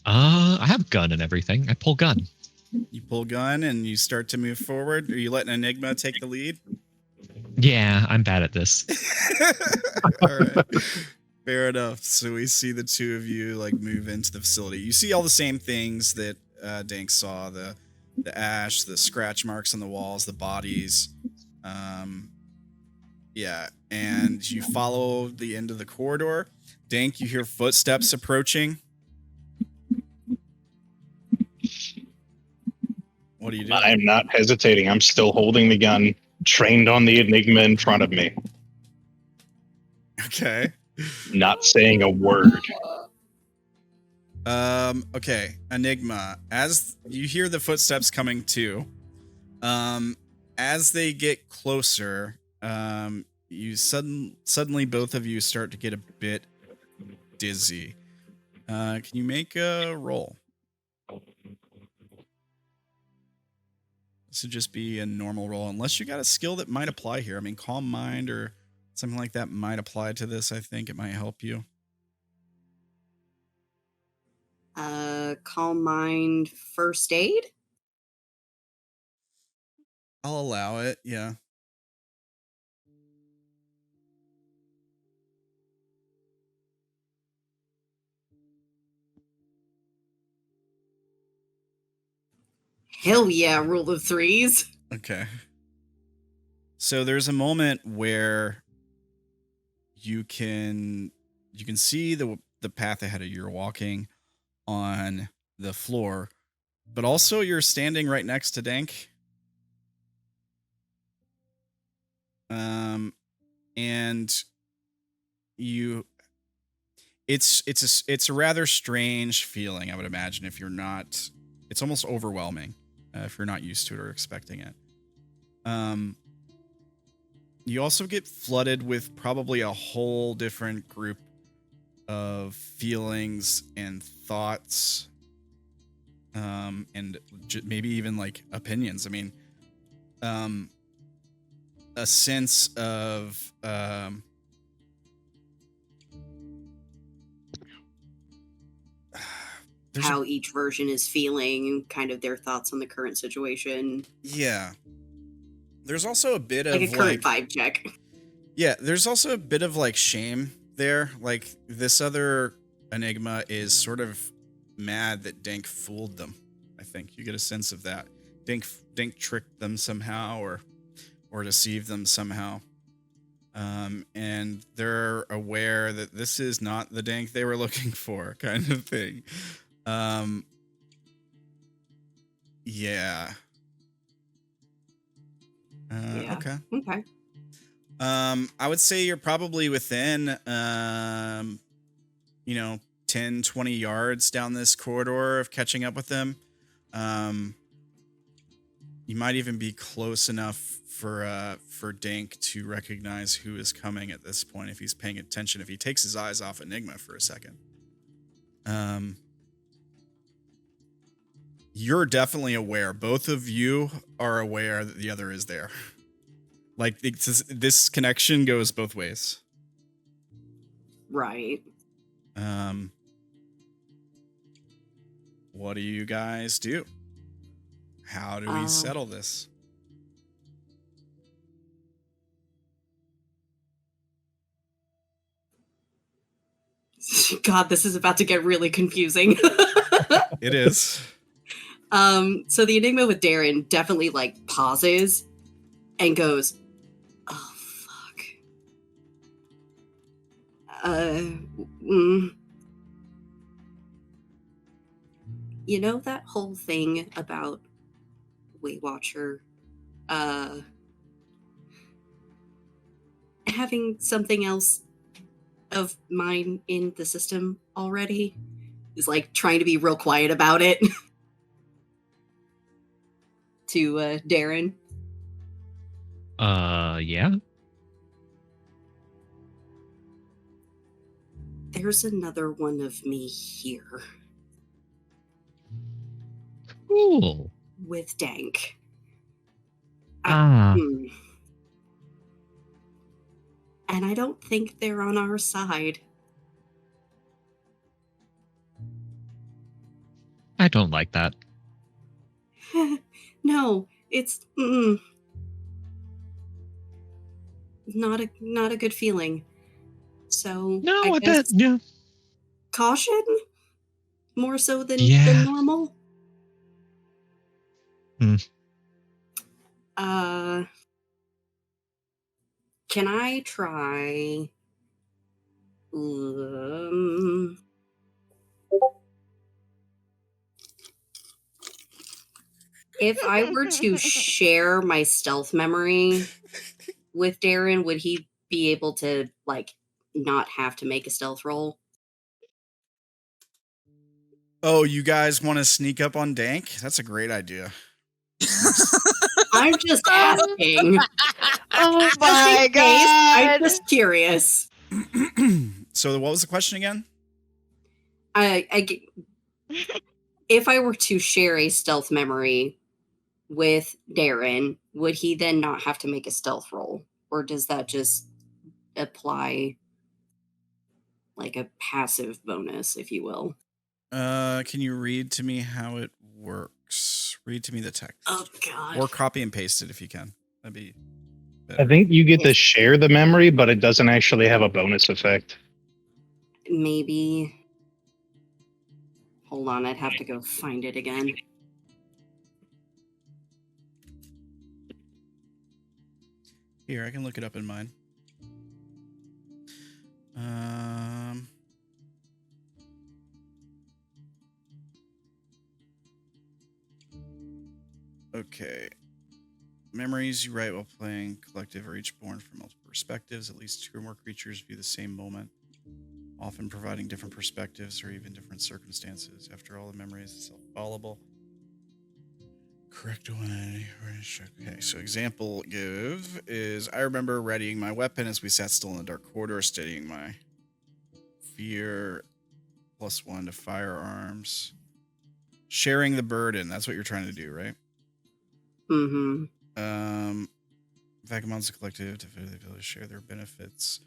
Speaker 2: I have gun and everything. I pull gun.
Speaker 1: You pull gun and you start to move forward. Are you letting Enigma take the lead?
Speaker 2: Yeah, I'm bad at this.
Speaker 1: All right. Fair enough. So we see the two of you like move into the facility. You see all the same things that Dank saw, the ash, the scratch marks on the walls, the bodies. Yeah, and you follow the end of the corridor. Dank, you hear footsteps approaching. What are you doing?
Speaker 3: I'm not hesitating. I'm still holding the gun, trained on the Enigma in front of me.
Speaker 1: Okay.
Speaker 3: Not saying a word.
Speaker 1: Okay, Enigma. As you hear the footsteps coming too, as they get closer, you suddenly both of you start to get a bit dizzy. Can you make a roll? This would just be a normal roll, unless you got a skill that might apply here. I mean, Calm Mind or something like that might apply to this. I think it might help you.
Speaker 5: Calm Mind First Aid?
Speaker 1: I'll allow it, yeah.
Speaker 5: Hell yeah, rule of threes.
Speaker 1: Okay. So there's a moment where you can see the path ahead of you. You're walking on the floor, but also you're standing right next to Dank. And you it's a rather strange feeling, I would imagine, if you're not. It's almost overwhelming if you're not used to it or expecting it. You also get flooded with probably a whole different group of feelings and thoughts, and maybe even like opinions. I mean, a sense of
Speaker 5: how each version is feeling, kind of their thoughts on the current situation.
Speaker 1: Yeah. There's also a bit of
Speaker 5: like a current vibe check.
Speaker 1: Yeah, there's also a bit of like shame there. Like this other Enigma is sort of mad that Dank fooled them. I think you get a sense of that. Dank tricked them somehow or deceived them somehow. And they're aware that this is not the Dank they were looking for, kind of thing. Yeah.
Speaker 5: Yeah.
Speaker 1: Okay. I would say you're probably within, 10, 20 yards down this corridor of catching up with them. You might even be close enough for Dank to recognize who is coming at this point if he's paying attention, if he takes his eyes off Enigma for a second. You're definitely aware. Both of you are aware that the other is there. Like, this connection goes both ways.
Speaker 5: Right.
Speaker 1: What do you guys do? How do we settle this?
Speaker 5: God, this is about to get really confusing.
Speaker 1: It is.
Speaker 5: So the Enigma with Darren definitely like pauses and goes, "Oh fuck." You know that whole thing about Weight Watcher having something else of mine in the system already? Is like trying to be real quiet about it. To Darren.
Speaker 2: Yeah.
Speaker 5: There's another one of me here.
Speaker 2: Cool.
Speaker 5: With Dank.
Speaker 2: Ah.
Speaker 5: And I don't think they're on our side.
Speaker 2: I don't like that.
Speaker 5: No, it's not a good feeling. So
Speaker 2: no, I bet. Yeah.
Speaker 5: Caution, more so than normal. Can I try... if I were to share my stealth memory with Darren, would he be able to, like, not have to make a stealth roll?
Speaker 1: Oh, you guys want to sneak up on Dank? That's a great idea.
Speaker 5: I'm just asking.
Speaker 6: Oh
Speaker 5: Just
Speaker 6: my
Speaker 5: in case, I'm
Speaker 6: god.
Speaker 5: just curious.
Speaker 1: So what was the question again?
Speaker 5: If I were to share a stealth memory with Darren, would he then not have to make a stealth roll? Or does that just apply like a passive bonus, if you will?
Speaker 1: Can you read to me how it works? Read to me the text.
Speaker 5: Oh, God.
Speaker 1: Or copy and paste it if you can. That'd be better.
Speaker 3: I think you get to share the memory, but it doesn't actually have a bonus effect.
Speaker 5: Maybe. Hold on, I'd have to go find it again.
Speaker 1: Here, I can look it up in mine. Okay. Memories you write while playing collective are each born from multiple perspectives. At least 2 or more creatures view the same moment, often providing different perspectives or even different circumstances. After all, the memory is self-followable. Correct one. Okay, so example give is, I remember readying my weapon as we sat still in the dark corridor, studying my fear +1 to firearms. Sharing the burden. That's what you're trying to do, right?
Speaker 5: Mm-hmm.
Speaker 1: Vagabonds collective to the ability to share their benefits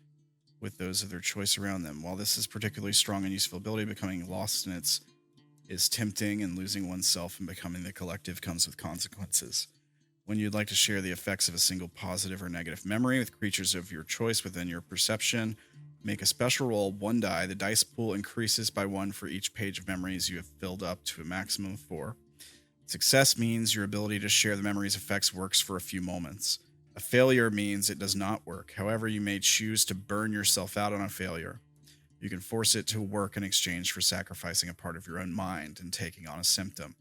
Speaker 1: with those of their choice around them. While this is particularly strong and useful ability, becoming lost in its is tempting, and losing oneself and becoming the collective comes with consequences. When you'd like to share the effects of a single positive or negative memory with creatures of your choice within your perception, make a special roll, 1 die. The dice pool increases by 1 for each page of memories you have filled up to a maximum of 4. Success means your ability to share the memory's effects works for a few moments. A failure means it does not work. However, you may choose to burn yourself out on a failure. You can force it to work in exchange for sacrificing a part of your own mind and taking on a symptom.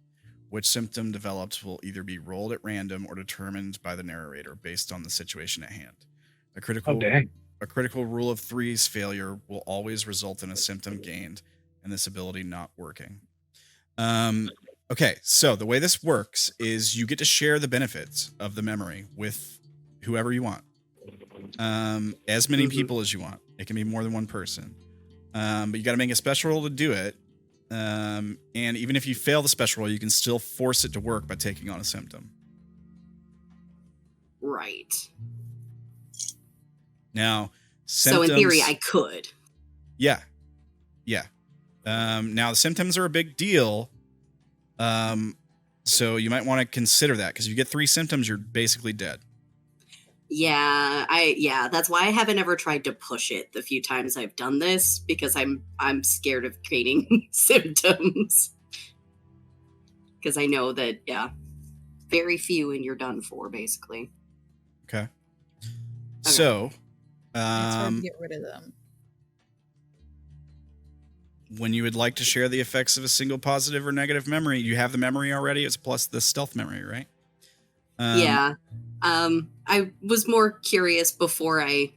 Speaker 1: Which symptom developed will either be rolled at random or determined by the narrator based on the situation at hand. A critical rule of 3's failure will always result in a symptom gained and this ability not working. Okay, so the way this works is you get to share the benefits of the memory with whoever you want. As many people as you want. It can be more than one person. But you got to make a special roll to do it. And even if you fail the special roll, you can still force it to work by taking on a symptom.
Speaker 5: Right.
Speaker 1: Now, symptoms,
Speaker 5: so in theory, I could.
Speaker 1: Yeah. Yeah. Now, the symptoms are a big deal. So you might want to consider that, because if you get 3 symptoms, you're basically dead.
Speaker 5: Yeah, that's why I haven't ever tried to push it the few times I've done this, because I'm scared of creating symptoms. Because I know that, very few and you're done for, basically.
Speaker 1: Okay. So,
Speaker 8: It's hard to get rid of them.
Speaker 1: When you would like to share the effects of a single positive or negative memory, you have the memory already. It's plus the stealth memory, right?
Speaker 5: Yeah. I was more curious before I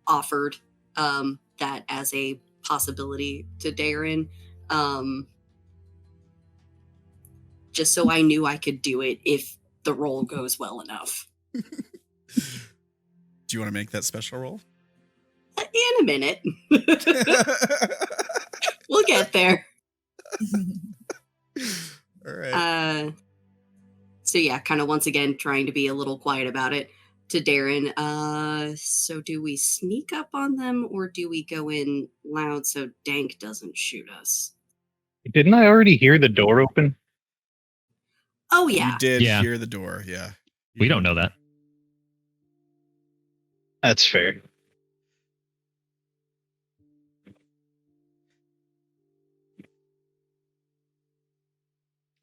Speaker 5: offered that as a possibility to Darren. Just so I knew I could do it if the roll goes well enough.
Speaker 1: Do you want to make that special roll?
Speaker 5: In a minute. We'll get there.
Speaker 1: All right.
Speaker 5: So yeah, kind of once again trying to be a little quiet about it to Darren. So do we sneak up on them or do we go in loud so Dank doesn't shoot us?
Speaker 3: Didn't I already hear the door open?
Speaker 5: Oh yeah.
Speaker 1: You did hear the door, yeah.
Speaker 2: We don't know that.
Speaker 3: That's fair.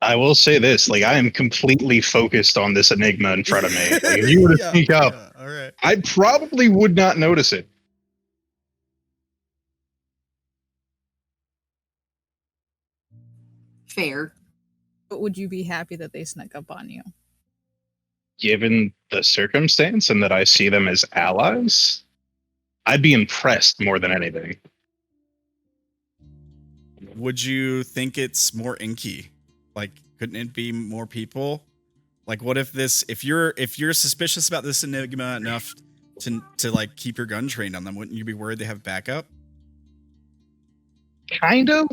Speaker 3: I will say this, like, I am completely focused on this Enigma in front of me. Like, if you were to sneak up,
Speaker 1: all right.
Speaker 3: I probably would not notice it.
Speaker 5: Fair.
Speaker 8: But would you be happy that they snuck up on you?
Speaker 3: Given the circumstance and that I see them as allies, I'd be impressed more than anything.
Speaker 1: Would you think it's more inky? Like, couldn't it be more people? Like, what if if you're suspicious about this Enigma enough to like keep your gun trained on them, wouldn't you be worried they have backup?
Speaker 3: Kind of,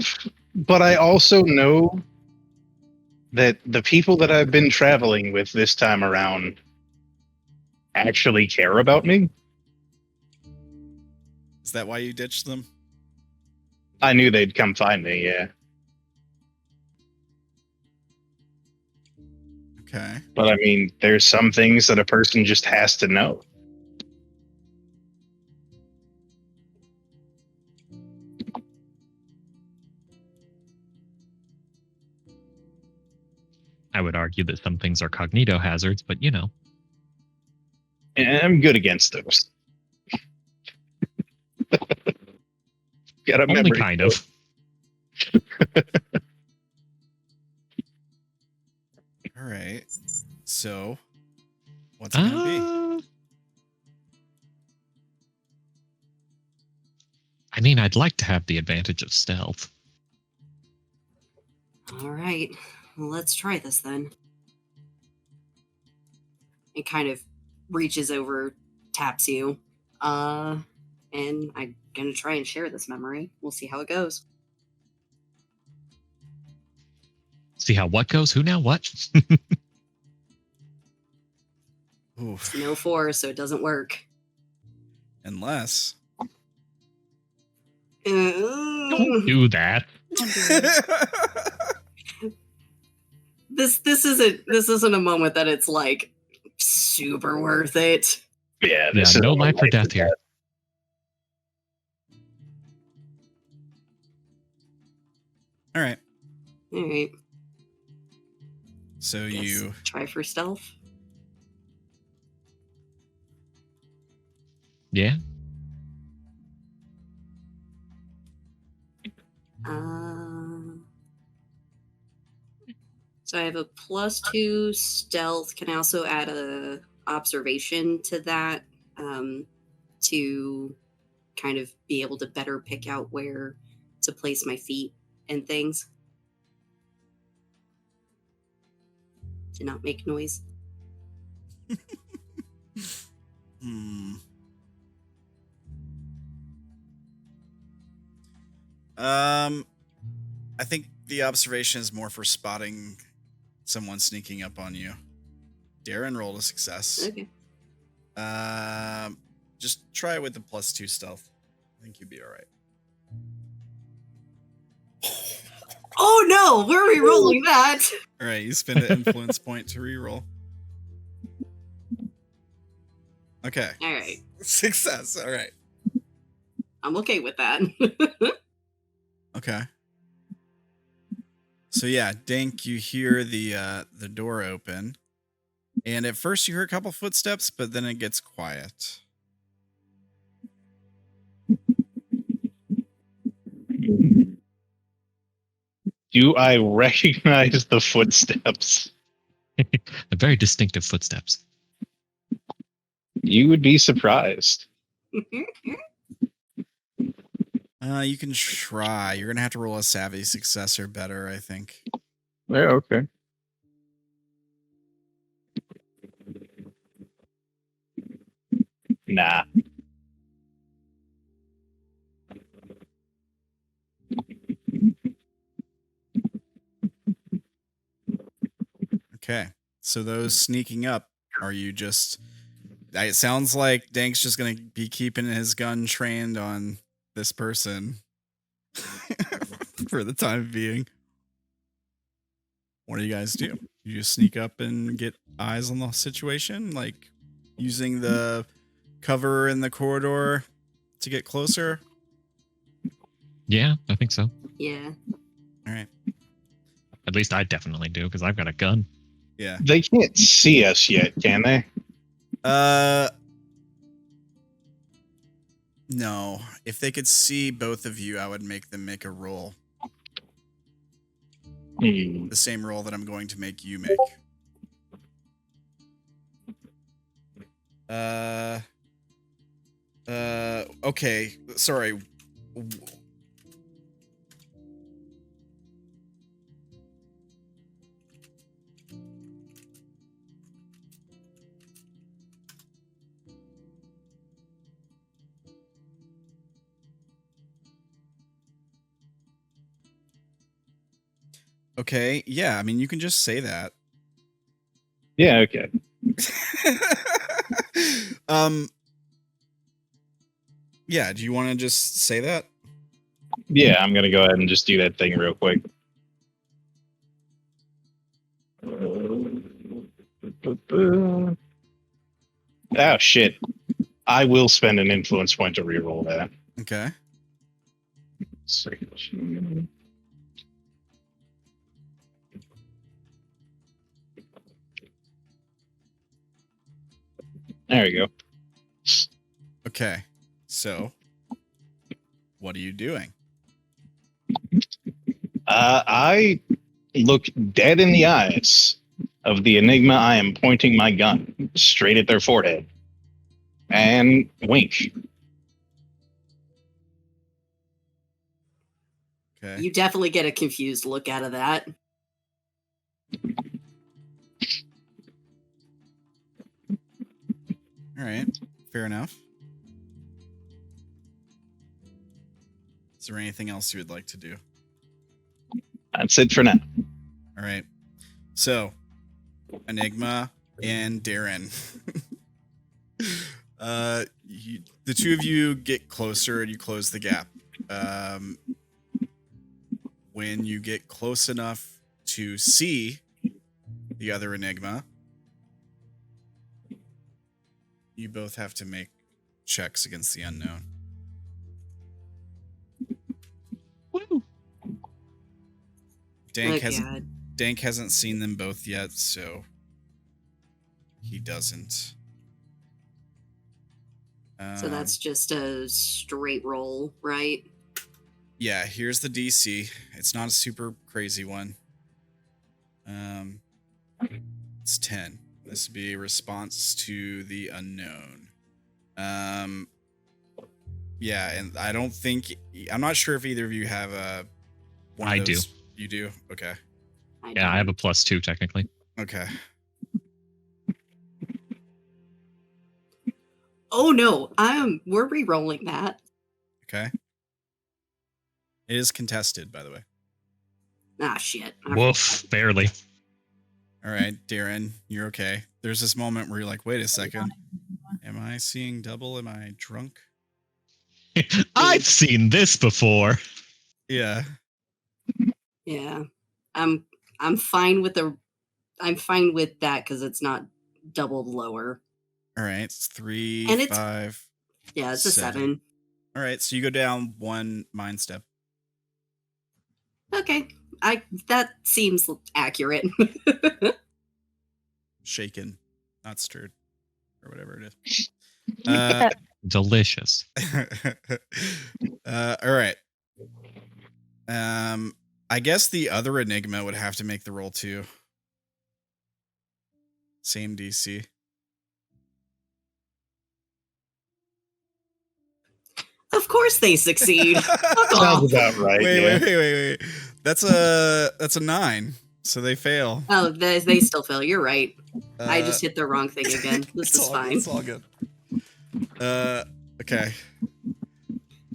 Speaker 3: but I also know that the people that I've been traveling with this time around actually care about me.
Speaker 1: Is that why you ditched them?
Speaker 3: I knew they'd come find me, yeah.
Speaker 1: Okay.
Speaker 3: But I mean, there's some things that a person just has to know.
Speaker 2: I would argue that some things are cognito hazards, but you know.
Speaker 3: And I'm good against those. Got a
Speaker 2: Only
Speaker 3: memory.
Speaker 2: kind of.
Speaker 1: All right. So, what's it gonna be?
Speaker 2: I mean, I'd like to have the advantage of stealth.
Speaker 5: All right. Well, let's try this then. It kind of reaches over, taps you. And I'm going to try and share this memory. We'll see how it goes.
Speaker 2: See how what goes? Who now? What?
Speaker 1: Oof.
Speaker 5: It's no 4, so it doesn't work.
Speaker 1: Unless.
Speaker 2: Don't do that.
Speaker 5: This isn't a moment that it's like super worth it.
Speaker 3: Yeah,
Speaker 2: Yeah,
Speaker 3: this is
Speaker 2: no life or death here.
Speaker 1: All right.
Speaker 5: All right.
Speaker 1: So
Speaker 5: Guess
Speaker 1: you
Speaker 5: try for stealth.
Speaker 2: Yeah.
Speaker 5: So I have a +2 stealth. Can I also add a observation to that to kind of be able to better pick out where to place my feet and things? To not make noise.
Speaker 1: I think the observation is more for spotting someone sneaking up on you. Darren rolled a success.
Speaker 5: Okay.
Speaker 1: Just try it with the +2 stealth. I think you'd be all right.
Speaker 5: Oh no! Where are we rolling that?
Speaker 1: All right, you spend an influence point to reroll. Okay.
Speaker 5: All right.
Speaker 1: Success. All right.
Speaker 5: I'm okay with that.
Speaker 1: Okay. So yeah, Dank, you hear the door open, and at first you hear a couple footsteps, but then it gets quiet.
Speaker 3: Do I recognize the footsteps?
Speaker 2: The very distinctive footsteps.
Speaker 3: You would be surprised.
Speaker 1: You can try. You're gonna have to roll a savvy success or better, I think.
Speaker 3: Yeah, okay. Nah.
Speaker 1: Okay. So those sneaking up, are you just... It sounds like Dank's just going to be keeping his gun trained on this person for the time being. What do you guys do? You just sneak up and get eyes on the situation? Like using the cover in the corridor to get closer?
Speaker 2: Yeah, I think so.
Speaker 5: Yeah.
Speaker 1: All right.
Speaker 2: At least I definitely do, because I've got a gun.
Speaker 1: Yeah.
Speaker 3: They can't see us yet, can they?
Speaker 1: No. If they could see both of you, I would make them make a roll.
Speaker 3: Hmm.
Speaker 1: The same roll that I'm going to make you make. Okay. Sorry. Okay, yeah, I mean, you can just say that.
Speaker 3: Yeah, okay.
Speaker 1: Yeah, do you want to just say that?
Speaker 3: Yeah, I'm gonna go ahead and just do that thing real quick. Oh shit. I will spend an influence point to reroll that.
Speaker 1: Okay.
Speaker 3: There we go.
Speaker 1: Okay. So, what are you doing?
Speaker 3: I look dead in the eyes of the Enigma. I am pointing my gun straight at their forehead and wink.
Speaker 1: Okay.
Speaker 5: You definitely get a confused look out of that.
Speaker 1: All right. Fair enough. Is there anything else you would like to do?
Speaker 3: That's it for now.
Speaker 1: All right. So, Enigma and Darren. The two of you get closer and you close the gap. When you get close enough to see the other Enigma, you both have to make checks against the unknown.
Speaker 2: Woo.
Speaker 1: Dank
Speaker 5: Oh,
Speaker 1: hasn't
Speaker 5: God.
Speaker 1: Dank hasn't seen them both yet, so he doesn't.
Speaker 5: So that's just a straight roll, right?
Speaker 1: Yeah, here's the DC. It's not a super crazy one. It's 10. This would be a response to the unknown. Yeah, and I don't think I'm not sure if either of you have a one
Speaker 2: I
Speaker 1: of those.
Speaker 2: do.
Speaker 1: You do? Okay.
Speaker 2: Yeah, I have a +2 technically.
Speaker 1: Okay.
Speaker 5: Oh no, we're re-rolling that.
Speaker 1: Okay. It is contested, by the way.
Speaker 5: Ah shit.
Speaker 2: Woof, barely.
Speaker 1: All right, Darren, you're okay. There's this moment where you're like, wait a second. Am I seeing double? Am I drunk?
Speaker 2: I've seen this before.
Speaker 1: Yeah.
Speaker 5: Yeah. I'm fine with that because it's not doubled lower.
Speaker 1: All right, it's 3,
Speaker 5: And it's-
Speaker 1: 5.
Speaker 5: Yeah, it's a 7.
Speaker 1: All right, so you go down 1 mind step.
Speaker 5: Okay. That seems accurate.
Speaker 1: Shaken, not stirred, or whatever it is.
Speaker 2: Delicious.
Speaker 1: All right. I guess the other Enigma would have to make the roll too. Same DC.
Speaker 5: Of course they succeed. Fuck off.
Speaker 3: Sounds about right. Yeah.
Speaker 1: Wait. That's a 9. So they fail.
Speaker 5: Oh, they still fail. You're right. I just hit the wrong thing again. This is fine.
Speaker 1: It's all good. Okay.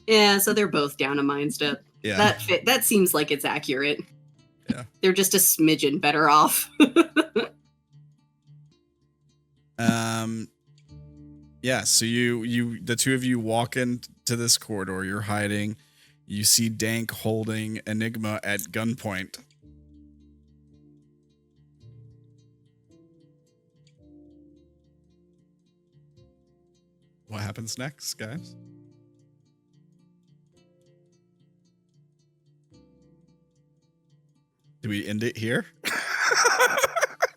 Speaker 5: Yeah, so they're both down a mind step.
Speaker 1: Yeah.
Speaker 5: That seems like it's accurate.
Speaker 1: Yeah.
Speaker 5: They're just a smidgen better off.
Speaker 1: Yeah, so you the two of you walk into this corridor, you're hiding. You see Dank holding Enigma at gunpoint. What happens next, guys? Do we end it here?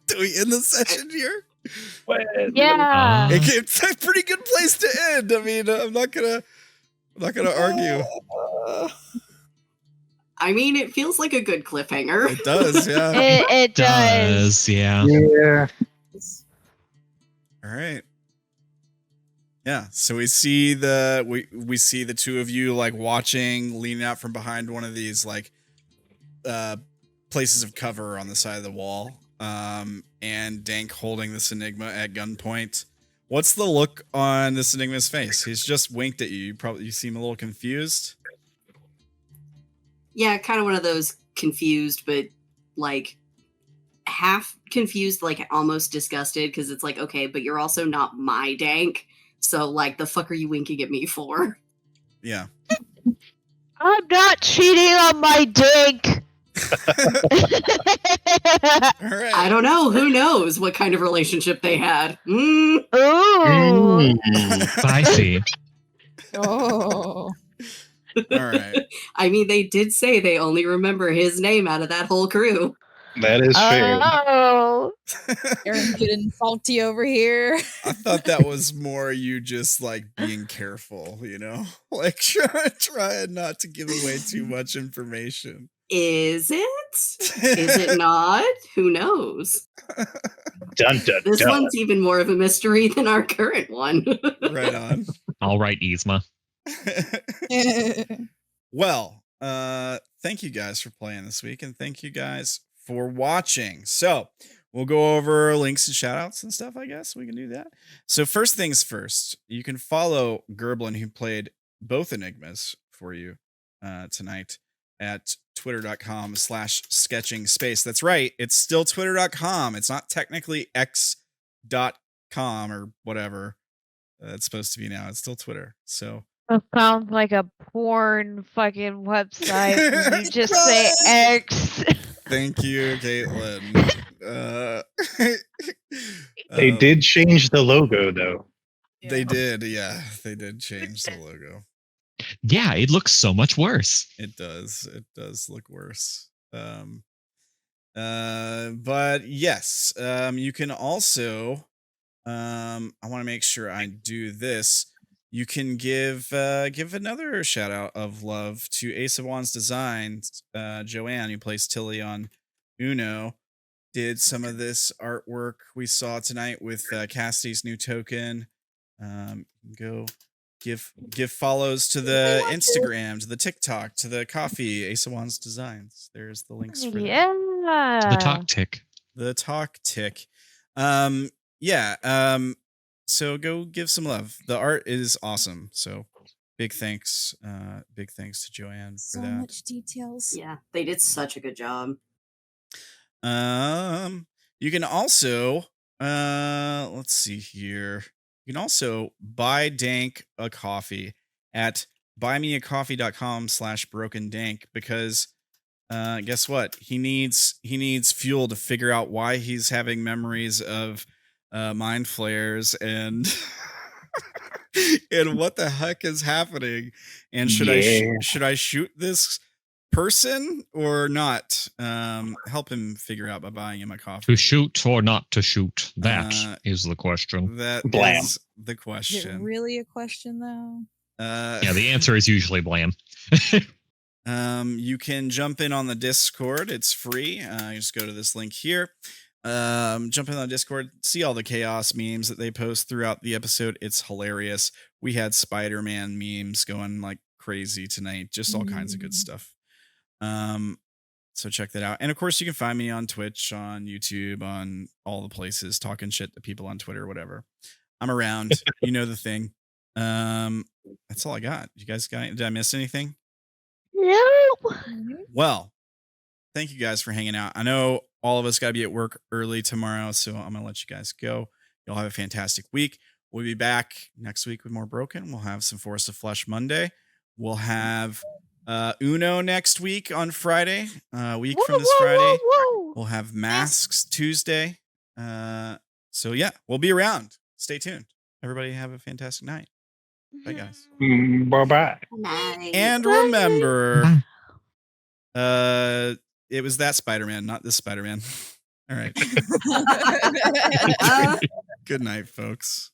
Speaker 1: Do we end the session here?
Speaker 6: Yeah.
Speaker 1: It's a pretty good place to end. I mean, I'm not gonna I'm not gonna argue.
Speaker 5: I mean, it feels like a good cliffhanger.
Speaker 1: It does, yeah.
Speaker 6: It does.
Speaker 2: Yeah.
Speaker 3: Yeah.
Speaker 1: All right. Yeah, so we see we see the two of you like watching, leaning out from behind one of these like places of cover on the side of the wall. And Dank holding this Enigma at gunpoint. What's the look on this Enigma's face? He's just winked at you. You seem a little confused.
Speaker 5: Yeah, kind of one of those confused, but like half confused, like almost disgusted, because it's like, okay, but you're also not my Dank. So, like, the fuck are you winking at me for?
Speaker 1: Yeah.
Speaker 6: I'm not cheating on my Dank.
Speaker 1: All right.
Speaker 5: I don't know. Who knows what kind of relationship they had?
Speaker 6: Ooh.
Speaker 2: Spicy.
Speaker 8: Oh.
Speaker 1: All right.
Speaker 5: I mean, they did say they only remember his name out of that whole crew.
Speaker 3: That is fair.
Speaker 6: Oh.
Speaker 8: Darren getting salty over here.
Speaker 1: I thought that was more you just like being careful, you know, like trying not to give away too much information.
Speaker 5: Is it? Is it not? Who knows?
Speaker 3: Dun, dun,
Speaker 5: This
Speaker 3: dun.
Speaker 5: one's even more of a mystery than our current one.
Speaker 1: Right on.
Speaker 2: All right, Yzma.
Speaker 1: Well, thank you guys for playing this week, and thank you guys for watching. So we'll go over links and shout outs and stuff, I guess. We can do that. So first things first, you can follow Gerblin, who played both Enigmas for you tonight, at twitter.com/sketching space. That's right. It's still twitter.com. It's not technically x.com or whatever it's supposed to be now. It's still Twitter. So
Speaker 6: That sounds like a porn fucking website. Where you just say X.
Speaker 1: thank you, Caitlin.
Speaker 3: They did change the logo, though.
Speaker 1: They did. Yeah, they did change the logo.
Speaker 2: Yeah, it looks so much worse.
Speaker 1: It does. It does look worse. But yes, you can also, I want to make sure I do this. You can give another shout out of love to Ace of Wands Designs. Joanne, who plays Tilly on Uno, did some of this artwork we saw tonight with Cassidy's new token. Go give follows to the Instagram, to the TikTok, to the coffee, Ace of Wands Designs. There's the links for that.
Speaker 6: Yeah.
Speaker 2: The talk tick.
Speaker 1: The talk tick. So go give some love. The art is awesome. So big thanks to Joanne for
Speaker 8: So
Speaker 1: that.
Speaker 8: much details.
Speaker 5: Yeah, they did such a good job.
Speaker 1: You can also let's see here. You can also buy Dank a coffee at buymeacoffee.com/brokendank, because guess what? He needs fuel to figure out why he's having memories of mind flares and and what the heck is happening, and should I shoot this person or not? Help him figure out by buying him a coffee.
Speaker 2: To shoot or not to shoot? That is the question.
Speaker 1: That
Speaker 3: Blam.
Speaker 1: is the
Speaker 8: Is it
Speaker 1: question.
Speaker 8: really a question, though?
Speaker 2: Yeah, the answer is usually blam.
Speaker 1: You can jump in on the Discord. It's free. You just go to this link here. Jump in on Discord, see all the chaos memes that they post throughout the episode. It's hilarious. We had Spider-Man memes going like crazy tonight. Just all kinds of good stuff. So check that out. And of course, you can find me on Twitch, on YouTube, on all the places, talking shit to people on Twitter, whatever. I'm around. You know the thing. That's all I got. You guys got? Did I miss anything?
Speaker 6: No.
Speaker 1: Well, thank you guys for hanging out. I know all of us got to be at work early tomorrow, so I'm going to let you guys go. You'll have a fantastic week. We'll be back next week with more Broken. We'll have some Forest of Flesh Monday. We'll have Uno next week on Friday, week from this Friday. We'll have Masks Tuesday. So yeah, we'll be around. Stay tuned. Everybody have a fantastic night. Bye, guys.
Speaker 3: Bye-bye.
Speaker 5: Nice.
Speaker 1: And remember, it was that Spider-Man, not this Spider-Man. All right. Good night, folks.